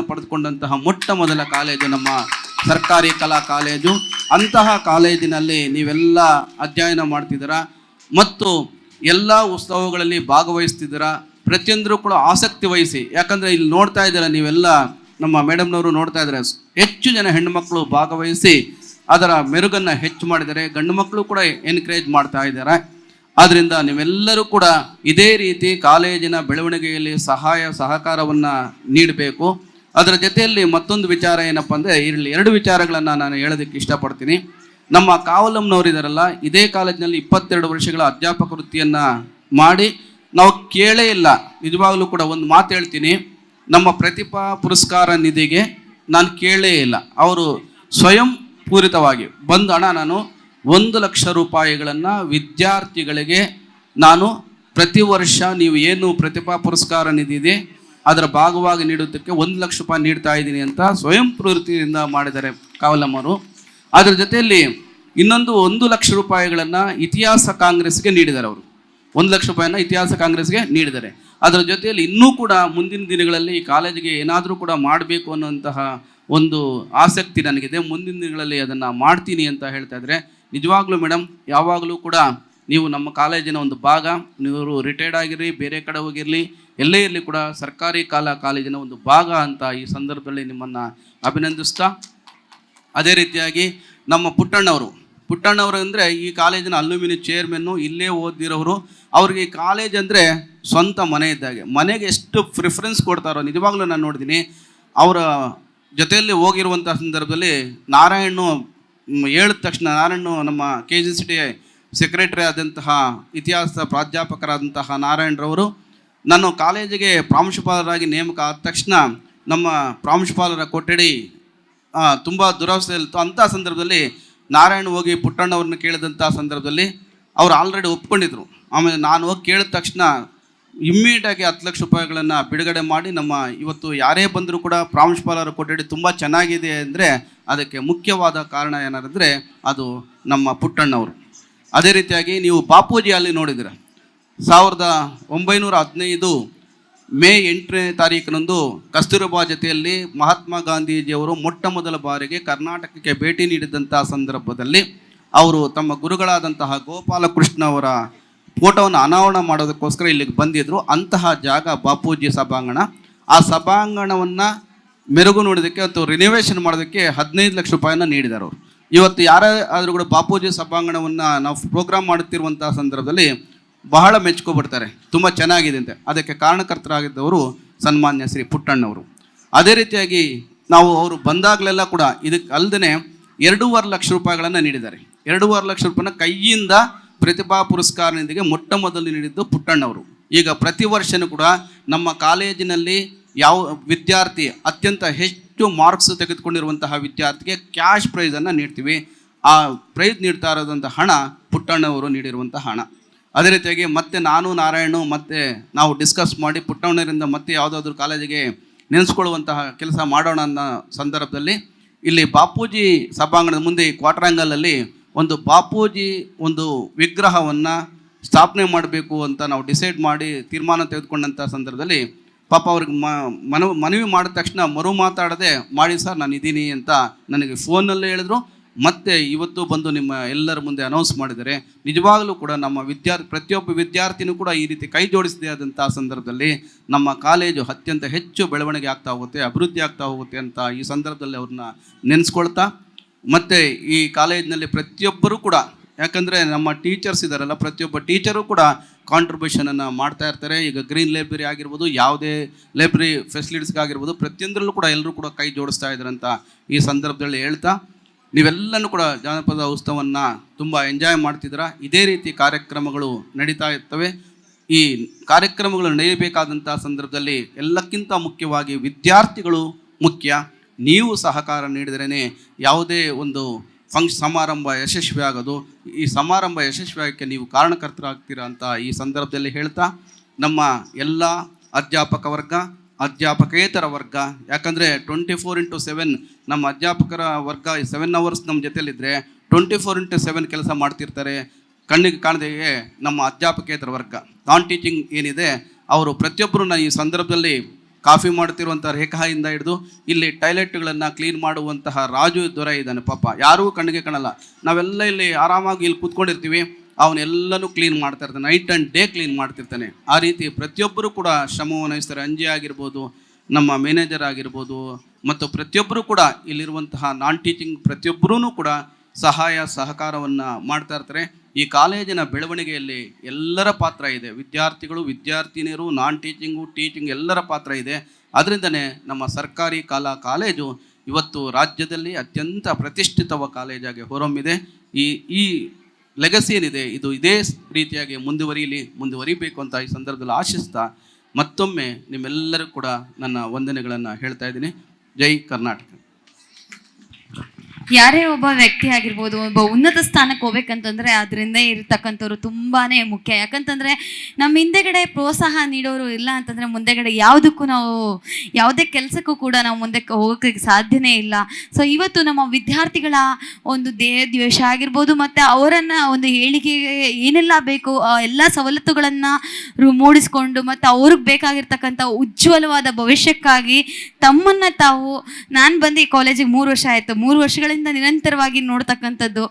ಪಡೆದುಕೊಂಡಂತಹ ಮೊಟ್ಟ ಮೊದಲ ಕಾಲೇಜು ನಮ್ಮ ಸರ್ಕಾರಿ ಕಲಾ ಕಾಲೇಜು. ಅಂತಹ ಕಾಲೇಜಿನಲ್ಲಿ ನೀವೆಲ್ಲ ಅಧ್ಯಯನ ಮಾಡ್ತಿದ್ದೀರಾ ಮತ್ತು ಎಲ್ಲ ಉತ್ಸವಗಳಲ್ಲಿ ಭಾಗವಹಿಸ್ತಿದ್ದೀರಾ. ಪ್ರತಿಯೊಂದರೂ ಕೂಡ ಆಸಕ್ತಿ ವಹಿಸಿ. ಯಾಕಂದರೆ ಇಲ್ಲಿ ನೋಡ್ತಾ ಇದ್ದೀರಾ ನೀವೆಲ್ಲ, ನಮ್ಮ ಮೇಡಮ್ನವರು ನೋಡ್ತಾ ಇದ್ದಾರೆ, ಹೆಚ್ಚು ಜನ ಹೆಣ್ಣುಮಕ್ಕಳು ಭಾಗವಹಿಸಿ ಅದರ ಮೆರುಗನ್ನು ಹೆಚ್ಚು ಮಾಡಿದ್ದಾರೆ. ಗಂಡು ಮಕ್ಕಳು ಕೂಡ ಎನ್ಕರೇಜ್ ಮಾಡ್ತಾ ಇದ್ದಾರೆ. ಆದ್ದರಿಂದ ನೀವೆಲ್ಲರೂ ಕೂಡ ಇದೇ ರೀತಿ ಕಾಲೇಜಿನ ಬೆಳವಣಿಗೆಯಲ್ಲಿ ಸಹಕಾರವನ್ನು ನೀಡಬೇಕು. ಅದರ ಜೊತೆಯಲ್ಲಿ ಮತ್ತೊಂದು ವಿಚಾರ ಏನಪ್ಪ ಅಂದರೆ, ಇಲ್ಲಿ 2 ವಿಚಾರಗಳನ್ನು ನಾನು ಹೇಳೋದಕ್ಕೆ ಇಷ್ಟಪಡ್ತೀನಿ. ನಮ್ಮ ಕಾವಲಂನವರು ಇದಾರಲ್ಲ, ಇದೇ ಕಾಲೇಜಿನಲ್ಲಿ 22 ವರ್ಷಗಳ ಅಧ್ಯಾಪಕ ವೃತ್ತಿಯನ್ನ ಮಾಡಿ ನಾವು ಕೇಳೇ ಇಲ್ಲ. ನಿಜವಾಗ್ಲೂ ಕೂಡ ಒಂದು ಮಾತು ಹೇಳ್ತೀನಿ, ನಮ್ಮ ಪ್ರತಿಭಾ ಪುರಸ್ಕಾರ ನಿಧಿಗೆ ನಾನು ಕೇಳೇ ಇಲ್ಲ. ಅವರು ಸ್ವಯಂ ಪೂರಿತವಾಗಿ ಬಂದ ಹಣ ನಾನು 1 ಲಕ್ಷ ರೂಪಾಯಿಗಳನ್ನು ವಿದ್ಯಾರ್ಥಿಗಳಿಗೆ ನಾನು ಪ್ರತಿ ವರ್ಷ ನೀವು ಏನು ಪ್ರತಿಭಾ ಪುರಸ್ಕಾರ ನಿಧಿ ಇದೆ ಅದರ ಭಾಗವಾಗಿ ನೀಡೋದಕ್ಕೆ 1 ಲಕ್ಷ ರೂಪಾಯಿ ನೀಡ್ತಾ ಇದ್ದೀನಿ ಅಂತ ಸ್ವಯಂ ಪ್ರವೃತ್ತಿಯಿಂದ ಮಾಡಿದ್ದಾರೆ ಕಾವಲಮ್ಮರು. ಅದರ ಜೊತೆಯಲ್ಲಿ ಇನ್ನೊಂದು 1 ಲಕ್ಷ ರೂಪಾಯಿಗಳನ್ನು ಇತಿಹಾಸ ಕಾಂಗ್ರೆಸ್ಗೆ ನೀಡಿದ್ದಾರೆ. ಅವರು 1 ಲಕ್ಷ ರೂಪಾಯಿನ ಇತಿಹಾಸ ಕಾಂಗ್ರೆಸ್ಗೆ ನೀಡಿದ್ದಾರೆ. ಅದರ ಜೊತೆಯಲ್ಲಿ ಇನ್ನೂ ಕೂಡ ಮುಂದಿನ ದಿನಗಳಲ್ಲಿ ಈ ಕಾಲೇಜಿಗೆ ಏನಾದರೂ ಕೂಡ ಮಾಡಬೇಕು ಅನ್ನೋಂತಹ ಒಂದು ಆಸಕ್ತಿ ನನಗಿದೆ. ಮುಂದಿನ ದಿನಗಳಲ್ಲಿ ಅದನ್ನು ಮಾಡ್ತೀನಿ ಅಂತ ಹೇಳ್ತಾ ಇದ್ದಾರೆ. ನಿಜವಾಗ್ಲೂ ಮೇಡಮ್, ಯಾವಾಗಲೂ ಕೂಡ ನೀವು ನಮ್ಮ ಕಾಲೇಜಿನ ಒಂದು ಭಾಗ. ನೀವು ರಿಟೈರ್ಡ್ ಆಗಿರಲಿ, ಬೇರೆ ಕಡೆ ಹೋಗಿರಲಿ, ಎಲ್ಲೇ ಇರಲಿ ಕೂಡ ಸರ್ಕಾರಿ ಕಾಲೇಜಿನ ಒಂದು ಭಾಗ ಅಂತ ಈ ಸಂದರ್ಭದಲ್ಲಿ ನಿಮ್ಮನ್ನು ಅಭಿನಂದಿಸ್ತಾ, ಅದೇ ರೀತಿಯಾಗಿ ನಮ್ಮ ಪುಟ್ಟಣ್ಣವರು ಅಂದರೆ ಈ ಕಾಲೇಜಿನ ಅಲ್ಯೂಮಿನಿ ಚೇರ್ಮನ್ನು, ಇಲ್ಲೇ ಓದಿರೋರು. ಅವ್ರಿಗೆ ಈ ಕಾಲೇಜ್ ಅಂದರೆ ಸ್ವಂತ ಮನೆ ಇದ್ದಾಗೆ. ಮನೆಗೆ ಎಷ್ಟು ಪ್ರಿಫರೆನ್ಸ್ ಕೊಡ್ತಾರೋ ನಿಜವಾಗ್ಲೂ ನಾನು ನೋಡಿದ್ದೀನಿ. ಅವರ ಜೊತೆಯಲ್ಲಿ ಹೋಗಿರುವಂಥ ಸಂದರ್ಭದಲ್ಲಿ ನಾರಾಯಣ್ ಹೇಳಿದ ತಕ್ಷಣ, ನಾರಾಯಣ್ ನಮ್ಮ KGCT ಸೆಕ್ರೆಟರಿ ಆದಂತಹ ಇತಿಹಾಸ ಪ್ರಾಧ್ಯಾಪಕರಾದಂತಹ ನಾರಾಯಣರವರು ನಾನು ಕಾಲೇಜಿಗೆ ಪ್ರಾಂಶುಪಾಲರಾಗಿ ನೇಮಕ ಆದ ತಕ್ಷಣ ನಮ್ಮ ಪ್ರಾಂಶುಪಾಲರ ಕೊಠಡಿ ತುಂಬ ದುರವಸ್ಥೆ ಇತ್ತು. ಅಂಥ ಸಂದರ್ಭದಲ್ಲಿ ನಾರಾಯಣ್ ಹೋಗಿ ಪುಟ್ಟಣ್ಣವ್ರನ್ನ ಕೇಳಿದಂಥ ಸಂದರ್ಭದಲ್ಲಿ ಅವರು ಆಲ್ರೆಡಿ ಒಪ್ಕೊಂಡಿದ್ರು. ಆಮೇಲೆ ನಾನು ಹೋಗಿ ಕೇಳಿದ ತಕ್ಷಣ ಇಮ್ಮಿಡಿಯೇಟಾಗಿ 10 ಲಕ್ಷ ರೂಪಾಯಿಗಳನ್ನು ಬಿಡುಗಡೆ ಮಾಡಿ, ನಮ್ಮ ಇವತ್ತು ಯಾರೇ ಬಂದರೂ ಕೂಡ ಪ್ರಾಂಶುಪಾಲರ ಕೊಠಡಿ ತುಂಬ ಚೆನ್ನಾಗಿದೆ ಅಂದರೆ ಅದಕ್ಕೆ ಮುಖ್ಯವಾದ ಕಾರಣ ಏನಾರಂದರೆ ಅದು ನಮ್ಮ ಪುಟ್ಟಣ್ಣವರು. ಅದೇ ರೀತಿಯಾಗಿ ನೀವು ಬಾಪೂಜಿ ಅಲ್ಲಿ ನೋಡಿದ್ದೀರ, 1915 ಮೇ 8ನೇ ತಾರೀಕಿನಂದು ಕಸ್ತೂರಬಾ ಜೊತೆಯಲ್ಲಿ ಮಹಾತ್ಮ ಗಾಂಧೀಜಿಯವರು ಮೊಟ್ಟ ಮೊದಲ ಬಾರಿಗೆ ಕರ್ನಾಟಕಕ್ಕೆ ಭೇಟಿ ನೀಡಿದಂಥ ಸಂದರ್ಭದಲ್ಲಿ ಅವರು ತಮ್ಮ ಗುರುಗಳಾದಂತಹ ಗೋಪಾಲಕೃಷ್ಣ ಅವರ ಫೋಟೋವನ್ನು ಅನಾವರಣ ಮಾಡೋದಕ್ಕೋಸ್ಕರ ಇಲ್ಲಿಗೆ ಬಂದಿದ್ದರು. ಅಂತಹ ಜಾಗ ಬಾಪೂಜಿ ಸಭಾಂಗಣ. ಆ ಸಭಾಂಗಣವನ್ನು ಮೆರುಗು ನೋಡೋದಕ್ಕೆ ಅಥವಾ ರಿನೋವೇಷನ್ ಮಾಡೋದಕ್ಕೆ 15 ಲಕ್ಷ ರೂಪಾಯಿನ ನೀಡಿದ್ದಾರೆ ಅವರು. ಇವತ್ತು ಯಾರೇ ಆದರೂ ಕೂಡ ಬಾಪೂಜಿ ಸಭಾಂಗಣವನ್ನು ನಾವು ಪ್ರೋಗ್ರಾಮ್ ಮಾಡುತ್ತಿರುವಂಥ ಸಂದರ್ಭದಲ್ಲಿ ಬಹಳ ಮೆಚ್ಕೊಬಿಡ್ತಾರೆ, ತುಂಬ ಚೆನ್ನಾಗಿದೆ ಅಂತ. ಅದಕ್ಕೆ ಕಾರಣಕರ್ತರಾಗಿದ್ದವರು ಸನ್ಮಾನ್ಯ ಶ್ರೀ ಪುಟ್ಟಣ್ಣವರು. ಅದೇ ರೀತಿಯಾಗಿ ನಾವು ಅವರು ಬಂದಾಗಲೆಲ್ಲ ಕೂಡ ಇದಕ್ಕೆ ಅಲ್ಲದೆ 2.5 ಲಕ್ಷ ರೂಪಾಯಿಗಳನ್ನು ನೀಡಿದ್ದಾರೆ. 2.5 ಲಕ್ಷ ರೂಪಾಯಿನ ಕೈಯಿಂದ ಪ್ರತಿಭಾ ಪುರಸ್ಕಾರ ನಿಧಿಗೆ ಮೊಟ್ಟ ಮೊದಲು ನೀಡಿದ್ದು ಪುಟ್ಟಣ್ಣವರು. ಈಗ ಪ್ರತಿ ವರ್ಷವೂ ಕೂಡ ನಮ್ಮ ಕಾಲೇಜಿನಲ್ಲಿ ಯಾವ ವಿದ್ಯಾರ್ಥಿ ಅತ್ಯಂತ ಹೆಚ್ಚು ಮಾರ್ಕ್ಸ್ ತೆಗೆದುಕೊಂಡಿರುವಂತಹ ವಿದ್ಯಾರ್ಥಿಗೆ ಕ್ಯಾಶ್ ಪ್ರೈಸನ್ನು ನೀಡ್ತೀವಿ. ಆ ಪ್ರೈಸ್ ನೀಡ್ತಾ ಇರೋದಂಥ ಹಣ ಪುಟ್ಟಣ್ಣವರು ನೀಡಿರುವಂಥ ಹಣ. ಅದೇ ರೀತಿಯಾಗಿ ಮತ್ತೆ ನಾನು ನಾರಾಯಣು ಮತ್ತೆ ನಾವು ಡಿಸ್ಕಸ್ ಮಾಡಿ ಪುಟ್ಟಣ್ಣರಿಂದ ಮತ್ತೆ ಯಾವುದಾದ್ರೂ ಕಾಲೇಜಿಗೆ ನೆನೆಸ್ಕೊಳ್ಳುವಂತಹ ಕೆಲಸ ಮಾಡೋಣ ಅನ್ನೋ ಸಂದರ್ಭದಲ್ಲಿ ಇಲ್ಲಿ ಬಾಪೂಜಿ ಸಭಾಂಗಣದ ಮುಂದೆ ಕ್ವಾರ್ಟರಾಂಗಲಲ್ಲಿ ಒಂದು ಬಾಪೂಜಿ ಒಂದು ವಿಗ್ರಹವನ್ನು ಸ್ಥಾಪನೆ ಮಾಡಬೇಕು ಅಂತ ನಾವು ಡಿಸೈಡ್ ಮಾಡಿ ತೀರ್ಮಾನ ತೆಗೆದುಕೊಂಡಂಥ ಸಂದರ್ಭದಲ್ಲಿ ಪಾಪ ಅವ್ರಿಗೆ ಮನವಿ ಮಾಡಿದ ತಕ್ಷಣ ಮರು ಮಾತಾಡದೆ ಮಾಡಿ ಸರ್ ನಾನು ಇದ್ದೀನಿ ಅಂತ ನನಗೆ ಫೋನಲ್ಲೇ ಹೇಳಿದ್ರು. ಮತ್ತೆ ಇವತ್ತು ಬಂದು ನಿಮ್ಮ ಎಲ್ಲರ ಮುಂದೆ ಅನೌನ್ಸ್ ಮಾಡಿದ್ದಾರೆ. ನಿಜವಾಗಲೂ ಕೂಡ ನಮ್ಮ ಪ್ರತಿಯೊಬ್ಬ ವಿದ್ಯಾರ್ಥಿನೂ ಕೂಡ ಈ ರೀತಿ ಕೈ ಜೋಡಿಸದೇ ಆದಂಥ ಸಂದರ್ಭದಲ್ಲಿ ನಮ್ಮ ಕಾಲೇಜು ಅತ್ಯಂತ ಹೆಚ್ಚು ಬೆಳವಣಿಗೆ ಆಗ್ತಾ ಹೋಗುತ್ತೆ, ಅಭಿವೃದ್ಧಿ ಆಗ್ತಾ ಹೋಗುತ್ತೆ ಅಂತ ಈ ಸಂದರ್ಭದಲ್ಲಿ ಅವ್ರನ್ನ ನೆನೆಸ್ಕೊಳ್ತಾ, ಮತ್ತು ಈ ಕಾಲೇಜಿನಲ್ಲಿ ಪ್ರತಿಯೊಬ್ಬರೂ ಕೂಡ, ಯಾಕಂದರೆ ನಮ್ಮ ಟೀಚರ್ಸ್ ಇದ್ದಾರಲ್ಲ, ಪ್ರತಿಯೊಬ್ಬ ಟೀಚರು ಕೂಡ ಕಾಂಟ್ರಿಬ್ಯೂಷನನ್ನು ಮಾಡ್ತಾ ಇರ್ತಾರೆ. ಈಗ ಗ್ರೀನ್ ಲೈಬ್ರರಿ ಆಗಿರ್ಬೋದು, ಯಾವುದೇ ಲೈಬ್ರರಿ ಫೆಸಿಲಿಟೀಸ್ಗಾಗಿರ್ಬೋದು, ಪ್ರತಿಯೊಂದರಲ್ಲೂ ಕೂಡ ಎಲ್ಲರೂ ಕೂಡ ಕೈ ಜೋಡಿಸ್ತಾ ಇದ್ದಾರೆ ಅಂತ ಈ ಸಂದರ್ಭದಲ್ಲಿ ಹೇಳ್ತಾ, ನೀವೆಲ್ಲನೂ ಕೂಡ ಜಾನಪದ ಉತ್ಸವವನ್ನು ತುಂಬ ಎಂಜಾಯ್ ಮಾಡ್ತಿದ್ದೀರಾ. ಇದೇ ರೀತಿ ಕಾರ್ಯಕ್ರಮಗಳು ನಡೀತಾ ಇರ್ತವೆ. ಈ ಕಾರ್ಯಕ್ರಮಗಳು ನಡೆಯಬೇಕಾದಂಥ ಸಂದರ್ಭದಲ್ಲಿ ಎಲ್ಲಕ್ಕಿಂತ ಮುಖ್ಯವಾಗಿ ವಿದ್ಯಾರ್ಥಿಗಳು ಮುಖ್ಯ. ನೀವು ಸಹಕಾರ ನೀಡಿದ್ರೇ ಯಾವುದೇ ಒಂದು ಸಮಾರಂಭ ಯಶಸ್ವಿ ಆಗೋದು. ಈ ಸಮಾರಂಭ ಯಶಸ್ವಿ ಆಗೋಕ್ಕೆ ನೀವು ಕಾರಣಕರ್ತರಾಗ್ತೀರಾ ಅಂತ ಈ ಸಂದರ್ಭದಲ್ಲಿ ಹೇಳ್ತಾ, ನಮ್ಮ ಎಲ್ಲ ಅಧ್ಯಾಪಕ ವರ್ಗ, ಅಧ್ಯಾಪಕೇತರ ವರ್ಗ, ಯಾಕಂದರೆ 24x7 ನಮ್ಮ ಅಧ್ಯಾಪಕರ ವರ್ಗ 7 ಅವರ್ಸ್ ನಮ್ಮ ಜೊತೆಲಿದ್ದರೆ 24x7 ಕೆಲಸ ಮಾಡ್ತಿರ್ತಾರೆ. ಕಣ್ಣಿಗೆ ಕಾಣದೆ ನಮ್ಮ ಅಧ್ಯಾಪಕೇತರ ವರ್ಗ ನಾನ್ ಟೀಚಿಂಗ್ ಏನಿದೆ ಅವರು ಪ್ರತಿಯೊಬ್ಬರನ್ನ ಈ ಸಂದರ್ಭದಲ್ಲಿ ಕಾಫಿ ಮಾಡ್ತಿರುವಂಥ ರೇಖಾಯಿಂದ ಹಿಡಿದು ಇಲ್ಲಿ ಟಾಯ್ಲೆಟ್ಗಳನ್ನು ಕ್ಲೀನ್ ಮಾಡುವಂತಹ ರಾಜು ದೊರೆ ಇದ್ದಾನೆ. ಪಾಪ ಯಾರಿಗೂ ಕಣ್ಣಿಗೆ ಕಾಣಲ್ಲ. ನಾವೆಲ್ಲ ಇಲ್ಲಿ ಆರಾಮಾಗಿ ಇಲ್ಲಿ ಕೂತ್ಕೊಂಡಿರ್ತೀವಿ, ಅವನ್ನೆಲ್ಲನೂ ಕ್ಲೀನ್ ಮಾಡ್ತಾ ಇರ್ತಾನೆ, ನೈಟ್ ಆ್ಯಂಡ್ ಡೇ ಕ್ಲೀನ್ ಮಾಡ್ತಿರ್ತಾನೆ. ಆ ರೀತಿ ಪ್ರತಿಯೊಬ್ಬರು ಕೂಡ ಶ್ರಮವನ್ನು ವಹಿಸ್ತಾರೆ. ಅಂಜಿ ಆಗಿರ್ಬೋದು, ನಮ್ಮ ಮ್ಯಾನೇಜರ್ ಆಗಿರ್ಬೋದು, ಮತ್ತು ಪ್ರತಿಯೊಬ್ಬರು ಕೂಡ ಇಲ್ಲಿರುವಂತಹ ನಾನ್ ಟೀಚಿಂಗ್ ಪ್ರತಿಯೊಬ್ಬರೂ ಕೂಡ ಸಹಾಯ ಸಹಕಾರವನ್ನು ಮಾಡ್ತಾ ಇರ್ತಾರೆ. ಈ ಕಾಲೇಜಿನ ಬೆಳವಣಿಗೆಯಲ್ಲಿ ಎಲ್ಲರ ಪಾತ್ರ ಇದೆ. ವಿದ್ಯಾರ್ಥಿಗಳು, ವಿದ್ಯಾರ್ಥಿನಿಯರು, ನಾನ್ ಟೀಚಿಂಗು, ಟೀಚಿಂಗ್ ಎಲ್ಲರ ಪಾತ್ರ ಇದೆ. ಅದರಿಂದನೇ ನಮ್ಮ ಸರ್ಕಾರಿ ಕಾಲೇಜು ಇವತ್ತು ರಾಜ್ಯದಲ್ಲಿ ಅತ್ಯಂತ ಪ್ರತಿಷ್ಠಿತವ ಕಾಲೇಜಾಗಿ ಹೊರಹೊಮ್ಮಿದೆ. ಈ ಲೆಗಸಿ ಏನಿದೆ ಇದು ಇದೇ ರೀತಿಯಾಗಿ ಮುಂದುವರಿಬೇಕು ಅಂತ ಈ ಸಂದರ್ಭದಲ್ಲಿ ಆಶಿಸ್ತಾ ಮತ್ತೊಮ್ಮೆ ನಿಮ್ಮೆಲ್ಲರೂ ಕೂಡ ನನ್ನ ವಂದನೆಗಳನ್ನು ಹೇಳ್ತಾ ಇದ್ದೀನಿ. ಜೈ ಕರ್ನಾಟಕ. ಯಾರೇ ಒಬ್ಬ ವ್ಯಕ್ತಿ ಆಗಿರ್ಬೋದು, ಒಬ್ಬ ಉನ್ನತ ಸ್ಥಾನಕ್ಕೆ ಹೋಗ್ಬೇಕಂತಂದ್ರೆ ಅದರಿಂದ ಇರ್ತಕ್ಕಂಥವ್ರು ತುಂಬಾನೇ ಮುಖ್ಯ. ಯಾಕಂತಂದ್ರೆ ನಮ್ಮ ಹಿಂದೆಗಡೆ ಪ್ರೋತ್ಸಾಹ ನೀಡೋರು ಇಲ್ಲ ಅಂತಂದ್ರೆ ಮುಂದೆಗಡೆ ಯಾವುದಕ್ಕೂ ನಾವು ಯಾವುದೇ ಕೆಲಸಕ್ಕೂ ಕೂಡ ನಾವು ಮುಂದಕ್ಕೆ ಹೋಗೋಕ್ಕೆ ಸಾಧ್ಯನೇ ಇಲ್ಲ. ಸೊ ಇವತ್ತು ನಮ್ಮ ವಿದ್ಯಾರ್ಥಿಗಳ ಒಂದು ದೇಹ ದ್ವೇಷ ಆಗಿರ್ಬೋದು, ಮತ್ತು ಅವರನ್ನು ಒಂದು ಏಳಿಗೆಗೆ ಏನೆಲ್ಲ ಬೇಕು ಎಲ್ಲ ಸವಲತ್ತುಗಳನ್ನು ಮೂಡಿಸ್ಕೊಂಡು ಮತ್ತು ಅವ್ರಿಗೆ ಬೇಕಾಗಿರ್ತಕ್ಕಂಥ ಉಜ್ವಲವಾದ ಭವಿಷ್ಯಕ್ಕಾಗಿ ತಮ್ಮನ್ನು ತಾವು, ನಾನು ಬಂದು ಈ ಕಾಲೇಜಿಗೆ 3 ವರ್ಷ ಆಯಿತು, 3 ವರ್ಷಗಳಿಂದ ನಿರಂತರವಾಗಿ ನೋಡ್ತಕ್ಕಂಥದ್ದು,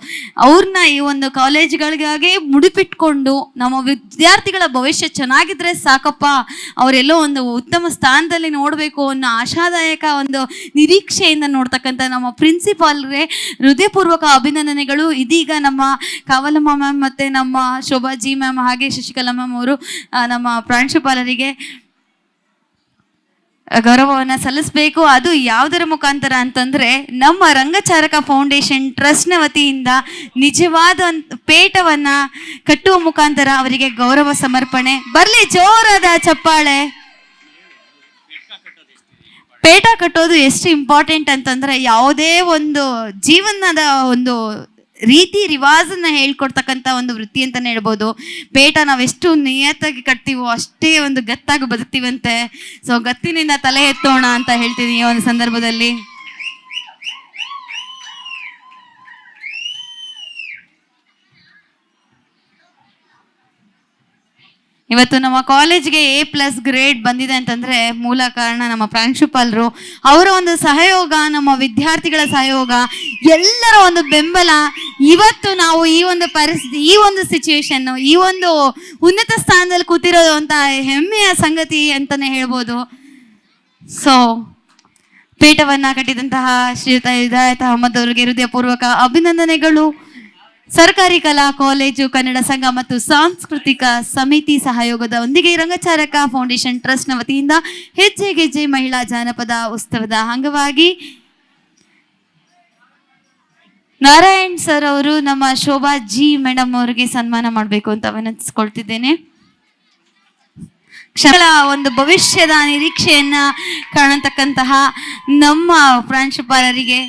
ಅವ್ರನ್ನ ಈ ಒಂದು ಕಾಲೇಜ್ಗಳಿಗಾಗಿ ಮುಡಿಪಿಟ್ಕೊಂಡು ನಮ್ಮ ವಿದ್ಯಾರ್ಥಿಗಳ ಭವಿಷ್ಯ ಚೆನ್ನಾಗಿದ್ರೆ ಸಾಕಪ್ಪ, ಅವರೆಲ್ಲೋ ಒಂದು ಉತ್ತಮ ಸ್ಥಾನದಲ್ಲಿ ನೋಡಬೇಕು ಅನ್ನೋ ಆಶಾದಾಯಕ ಒಂದು ನಿರೀಕ್ಷೆಯಿಂದ ನೋಡ್ತಕ್ಕಂಥ ನಮ್ಮ ಪ್ರಿನ್ಸಿಪಾಲ್ಗೆ ಹೃದಯಪೂರ್ವಕ ಅಭಿನಂದನೆಗಳು. ಇದೀಗ ನಮ್ಮ ಕಾವಲಮ್ಮ ಮ್ಯಾಮ್ ಮತ್ತು ನಮ್ಮ ಶೋಭಾಜಿ ಮ್ಯಾಮ್ ಹಾಗೆ ಶಶಿಕಲಾ ಮ್ಯಾಮ್ ಅವರು ನಮ್ಮ ಪ್ರಾಂಶುಪಾಲರಿಗೆ ಗೌರವವನ್ನು ಸಲ್ಲಿಸಬೇಕು. ಅದು ಯಾವುದರ ಮುಖಾಂತರ ಅಂತಂದರೆ ನಮ್ಮ ರಂಗಚಾರಕ ಫೌಂಡೇಶನ್ ಟ್ರಸ್ಟ್ನ ವತಿಯಿಂದ ನಿಜವಾದ ಪೇಟವನ್ನು ಕಟ್ಟುವ ಮುಖಾಂತರ ಅವರಿಗೆ ಗೌರವ ಸಮರ್ಪಣೆ. ಬರಲಿ ಜೋರಾದ ಚಪ್ಪಾಳೆ. ಪೇಟ ಕಟ್ಟೋದು ಎಷ್ಟು ಇಂಪಾರ್ಟೆಂಟ್ ಅಂತಂದರೆ ಯಾವುದೇ ಒಂದು ಜೀವನದ ಒಂದು ರೀತಿ ರಿವಾಜನ್ನು ಹೇಳ್ಕೊಡ್ತಕ್ಕಂಥ ಒಂದು ವೃತ್ತಿ ಅಂತಲೇ ಹೇಳ್ಬೋದು. ಪೇಟ ನಾವೆಷ್ಟು ನಿಯತ್ತಾಗಿ ಕಟ್ತೀವೋ ಅಷ್ಟೇ ಒಂದು ಗತ್ತಾಗಿ ಬದುಕ್ತೀವಂತೆ. ಸೊ ಗತ್ತಿನಿಂದ ತಲೆ ಎತ್ತೋಣ ಅಂತ ಹೇಳ್ತೀನಿ ಈ ಒಂದು ಸಂದರ್ಭದಲ್ಲಿ. ಇವತ್ತು ನಮ್ಮ ಕಾಲೇಜ್ಗೆ A+ ಗ್ರೇಡ್ ಬಂದಿದೆ ಅಂತಂದರೆ ಮೂಲ ಕಾರಣ ನಮ್ಮ ಪ್ರಾಂಶುಪಾಲರು, ಅವರ ಒಂದು ಸಹಯೋಗ, ನಮ್ಮ ವಿದ್ಯಾರ್ಥಿಗಳ ಸಹಯೋಗ, ಎಲ್ಲರ ಒಂದು ಬೆಂಬಲ. ಇವತ್ತು ನಾವು ಈ ಒಂದು ಪರಿಸ್ಥಿತಿ, ಈ ಒಂದು ಸಿಚುವೇಶನ್ನು, ಈ ಒಂದು ಉನ್ನತ ಸ್ಥಾನದಲ್ಲಿ ಕೂತಿರೋದು ಅಂತ ಹೆಮ್ಮೆಯ ಸಂಗತಿ ಅಂತಲೇ ಹೇಳ್ಬೋದು. ಸೊ ಪೀಠವನ್ನು ಕಟ್ಟಿದಂತಹ ಶ್ರೀಯುತ ಹಿದಾಯತ್ ಅಹಮದ್ ಅವರಿಗೆ ಹೃದಯಪೂರ್ವಕ ಅಭಿನಂದನೆಗಳು. ಸರ್ಕಾರಿ ಕಲಾ ಕಾಲೇಜು ಕನ್ನಡ ಸಂಘ ಮತ್ತು ಸಾಂಸ್ಕೃತಿಕ ಸಮಿತಿ ಸಹಯೋಗದೊಂದಿಗೆ ರಂಗಚಾರಕ ಫೌಂಡೇಶನ್ ಟ್ರಸ್ಟ್ನ ವತಿಯಿಂದ ಹೆಜ್ಜೆ ಗೆಜ್ಜೆ ಮಹಿಳಾ ಜಾನಪದ ಉತ್ಸವದ ಅಂಗವಾಗಿ ನಾರಾಯಣ್ ಸರ್ ಅವರು ನಮ್ಮ ಶೋಭಾ ಜಿ ಮೇಡಮ್ ಅವರಿಗೆ ಸನ್ಮಾನ ಮಾಡಬೇಕು ಅಂತ ವಿನಂತಿಸ್ಕೊಳ್ತಿದ್ದೇನೆ. ಕ್ಷಣ ಒಂದು ಭವಿಷ್ಯದ ನಿರೀಕ್ಷೆಯನ್ನ ಕಾಣತಕ್ಕಂತಹ ನಮ್ಮ ಪ್ರಾಂಶುಪಾಲರಿಗೆ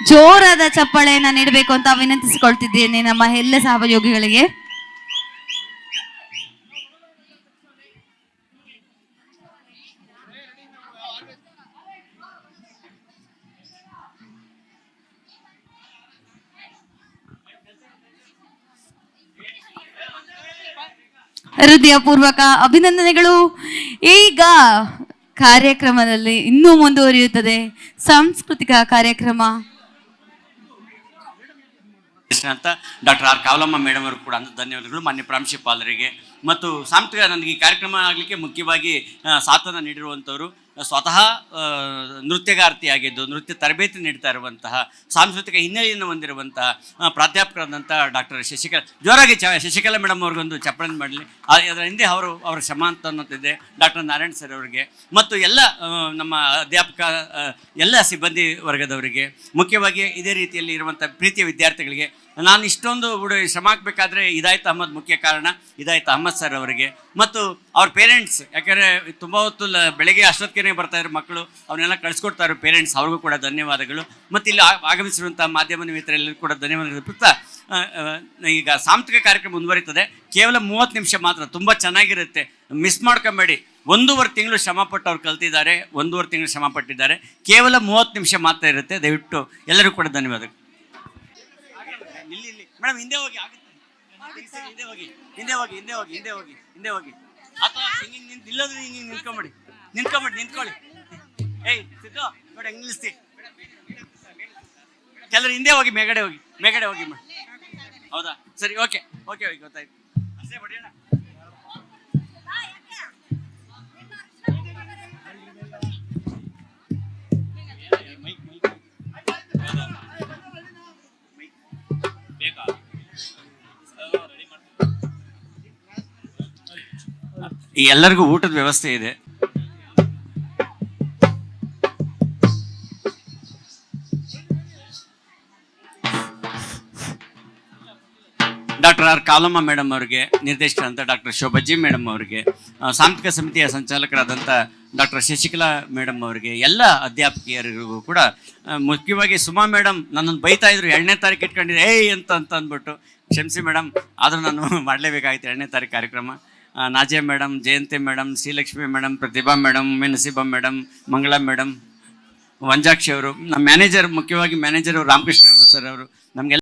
ಜೋರಾದ ಚಪ್ಪಾಳೆಯನ್ನ ನೀಡಬೇಕು ಅಂತ ವಿನಂತಿಸಿಕೊಳ್ತಿದ್ದೇನೆ ನಮ್ಮ ಎಲ್ಲ ಸಹಯೋಗಿಗಳಿಗೆ. ಹೃದಯಪೂರ್ವಕ ಅಭಿನಂದನೆಗಳು. ಈಗ ಕಾರ್ಯಕ್ರಮದಲ್ಲಿ ಇನ್ನೂ ಮುಂದುವರಿಯುತ್ತದೆ ಸಾಂಸ್ಕೃತಿಕ ಕಾರ್ಯಕ್ರಮ. ಅಂತ ಡಾಕ್ಟರ್ ಆರ್ ಕಾವಲಮ್ಮ ಮೇಡಮ್ ಅವರು ಕೂಡ ಧನ್ಯವಾದಗಳು. ಮಾನ್ಯ ಪ್ರಾಂಶುಪಾಲರಿಗೆ ಮತ್ತು ಸಾಂಸ್ಕೃತಿಕ ನನಗೆ ಈ ಕಾರ್ಯಕ್ರಮ ಆಗಲಿಕ್ಕೆ ಮುಖ್ಯವಾಗಿ ಸಾಥನ್ನು ನೀಡಿರುವಂಥವರು ಸ್ವತಃ ನೃತ್ಯಗಾರ್ತಿಯಾಗಿದ್ದು ನೃತ್ಯ ತರಬೇತಿ ನೀಡ್ತಾ ಇರುವಂತಹ ಸಾಂಸ್ಕೃತಿಕ ಹಿನ್ನೆಲೆಯನ್ನು ಹೊಂದಿರುವಂತಹ ಪ್ರಾಧ್ಯಾಪಕರಾದಂಥ ಡಾಕ್ಟರ್ ಶಶಿಕಲಾ, ಜೋರಾಗಿ ಶಶಿಕಲಾ ಮೇಡಮ್ ಅವ್ರಿಗೊಂದು ಚಪ್ಪಳೆ ಮಾಡಲಿ. ಅದರ ಹಿಂದೆ ಅವರ ಶ್ರಮ ಅಂತ ಅನ್ನೋದಿದೆ. ಡಾಕ್ಟರ್ ನಾರಾಯಣ್ ಸರ್ ಅವರಿಗೆ ಮತ್ತು ಎಲ್ಲ ನಮ್ಮ ಅಧ್ಯಾಪಕ ಎಲ್ಲ ಸಿಬ್ಬಂದಿ ವರ್ಗದವರಿಗೆ, ಮುಖ್ಯವಾಗಿ ಇದೇ ರೀತಿಯಲ್ಲಿ ಇರುವಂಥ ಪ್ರೀತಿಯ ವಿದ್ಯಾರ್ಥಿಗಳಿಗೆ ನಾನು ಇಷ್ಟೊಂದು ಶ್ರಮ ಹಾಕಬೇಕಾದ್ರೆ ಹಿದಾಯತ್ ಅಹಮದ್ ಮುಖ್ಯ ಕಾರಣ. ಹಿದಾಯತ್ ಅಹಮದ್ ಸರ್ ಅವರಿಗೆ ಮತ್ತು ಅವ್ರ ಪೇರೆಂಟ್ಸ್, ಯಾಕಂದರೆ ತುಂಬ ಹೊತ್ತು ಬೆಳಗ್ಗೆ ಅಷ್ಟೊತ್ತಿಗೆ ಬರ್ತಾಯಿರೋ ಮಕ್ಕಳು ಅವನ್ನೆಲ್ಲ ಕಳಿಸ್ಕೊಡ್ತಾ ಇರೋ ಪೇರೆಂಟ್ಸ್, ಅವ್ರಿಗೂ ಕೂಡ ಧನ್ಯವಾದಗಳು. ಮತ್ತು ಇಲ್ಲಿ ಆಗಮಿಸಿರುವಂಥ ಮಾಧ್ಯಮ ಮಿತ್ರರೆಲ್ಲರಿಗೂ ಕೂಡ ಧನ್ಯವಾದಗಳು. ಈಗ ಸಾಂಸ್ಕೃತಿಕ ಕಾರ್ಯಕ್ರಮ ಮುಂದುವರಿತದೆ. ಕೇವಲ 30 ನಿಮಿಷ ಮಾತ್ರ, ತುಂಬ ಚೆನ್ನಾಗಿರುತ್ತೆ, ಮಿಸ್ ಮಾಡ್ಕೊಂಬೇಡಿ. 1.5 ತಿಂಗಳು ಶ್ರಮಪಟ್ಟು ಅವ್ರು ಕಲ್ತಿದ್ದಾರೆ, 1.5 ತಿಂಗಳು ಶ್ರಮ ಪಟ್ಟಿದ್ದಾರೆ. ಕೇವಲ 30 ನಿಮಿಷ ಮಾತ್ರ ಇರುತ್ತೆ. ದಯವಿಟ್ಟು ಎಲ್ಲರಿಗೂ ಕೂಡ ಧನ್ಯವಾದಗಳು. ಮೇಡಮ್ ಹಿಂದೆ ಹೋಗಿ, ಹಿಂದೆ ಹೋಗಿ, ಹಿಂದೆ ಹೋಗಿ, ಹಿಂದೆ ಹೋಗಿ, ಹಿಂದೆ ಹೋಗಿ, ಹಿಂದೆ ಹೋಗಿ. ಅಥವಾ ಹಿಂಗೆ ನಿಲ್ಲೋದ್ರೆ ಹಿಂಗೆ ನಿಂತ್ಕೊಳ್ಳಿ. ಏಯ್ ಸಿದ್ದು ನೋಡಿ ಹೆಂಗೆ ನಿಲ್ಲಿಸ್ತಿ. ಕೆಲವರು ಹಿಂದೆ ಹೋಗಿ, ಮೇಗಡೆ ಹೋಗಿ ಮೇಡಮ್. ಹೌದಾ, ಸರಿ, ಓಕೆ, ಗೊತ್ತಾಯ್ತು. ಅಷ್ಟೇ ಬಡಿಯೋಣ. ಎಲ್ಲರಿಗೂ ಊಟದ ವ್ಯವಸ್ಥೆ ಇದೆ. ಆರ್ ಕಾಲಮ್ಮ ಮೇಡಮ್ ಅವರಿಗೆ, ನಿರ್ದೇಶಕರಾದಂಥ ಡಾಕ್ಟರ್ ಶೋಭಜ್ಜಿ ಮೇಡಮ್ ಅವರಿಗೆ, ಸಾಂಸ್ಥಿಕ ಸಮಿತಿಯ ಸಂಚಾಲಕರಾದಂಥ ಡಾಕ್ಟರ್ ಶಶಿಕಲಾ ಮೇಡಮ್ ಅವರಿಗೆ, ಎಲ್ಲ ಅಧ್ಯಾಪಕಿಯರಿಗೂ ಕೂಡ, ಮುಖ್ಯವಾಗಿ ಸುಮಾ ಮೇಡಮ್ ನನ್ನನ್ನು ಬೈತಾ ಇದ್ರು 2ನೇ ತಾರೀಕು ಇಟ್ಕೊಂಡಿದ್ದೆ ಏಯ್ ಅಂತ ಅಂದ್ಬಿಟ್ಟು, ಕ್ಷಮಿಸಿ ಮೇಡಮ್, ಆದರೂ ನಾನು ಮಾಡಲೇಬೇಕಾಗಿತ್ತು 2ನೇ ತಾರೀಕು ಕಾರ್ಯಕ್ರಮ. ನಾಜಿಯಾ ಮೇಡಮ್, ಜಯಂತಿ ಮೇಡಮ್, ಶ್ರೀಲಕ್ಷ್ಮಿ ಮೇಡಮ್, ಪ್ರತಿಭಾ madam, Naseeba madam, Mangala madam, Vanjakshi ಅವರು, ನಮ್ಮ ಮ್ಯಾನೇಜರ್, ಮುಖ್ಯವಾಗಿ ಮ್ಯಾನೇಜರ್ ರಾಮಕೃಷ್ಣ ಅವರು ಸರ್ ಅವರು, ನಮಗೆಲ್ಲ